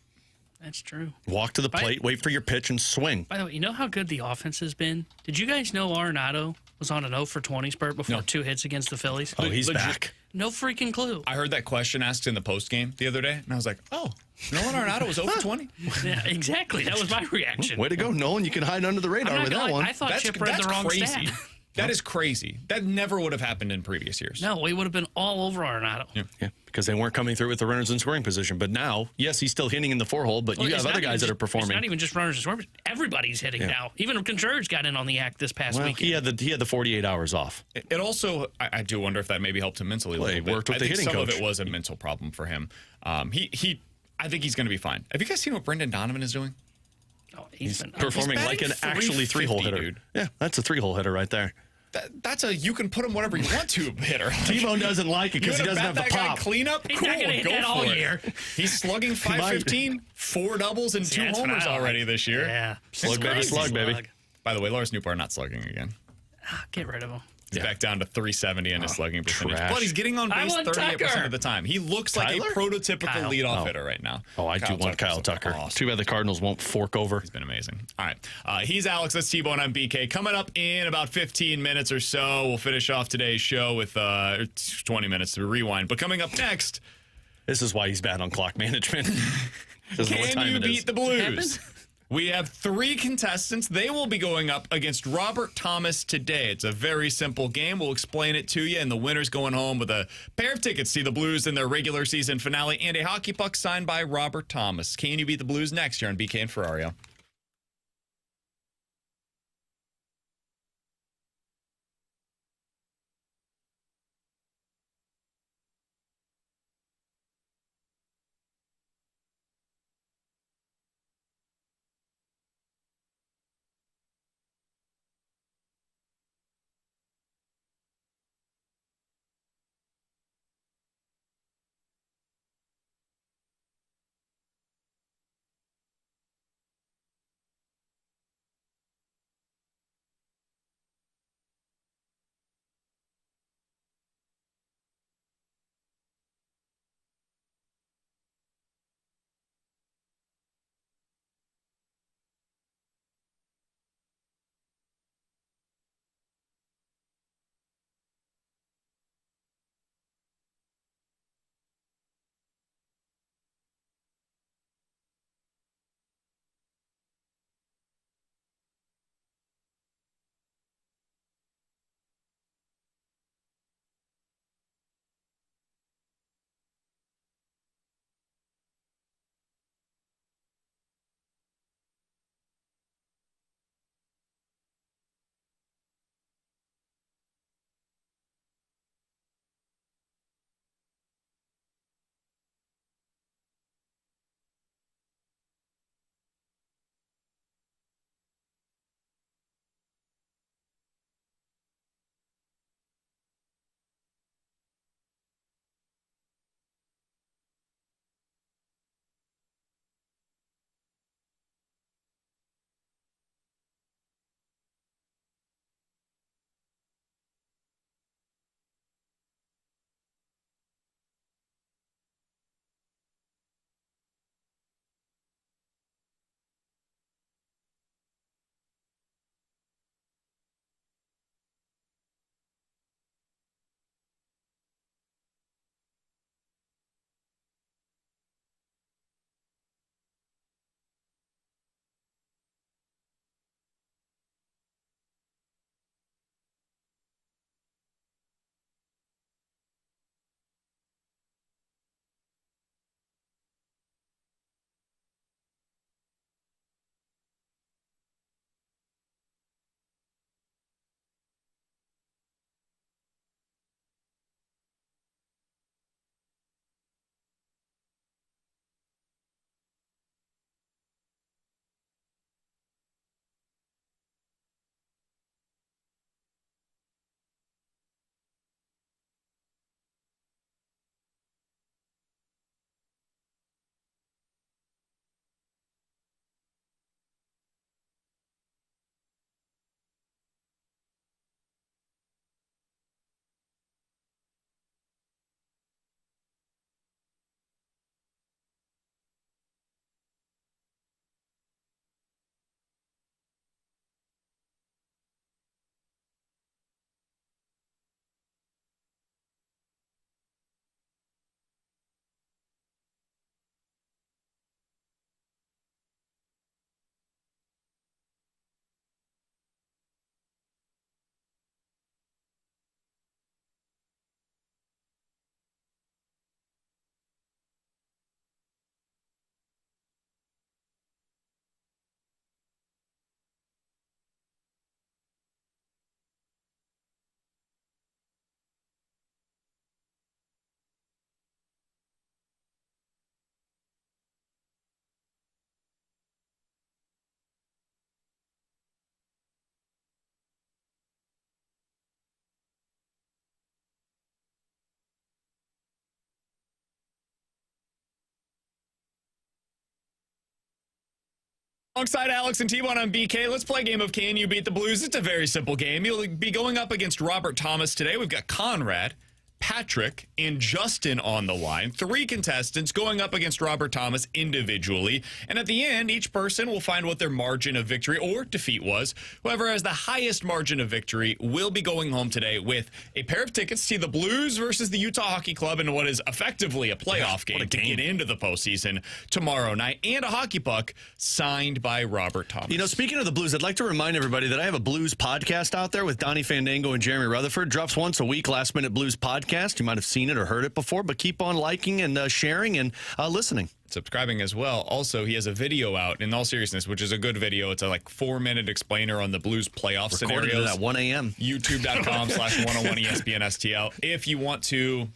that's true. Walk to the plate, wait for your pitch, and swing. By the way, you know how good the offense has been? Did you guys know Arenado was on an 0 for 20 spurt before 2 hits against the Phillies? Oh, he's Legit. back. No freaking clue. I heard that question asked in the post game the other day, and I was like, oh, Nolan Arenado was 0 for 20? Yeah, exactly. That was my reaction. Way to go, Nolan. You can hide under the I'm radar not with gonna that lie, one. I thought Chip read the wrong crazy. stat. That is crazy. That never would have happened in previous years. No, we would have been all over Arenado. Yeah, because they weren't coming through with the runners in scoring position. But now, yes, he's still hitting in the 4-hole, but Well, you it's have other not even guys that just- are performing. It's not even just runners and scorers. Everybody's hitting now. Even Contreras got in on the act this past Well, weekend. he had the 48 hours off. It also, I do wonder if that maybe helped him mentally a Well, little he bit. worked with I the think hitting some of coach. it was a mental problem for him. I think he's going to be fine. Have you guys seen what Brendan Donovan is doing? Oh, He's been performing batting like an actually 3-hole 350, hitter. dude. Yeah, that's a 3-hole hitter right there. That's a you can put him whatever you want to hitter. T-Bone doesn't like it because he doesn't have the pop. Cleanup? He's Cool, not gonna hit go that all for it. year. He's slugging 515, 4 doubles, and 2 that's what homers I like. already this year. Yeah. Slug, It's baby, crazy. slug, baby. By the way, Lars Newbar not slugging again. Get rid of him. He's back down to 370 in his slugging percentage. trash. But he's getting on I base want 38% Tucker. of the time. He looks like Tyler? a prototypical Kyle. leadoff Oh. hitter right now. Oh, I do want Kyle Tucker's Tucker. awesome. Too bad the Cardinals won't fork over. He's been amazing. All right. He's Alex. That's T-Bone. I'm BK. Coming up in about 15 minutes or so, we'll finish off today's show with 20 minutes to rewind. But coming up next, This is why he's bad on clock management. Doesn't know what can time you it is. beat the Blues? We have 3 contestants. They will be going up against Robert Thomas today. It's a very simple game. We'll explain it to you, and the winner's going home with a pair of tickets to see the Blues in their regular season finale and a hockey puck signed by Robert Thomas. Can you beat the Blues next year on BK and Ferrario? Alongside Alex and T-Bone on BK, let's play a game of Can You Beat the Blues? It's a very simple game. You'll be going up against Robert Thomas today. We've got Conrad, Patrick, and Justin on the line. 3 contestants going up against Robert Thomas individually. And at the end, each person will find what their margin of victory or defeat was. Whoever has the highest margin of victory will be going home today with a pair of tickets to see the Blues versus the Utah Hockey Club in what is effectively a playoff game to get into the postseason tomorrow night, and a hockey puck signed by Robert Thomas. You know, speaking of the Blues, I'd like to remind everybody that I have a Blues podcast out there with Donnie Fandango and Jeremy Rutherford. Drops once a week, Last Minute Blues podcast. You might have seen it or heard it before, but keep on liking and sharing and listening. Subscribing as well. Also, he has a video out, in all seriousness, which is a good video. It's a 4-minute explainer on the Blues playoff Recorded scenarios. it at 1 a.m. YouTube.com/101 ESPN STL. If you want to,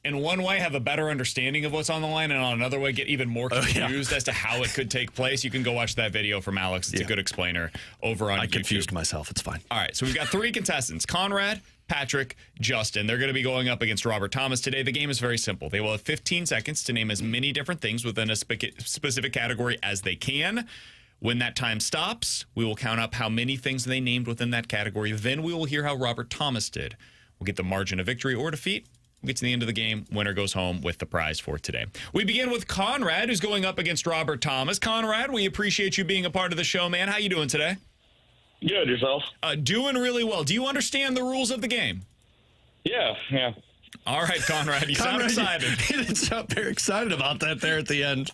in one way, have a better understanding of what's on the line, and on another way, get even more confused as to how it could take place, you can go watch that video from Alex. It's a good explainer over on YouTube. I confused myself. It's fine. All right, so we've got 3 contestants. Conrad, Patrick, Justin. They're going to be going up against Robert Thomas today. The game is very simple. They will have 15 seconds to name as many different things within a specific category as they can. When that time stops, we will count up how many things they named within that category. Then we will hear how Robert Thomas did. We'll get the margin of victory or defeat. We'll get to the end of the game. Winner goes home with the prize for today. We begin with Conrad, who's going up against Robert Thomas. Conrad, we appreciate you being a part of the show, man. How you doing today? Good, yourself? Doing really well. Do you understand the rules of the game? Yeah. All right, Conrad, you sound excited. He didn't sound very excited about that there at the end.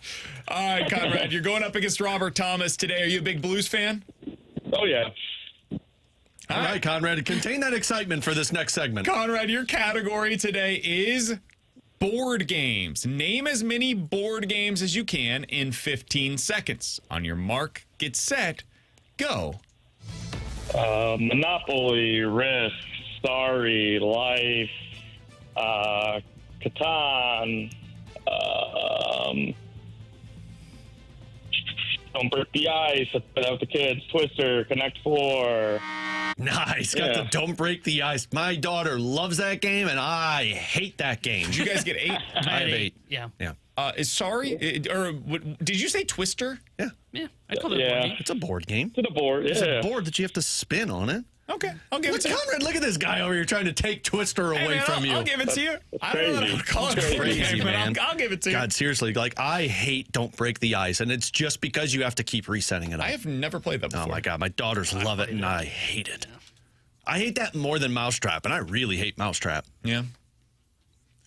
All right, Conrad, you're going up against Robert Thomas today. Are you a big Blues fan? Oh, yeah. All right, Conrad, contain that excitement for this next segment. Conrad, your category today is board games. Name as many board games as you can in 15 seconds. On your mark, get set, go. Monopoly, Risk, Sorry, Life, Catan, Don't Break the Ice, Put Out the Kids, Twister, Connect 4. Nice. Got the Don't Break the Ice. My daughter loves that game, and I hate that game. Did you guys get 8? I have 8. Yeah. Is Sorry, did you say Twister? Yeah. Yeah. I call it a board game. It's a board game. To the board, It's a board that you have to spin on it. Okay, I'll give it to you. Conrad, look at this guy over here trying to take Twister away from you. I'll give it to you. I don't know how to call it a board Crazy, game, but man. I'll give it to you. God, seriously, I hate Don't Break the Ice, and it's just because you have to keep resetting it up. I have never played that before. Oh, my God. My daughters love it, and I hate it. I hate that more than Mousetrap, and I really hate Mousetrap. Yeah.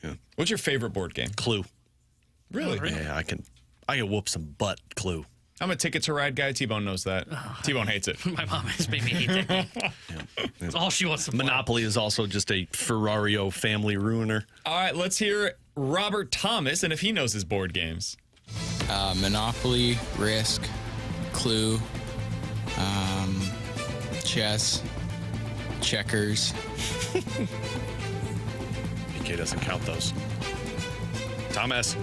Yeah. What's your favorite board game? Clue. Really? Yeah, I can whoop some butt, Clue. I'm a Ticket to Ride guy. T-Bone knows that. T-Bone hates it. My mom has made me hate that game. That's all she wants to play. Monopoly is also just a Ferrario family ruiner. All right, let's hear Robert Thomas and if he knows his board games. Monopoly, Risk, Clue, chess, checkers. BK doesn't count those. Thomas.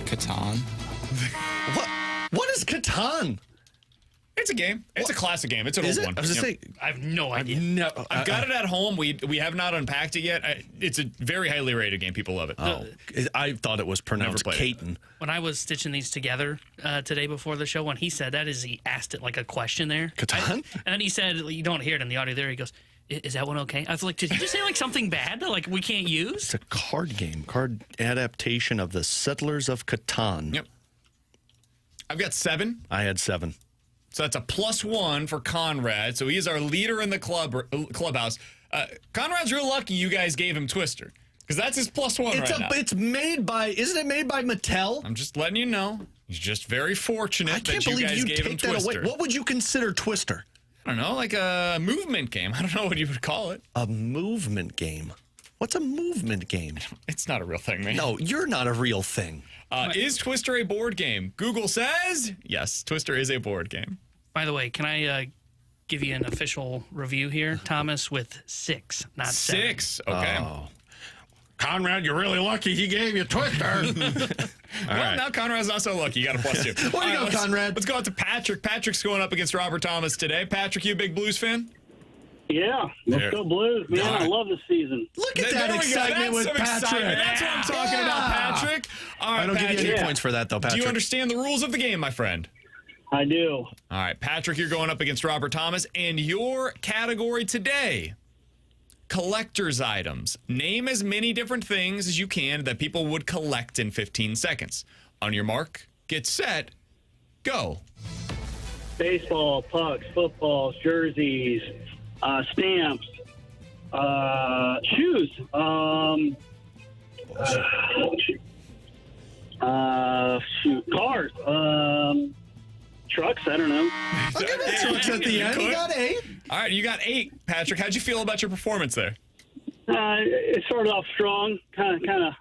Catan. What is Catan? It's a game. It's a classic game. It's an Is old it? one. I was just saying. I have no idea. No, I've got it at home. We have not unpacked it yet. It's a very highly rated game. People love it. Oh, I thought it was pronounced Never played it. Caton. When I was stitching these together today before the show, when he said that, he asked it like a question there. Catan? And then he said, you don't hear it in the audio there. He goes, is that one okay? I was like, did he just say like something bad that like we can't use? It's a card game, card adaptation of the Settlers of Catan. Yep. I've got 7. I had 7. So that's a +1 for Conrad. So he is our leader in the clubhouse. Conrad's real lucky you guys gave him Twister because that's his +1 right now. It's made by, isn't it made by Mattel? I'm just letting you know. He's just very fortunate I can't that you believe guys you gave him take that Twister. away. What would you consider Twister? I don't know, like a movement game. I don't know what you would call it. A movement game. What's a movement game? It's not a real thing, man. No, you're not a real thing. Is Twister a board game? Google says yes, Twister is a board game. By the way, can I give you an official review here, Thomas, with 6, not 7. 6, okay. Oh. Conrad, you're really lucky he gave you Twister. Well, now Conrad's not so lucky. You got a +2. Way to go, Conrad. Let's go out to Patrick. Patrick's going up against Robert Thomas today. Patrick, you a big Blues fan? Yeah, let's go Blues, man. I love this season. Look at that excitement with Patrick. That's what I'm talking about, Patrick. All right, I don't Patrick. give you any points for that, though, Patrick. Do you understand the rules of the game, my friend? I do. All right, Patrick, you're going up against Robert Thomas, and your category today, collector's items. Name as many different things as you can that people would collect in 15 seconds. On your mark, get set, go. Baseball, pucks, footballs, jerseys, stamps, shoes, cars, trucks. I don't know. I'll give it trucks at the end. You got 8. All right, you got 8. Patrick, how'd you feel about your performance there? It started off strong, kind of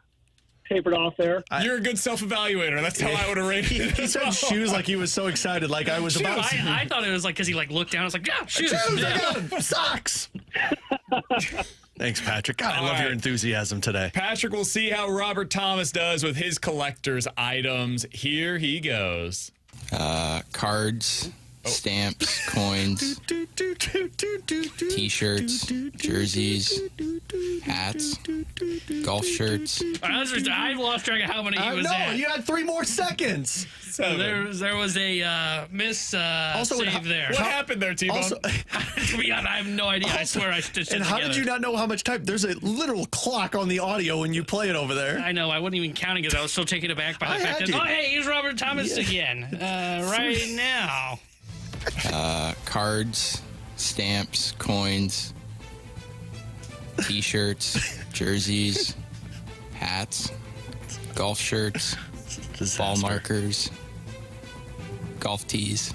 tapered off there. You're a good self-evaluator. That's how I would have rated it. He said shoes like he was so excited, like I was about to. I thought it was like because he like looked down. I was like, yeah, shoes. Socks. Thanks, Patrick. God, I love your enthusiasm today. Patrick will see how Robert Thomas does with his collector's items. Here he goes. Cards, stamps, coins, T-shirts, jerseys, hats, golf shirts. I've lost track of how many he was at. You had 3 more seconds. So there was a miss save there. What happened there, T-Bone? Also, To be honest, I have no idea. I swear I stitched it and how together. did you not know how much time? There's a literal clock on the audio when you play it over there. I know. I wasn't even counting because I was still taken aback by I the fact had that, to. oh, hey, here's Robert Thomas again. Right now. Cards, stamps, coins, T-shirts, jerseys, hats, golf shirts, ball markers, golf tees.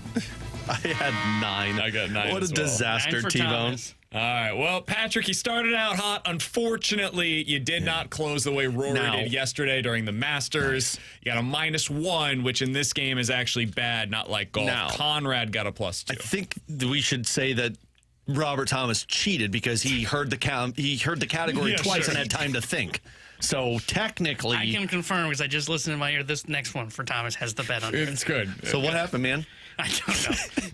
I had 9. I got 9 What a as well. disaster, 9 for T-Bone. Thomas. All right. Well, Patrick, you started out hot. Unfortunately, you did not close the way Rory did yesterday during the Masters. You got a -1, which in this game is actually bad, not like golf. Now, Conrad got a +2. I think we should say that Robert Thomas cheated because he heard the category Yeah, twice sure. and had time to think. So technically, I can confirm because I just listened in my ear. This next one for Thomas has the bet under it. It's good. So what happened, man? I don't know.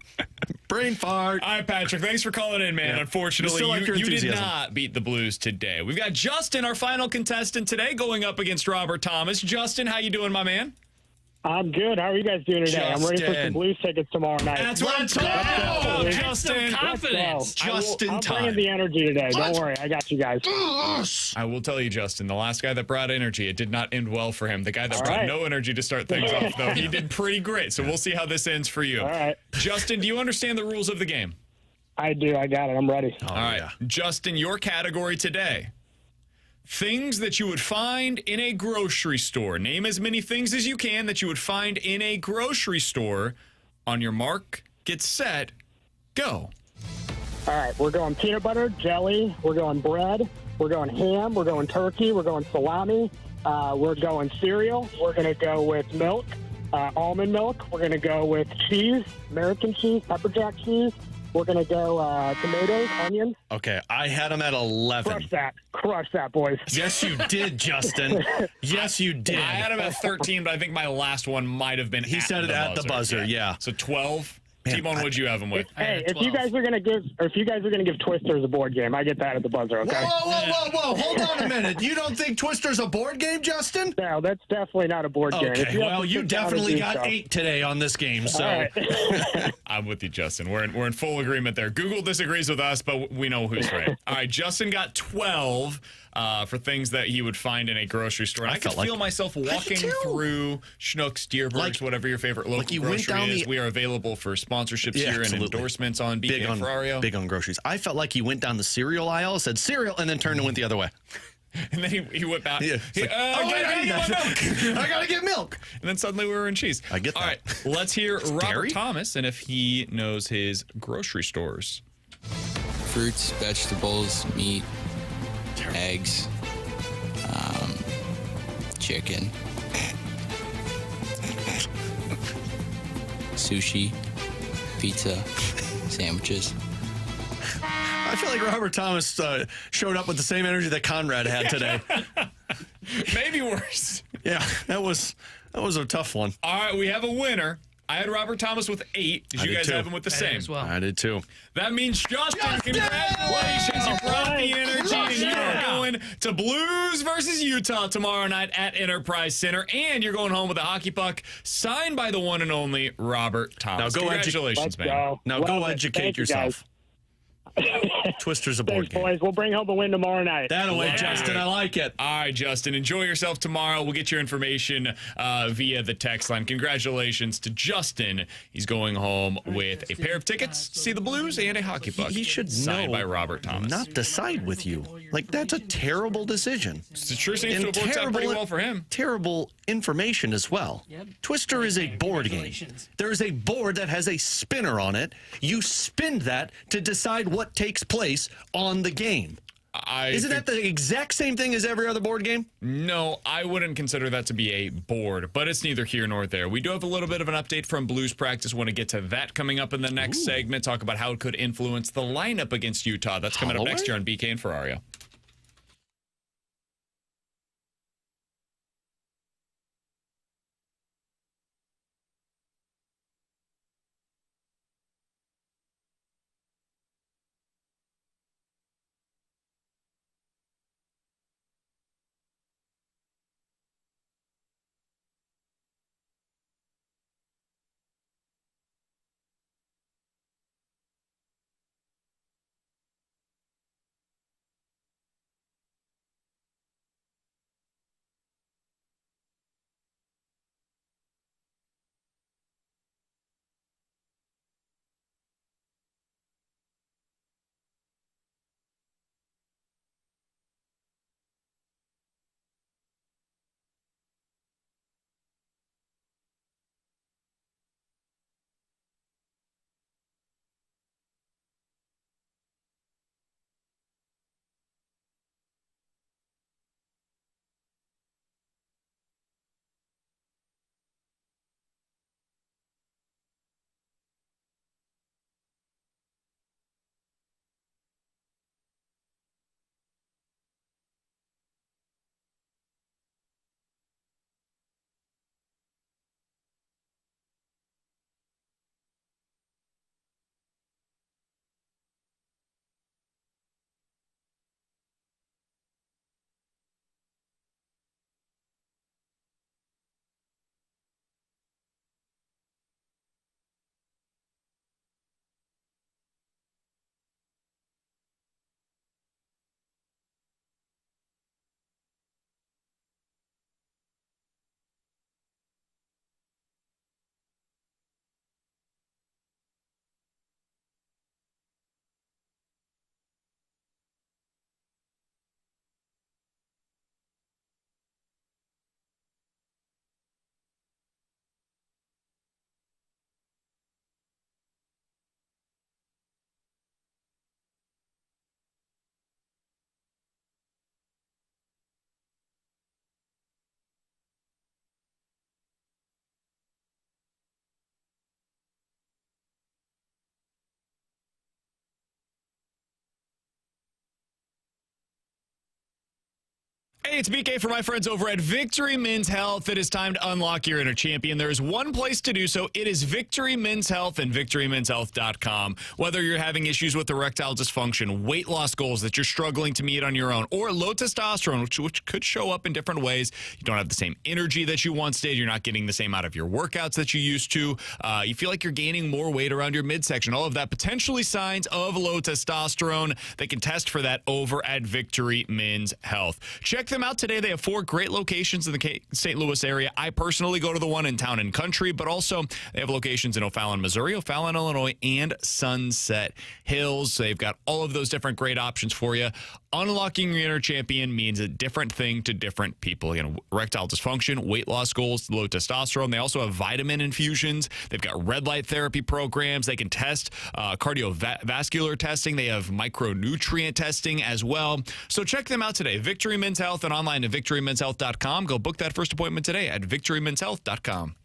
Brain fart. All right, Patrick, thanks for calling in, man. Yeah. Unfortunately, Still like your you did enthusiasm. not beat the Blues today. We've got Justin, our final contestant today, going up against Robert Thomas. Justin, how you doing, my man? I'm good. How are you guys doing today? I'm ready for Justin. some Blues tickets tomorrow night. That's what I'm Let's talking go! about, Have Justin. some confidence. Just in I'm time. bringing the energy today. Don't worry. I got you guys. I will tell you, Justin, the last guy that brought energy, it did not end well for him. The guy that All brought right. no energy to start things off, though, he did pretty great. So we'll see how this ends for you. All right. Justin, do you understand the rules of the game? I do. I got it. I'm ready. All right. Justin, your category today. Things that you would find in a grocery store. Name as many things as you can that you would find in a grocery store. On your mark, get set, go. All right. We're going peanut butter, jelly. We're going bread. We're going ham. We're going turkey. We're going salami. We're going cereal. We're going to go with milk, almond milk. We're going to go with cheese, American cheese, pepper jack cheese. We're going to go tomatoes, onions. Okay, I had him at 11. Crush that. Crush that, boys. Yes, you did, Justin. Yes, you did. I had him at 13, but I think my last one might have been He said it at the buzzer, yeah. So 12. T-Bone, what'd you have him with? Hey, if you guys are gonna give Twisters a board game, I get that at the buzzer. Okay. Whoa. Hold on a minute. You don't think Twister's a board game, Justin? No, that's definitely not a board game. If Okay, you have well, to you sit down and definitely do got stuff. 8 today on this game, so. All right. I'm with you, Justin. We're in full agreement there. Google disagrees with us, but we know who's right. All right, Justin got 12 for things that he would find in a grocery store. And I could feel myself walking through Schnucks, Dearborgs, whatever your favorite local you went grocery down is. the- We are available for sponsorships Yeah, here absolutely. and endorsements on BK and Ferrario. Big on groceries. I felt like he went down the cereal aisle, said cereal, and then turned and went the other way. And then he went back. Yeah, He, it's like, I got milk. I gotta get milk. And then suddenly we were in cheese. I get that. All right, let's hear Robert dairy? Thomas and if he knows his grocery stores. Fruits, vegetables, meat, eggs, chicken, sushi, pizza, sandwiches. I feel like Robert Thomas showed up with the same energy that Conrad had today. Maybe worse. Yeah, that was a tough one. All right, we have a winner. I had Robert Thomas with 8. Did I you did guys too. have him with the same? As well. I did too. That means Justin, congratulations. You brought the energy and you are going in to Blues versus Utah tomorrow night at Enterprise Center. And you're going home with a hockey puck signed by the one and only Robert Thomas. Now go Congratulations, man. Go. Now Love go it. educate Thank you, yourself. Twister's a board Thanks, game. boys. We'll bring home the win tomorrow night. That way, All Justin. right. I like it. All right, Justin. Enjoy yourself tomorrow. We'll get your information via the text line. Congratulations to Justin. He's going home with a pair of tickets to see the Blues and a hockey puck. He should signed know by Robert Thomas. not to side with you. Like, that's a terrible decision. It sure seems to have worked out pretty well for him. Terrible information as well. Twister is a board game. Congratulations. There is a board that has a spinner on it. You spin that to decide what takes place on the game. Isn't that the exact same thing as every other board game? No, I wouldn't consider that to be a board, but it's neither here nor there. We do have a little bit of an update from Blues practice. Want to get to that coming up in the next segment. Talk about how it could influence the lineup against Utah. That's coming up next year on BK and Ferrario. Hey, it's BK for my friends over at Victory Men's Health. It is time to unlock your inner champion. There is one place to do so. It is Victory Men's Health and victorymenshealth.com. Whether you're having issues with erectile dysfunction, weight loss goals that you're struggling to meet on your own, or low testosterone, which could show up in different ways. You don't have the same energy that you once did. You're not getting the same out of your workouts that you used to. You feel like you're gaining more weight around your midsection. All of that potentially signs of low testosterone. They can test for that over at Victory Men's Health. Check them out today. They have 4 great locations in the St. Louis area. I personally go to the one in Town and Country, but also they have locations in O'Fallon, Missouri, O'Fallon, Illinois, and Sunset Hills. They've got all of those different great options for you. Unlocking your inner champion means a different thing to different people. Again, erectile dysfunction, weight loss goals, low testosterone. They also have vitamin infusions. They've got red light therapy programs. They can test cardiovascular testing. They have micronutrient testing as well. So check them out today. Victory Men's Health and online at victorymenshealth.com. Go book that first appointment today at victorymenshealth.com.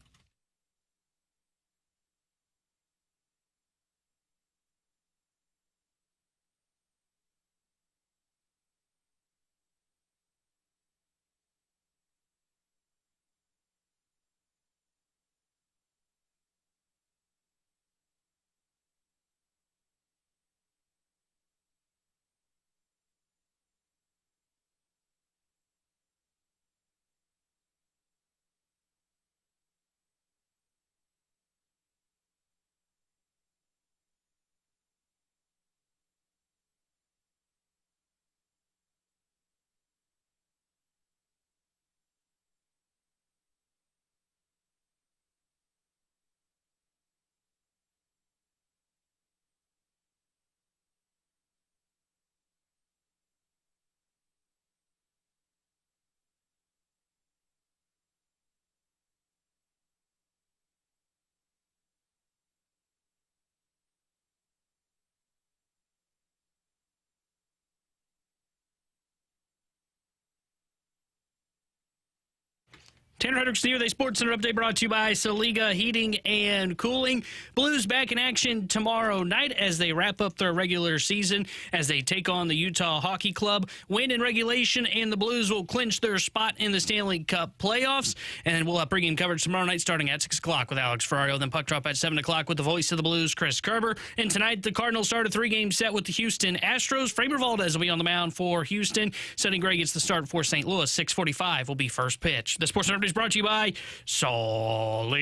Tanner Hendricks here. The Sports Center update brought to you by Saliga Heating and Cooling. Blues back in action tomorrow night as they wrap up their regular season as they take on the Utah Hockey Club. Win in regulation, and the Blues will clinch their spot in the Stanley Cup playoffs. And we'll have pregame coverage tomorrow night starting at 6 o'clock with Alex Ferrario. Then puck drop at 7 o'clock with the voice of the Blues, Chris Kerber. And tonight, the Cardinals start a 3-game set with the Houston Astros. Framer Valdez will be on the mound for Houston. Sonny Gray gets the start for St. Louis. 6:45 will be first pitch. The Sports Center update is brought to you by Saliga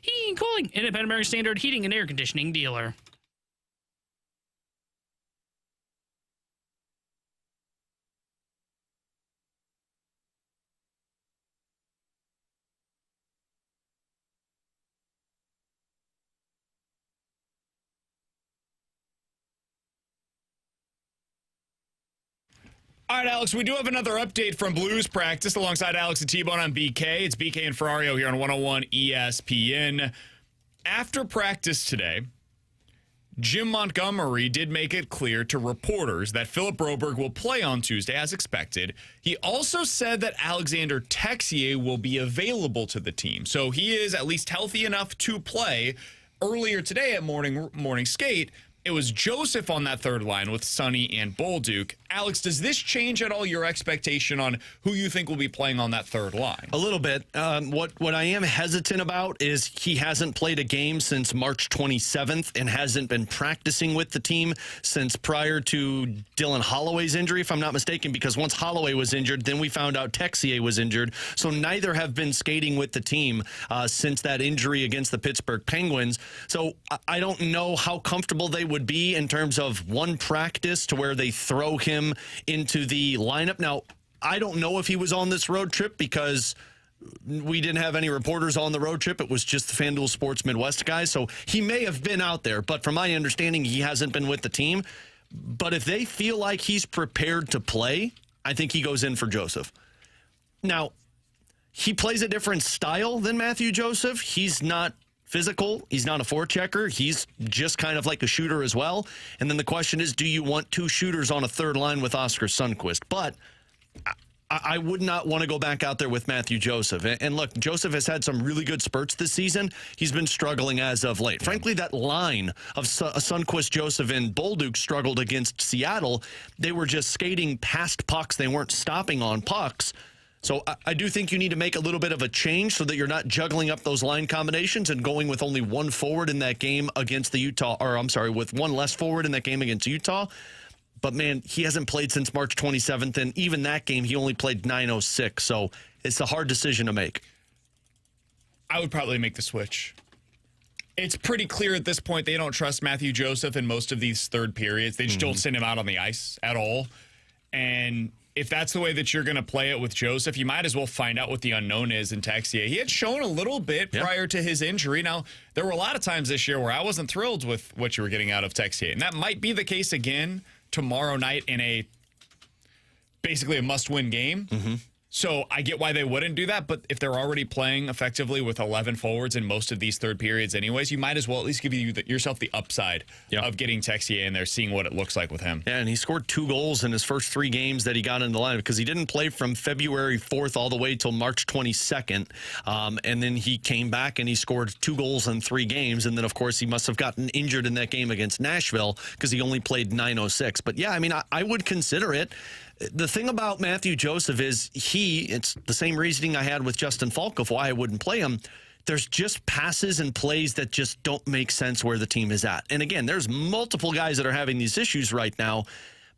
Heating and Cooling, independent American Standard heating and air conditioning dealer. All right, Alex, we do have another update from Blues practice alongside Alex and T-Bone on BK. It's BK and Ferrario here on 101 ESPN. After practice today, Jim Montgomery did make it clear to reporters that Philip Broberg will play on Tuesday as expected. He also said that Alexander Texier will be available to the team. So he is at least healthy enough to play. Earlier today at morning skate, it was Joseph on that third line with Sonny and Bolduc. Alex, does this change at all your expectation on who you think will be playing on that third line? A little bit. What I am hesitant about is he hasn't played a game since March 27th and hasn't been practicing with the team since prior to Dylan Holloway's injury, if I'm not mistaken, because once Holloway was injured, then we found out Texier was injured. So neither have been skating with the team since that injury against the Pittsburgh Penguins. So I don't know how comfortable they would be in terms of one practice to where they throw him into the lineup. Now, I don't know if he was on this road trip because we didn't have any reporters on the road trip. It was just the FanDuel Sports Midwest guys. So he may have been out there, but from my understanding, he hasn't been with the team. But if they feel like he's prepared to play, I think he goes in for Joseph. Now, he plays a different style than Matthew Joseph. He's not physical. He's not a forechecker. He's just kind of like a shooter as well. And then the question is, do you want two shooters on a third line with Oscar Sundqvist? But I would not want to go back out there with Matthew Joseph. And look, Joseph has had some really good spurts this season. He's been struggling as of late. Frankly, that line of Sundqvist, Joseph, and Bolduc struggled against Seattle. They were just skating past pucks. They weren't stopping on pucks. So I do think you need to make a little bit of a change so that you're not juggling up those line combinations and going with only one forward in that game against the Utah, or I'm sorry, with one less forward in that game against Utah. But, man, he hasn't played since March 27th, and even that game he only played 9:06. So it's a hard decision to make. I would probably make the switch. It's pretty clear at this point they don't trust Matthew Joseph in most of these third periods. They just don't send him out on the ice at all. And if that's the way that you're going to play it with Joseph, you might as well find out what the unknown is in Texier. He had shown a little bit prior to his injury. Now, there were a lot of times this year where I wasn't thrilled with what you were getting out of Texier. And that might be the case again tomorrow night in basically a must-win game. So I get why they wouldn't do that, but if they're already playing effectively with 11 forwards in most of these third periods anyways, you might as well at least give yourself the upside of getting Texier in there, seeing what it looks like with him. Yeah, and he scored 2 goals in his first 3 games that he got in the lineup because he didn't play from February 4th all the way till March 22nd. And then he came back and he scored 2 goals in 3 games. And then, of course, he must have gotten injured in that game against Nashville because he only played 9:06. But, yeah, I mean, I would consider it. The thing about Matthew Joseph is it's the same reasoning I had with Justin Falk of why I wouldn't play him. There's just passes and plays that just don't make sense where the team is at. And again, there's multiple guys that are having these issues right now.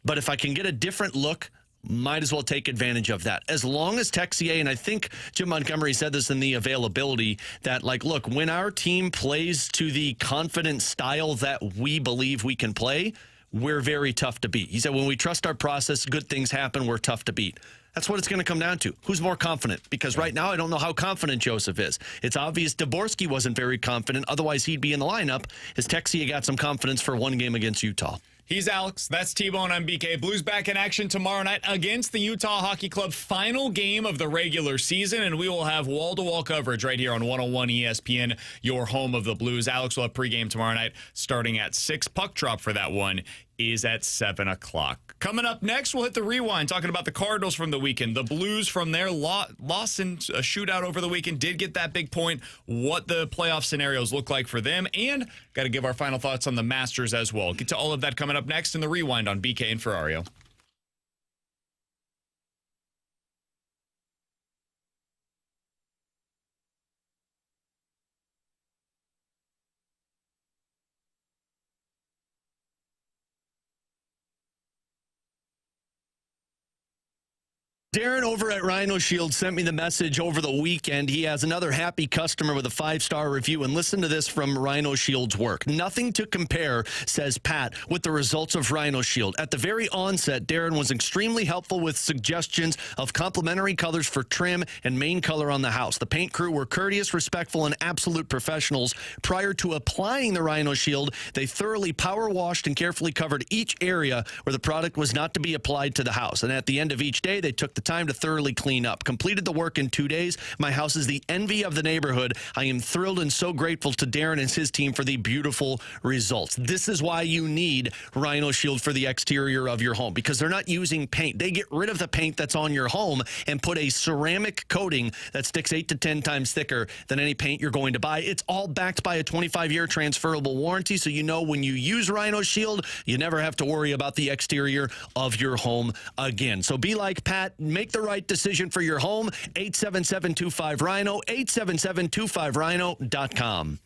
But if I can get a different look, might as well take advantage of that. As long as Texier, and I think Jim Montgomery said this in the availability, that, like, look, when our team plays to the confident style that we believe we can play, we're very tough to beat. He said, when we trust our process, good things happen, we're tough to beat. That's what it's going to come down to. Who's more confident? Because right now, I don't know how confident Joseph is. It's obvious Dvorsky wasn't very confident. Otherwise, he'd be in the lineup. As Texier got some confidence for one game against Utah. He's Alex. That's T-Bone on BK. Blues back in action tomorrow night against the Utah Hockey Club. Final game of the regular season, and we will have wall-to-wall coverage right here on 101 ESPN, your home of the Blues. Alex will have pregame tomorrow night starting at 6. Puck drop for that one is at 7 o'clock. Coming up next, we'll hit the rewind, talking about the Cardinals from the weekend. The Blues from their loss in a shootout over the weekend did get that big point, what the playoff scenarios look like for them, and got to give our final thoughts on the Masters as well. Get to all of that coming up next in the rewind on BK and Ferrario. Darren over at Rhino Shield sent me the message over the weekend. He has another happy customer with a 5-star review. And listen to this from Rhino Shield's work. Nothing to compare, says Pat, with the results of Rhino Shield. At the very onset, Darren was extremely helpful with suggestions of complementary colors for trim and main color on the house. The paint crew were courteous, respectful, and absolute professionals. Prior to applying the Rhino Shield, they thoroughly power washed and carefully covered each area where the product was not to be applied to the house. And at the end of each day, they took the time to thoroughly clean up. Completed the work in 2 days. My house is the envy of the neighborhood. I am thrilled and so grateful to Darren and his team for the beautiful results. This is why you need Rhino Shield for the exterior of your home, because they're not using paint. They get rid of the paint that's on your home and put a ceramic coating that sticks 8 to 10 times thicker than any paint you're going to buy. It's all backed by a 25-year transferable warranty, so you know when you use Rhino Shield, you never have to worry about the exterior of your home again. So be like Pat. Make the right decision for your home. 877-25-RHINO, 877-25RHINO.com.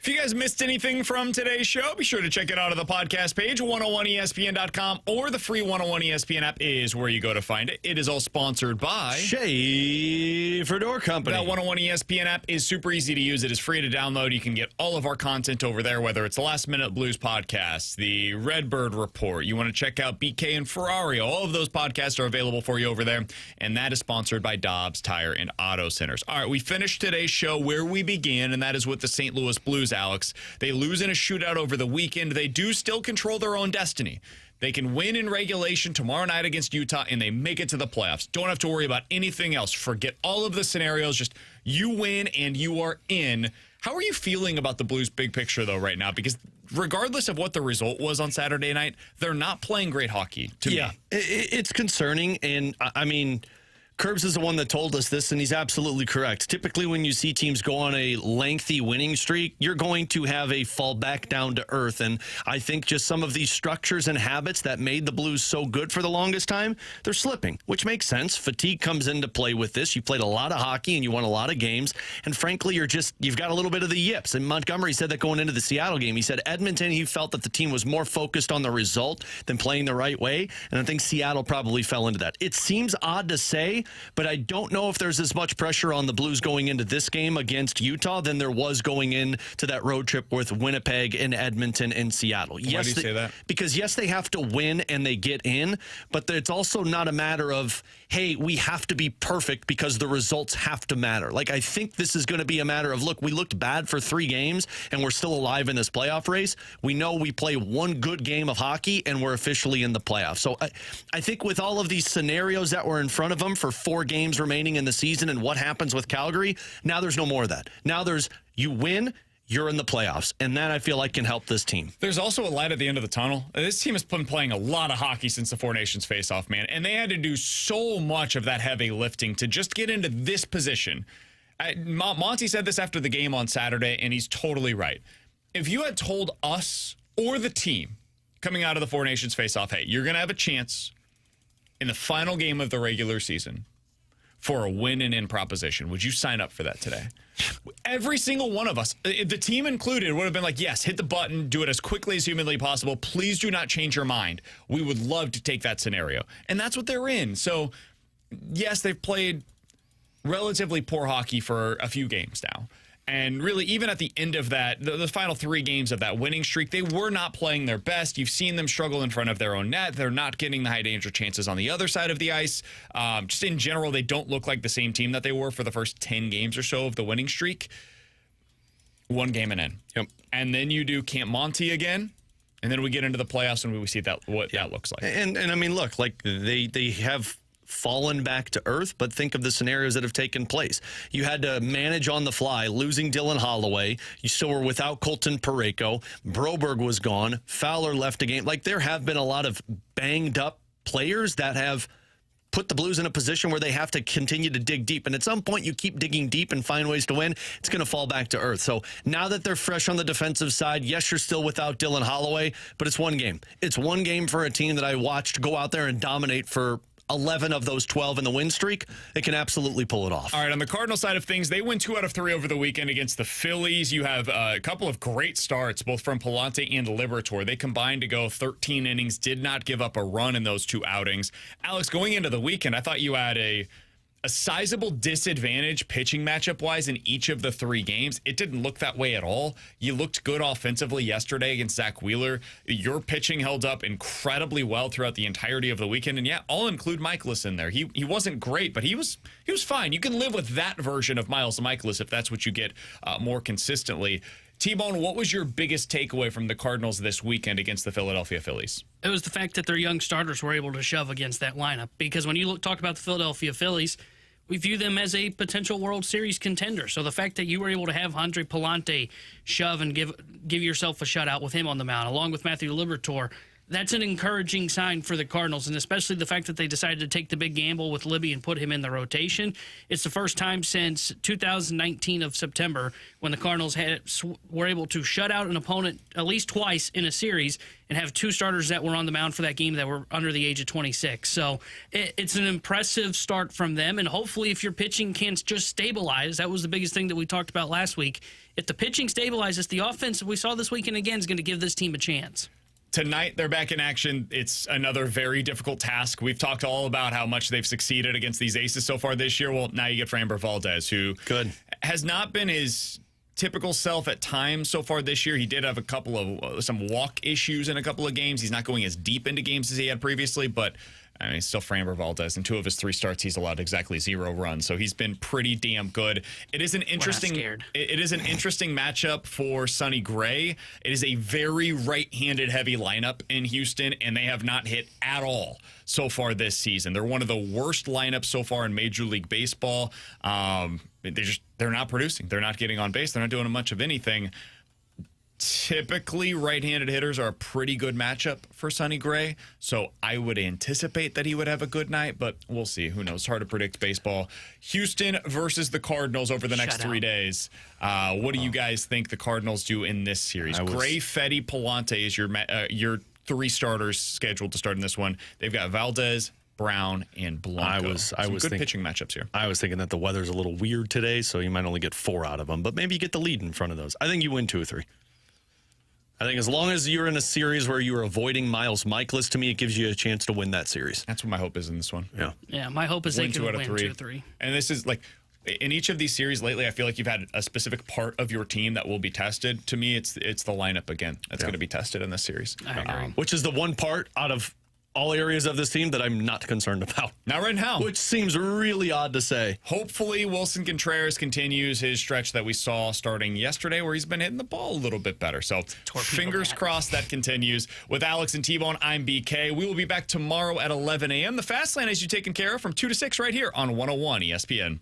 If you guys missed anything from today's show, be sure to check it out on the podcast page, 101ESPN.com, or the free 101 ESPN app is where you go to find it. It is all sponsored by Schaefer Door Company. That 101 ESPN app is super easy to use. It is free to download. You can get all of our content over there, whether it's the Last Minute Blues podcast, the Redbird Report. You want to check out BK and Ferrario. All of those podcasts are available for you over there, and that is sponsored by Dobbs Tire and Auto Centers. All right, we finished today's show where we began, and that is with the St. Louis Blues, Alex. They lose in a shootout over the weekend. They do still control their own destiny. They can win in regulation tomorrow night against Utah, and they make it to the playoffs. Don't have to worry about anything else. Forget all of the scenarios. Just you win, and you are in. How are you feeling about the Blues' big picture, though, right now? Because regardless of what the result was on Saturday night, they're not playing great hockey to me. It's concerning, and I mean, Curbs is the one that told us this, and he's absolutely correct. Typically, when you see teams go on a lengthy winning streak, you're going to have a fall back down to earth. And I think just some of these structures and habits that made the Blues so good for the longest time, they're slipping, which makes sense. Fatigue comes into play with this. You played a lot of hockey and you won a lot of games. And frankly, you've got a little bit of the yips. And Montgomery said that going into the Seattle game. He said Edmonton, he felt that the team was more focused on the result than playing the right way. And I think Seattle probably fell into that. It seems odd to say, but I don't know if there's as much pressure on the Blues going into this game against Utah than there was going into that road trip with Winnipeg and Edmonton and Seattle. Why do you say that? Because, yes, they have to win and they get in, but it's also not a matter of, hey, we have to be perfect because the results have to matter. Like, I think this is going to be a matter of, look, we looked bad for 3 games and we're still alive in this playoff race. We know we play one good game of hockey and we're officially in the playoffs. So I think with all of these scenarios that were in front of them for 4 games remaining in the season and what happens with Calgary, now there's no more of that. Now there's you win, you're in the playoffs, and that I feel like can help this team. There's also a light at the end of the tunnel. This team has been playing a lot of hockey since the Four Nations face-off, man, and they had to do so much of that heavy lifting to just get into this position. Monty said this after the game on Saturday, and he's totally right. If you had told us or the team coming out of the Four Nations face-off, hey, you're going to have a chance in the final game of the regular season for a win and in proposition, would you sign up for that today? Every single one of us, the team included, would have been like, yes, hit the button, do it as quickly as humanly possible. Please do not change your mind. We would love to take that scenario. And that's what they're in. So, yes, they've played relatively poor hockey for a few games now. And really, even at the end of that, the final 3 games of that winning streak, they were not playing their best. You've seen them struggle in front of their own net. They're not getting the high danger chances on the other side of the ice. Just in general, they don't look like the same team that they were for the first 10 games or so of the winning streak. 1 game and in. Yep. And then you do Camp Monty again. And then we get into the playoffs and we see what that looks like. And I mean, look, like they have fallen back to earth, but think of the scenarios that have taken place. You had to manage on the fly, losing Dylan Holloway. You still were without Colton Parayko. Broberg was gone. Fowler left a game. Like, there have been a lot of banged up players that have put the Blues in a position where they have to continue to dig deep. And at some point, you keep digging deep and find ways to win, it's going to fall back to earth. So now that they're fresh on the defensive side, yes, you're still without Dylan Holloway, but it's 1 game. It's 1 game for a team that I watched go out there and dominate for 11 of those 12 in the win streak. They can absolutely pull it off. All right, on the Cardinal side of things, they win 2 out of 3 over the weekend against the Phillies. You have a couple of great starts, both from Palante and Liberatore. They combined to go 13 innings, did not give up a run in those 2 outings. Alex, going into the weekend, I thought you had a sizable disadvantage pitching matchup-wise in each of the 3 games. It didn't look that way at all. You looked good offensively yesterday against Zach Wheeler. Your pitching held up incredibly well throughout the entirety of the weekend. And yeah, I'll include Michaelis in there. He wasn't great, but he was fine. You can live with that version of Miles Michaelis if that's what you get more consistently. T-Bone, what was your biggest takeaway from the Cardinals this weekend against the Philadelphia Phillies? It was the fact that their young starters were able to shove against that lineup. Because when you talk about the Philadelphia Phillies, we view them as a potential World Series contender. So the fact that you were able to have Andre Palante shove and give yourself a shutout with him on the mound, along with Matthew Liberatore, that's an encouraging sign for the Cardinals, and especially the fact that they decided to take the big gamble with Libby and put him in the rotation. It's the first time since 2019 of September when the Cardinals were able to shut out an opponent at least twice in a series and have two starters that were on the mound for that game that were under the age of 26. So it's an impressive start from them, and hopefully if your pitching can just stabilize, that was the biggest thing that we talked about last week. If the pitching stabilizes, the offense we saw this weekend again is going to give this team a chance. Tonight, they're back in action. It's another very difficult task. We've talked all about how much they've succeeded against these aces so far this year. Well, now you get Framber Valdez, who has not been his typical self at times so far this year. He did have a couple of some walk issues in a couple of games. He's not going as deep into games as he had previously, but I mean, he's still Framber Valdez. In 2 of his 3 starts, he's allowed exactly 0 runs. So he's been pretty damn good. It is an interesting it is an interesting matchup for Sonny Gray. It is a very right-handed heavy lineup in Houston, and they have not hit at all so far this season. They're one of the worst lineups so far in Major League Baseball. They're not producing. They're not getting on base. They're not doing much of anything. Typically, right-handed hitters are a pretty good matchup for Sonny Gray, so I would anticipate that he would have a good night, but we'll see. Who knows? Hard to predict baseball. Houston versus the Cardinals over the next 3 days. What do you guys think the Cardinals do in this series? Gray, Fetty, Palante is your 3 starters scheduled to start in this one. They've got Valdez, Brown, and Blanco. I was good pitching matchups here. I was thinking that the weather's a little weird today, so you might only get 4 out of them, but maybe you get the lead in front of those. I think you win 2 or 3. I think as long as you're in a series where you're avoiding Miles Michaelis, to me, it gives you a chance to win that series. That's what my hope is in this one. Yeah, my hope is they can win 2 or 3. And this is like, in each of these series lately, I feel like you've had a specific part of your team that will be tested. To me, it's the lineup again that's going to be tested in this series. I agree. Which is the one part out of all areas of this team that I'm not concerned about. Not right now. Which seems really odd to say. Hopefully, Wilson Contreras continues his stretch that we saw starting yesterday where he's been hitting the ball a little bit better. So fingers crossed that continues. With Alex and T-Bone, I'm BK. We will be back tomorrow at 11 a.m. The Fast Lane has you taken care of from 2 to 6 right here on 101 ESPN.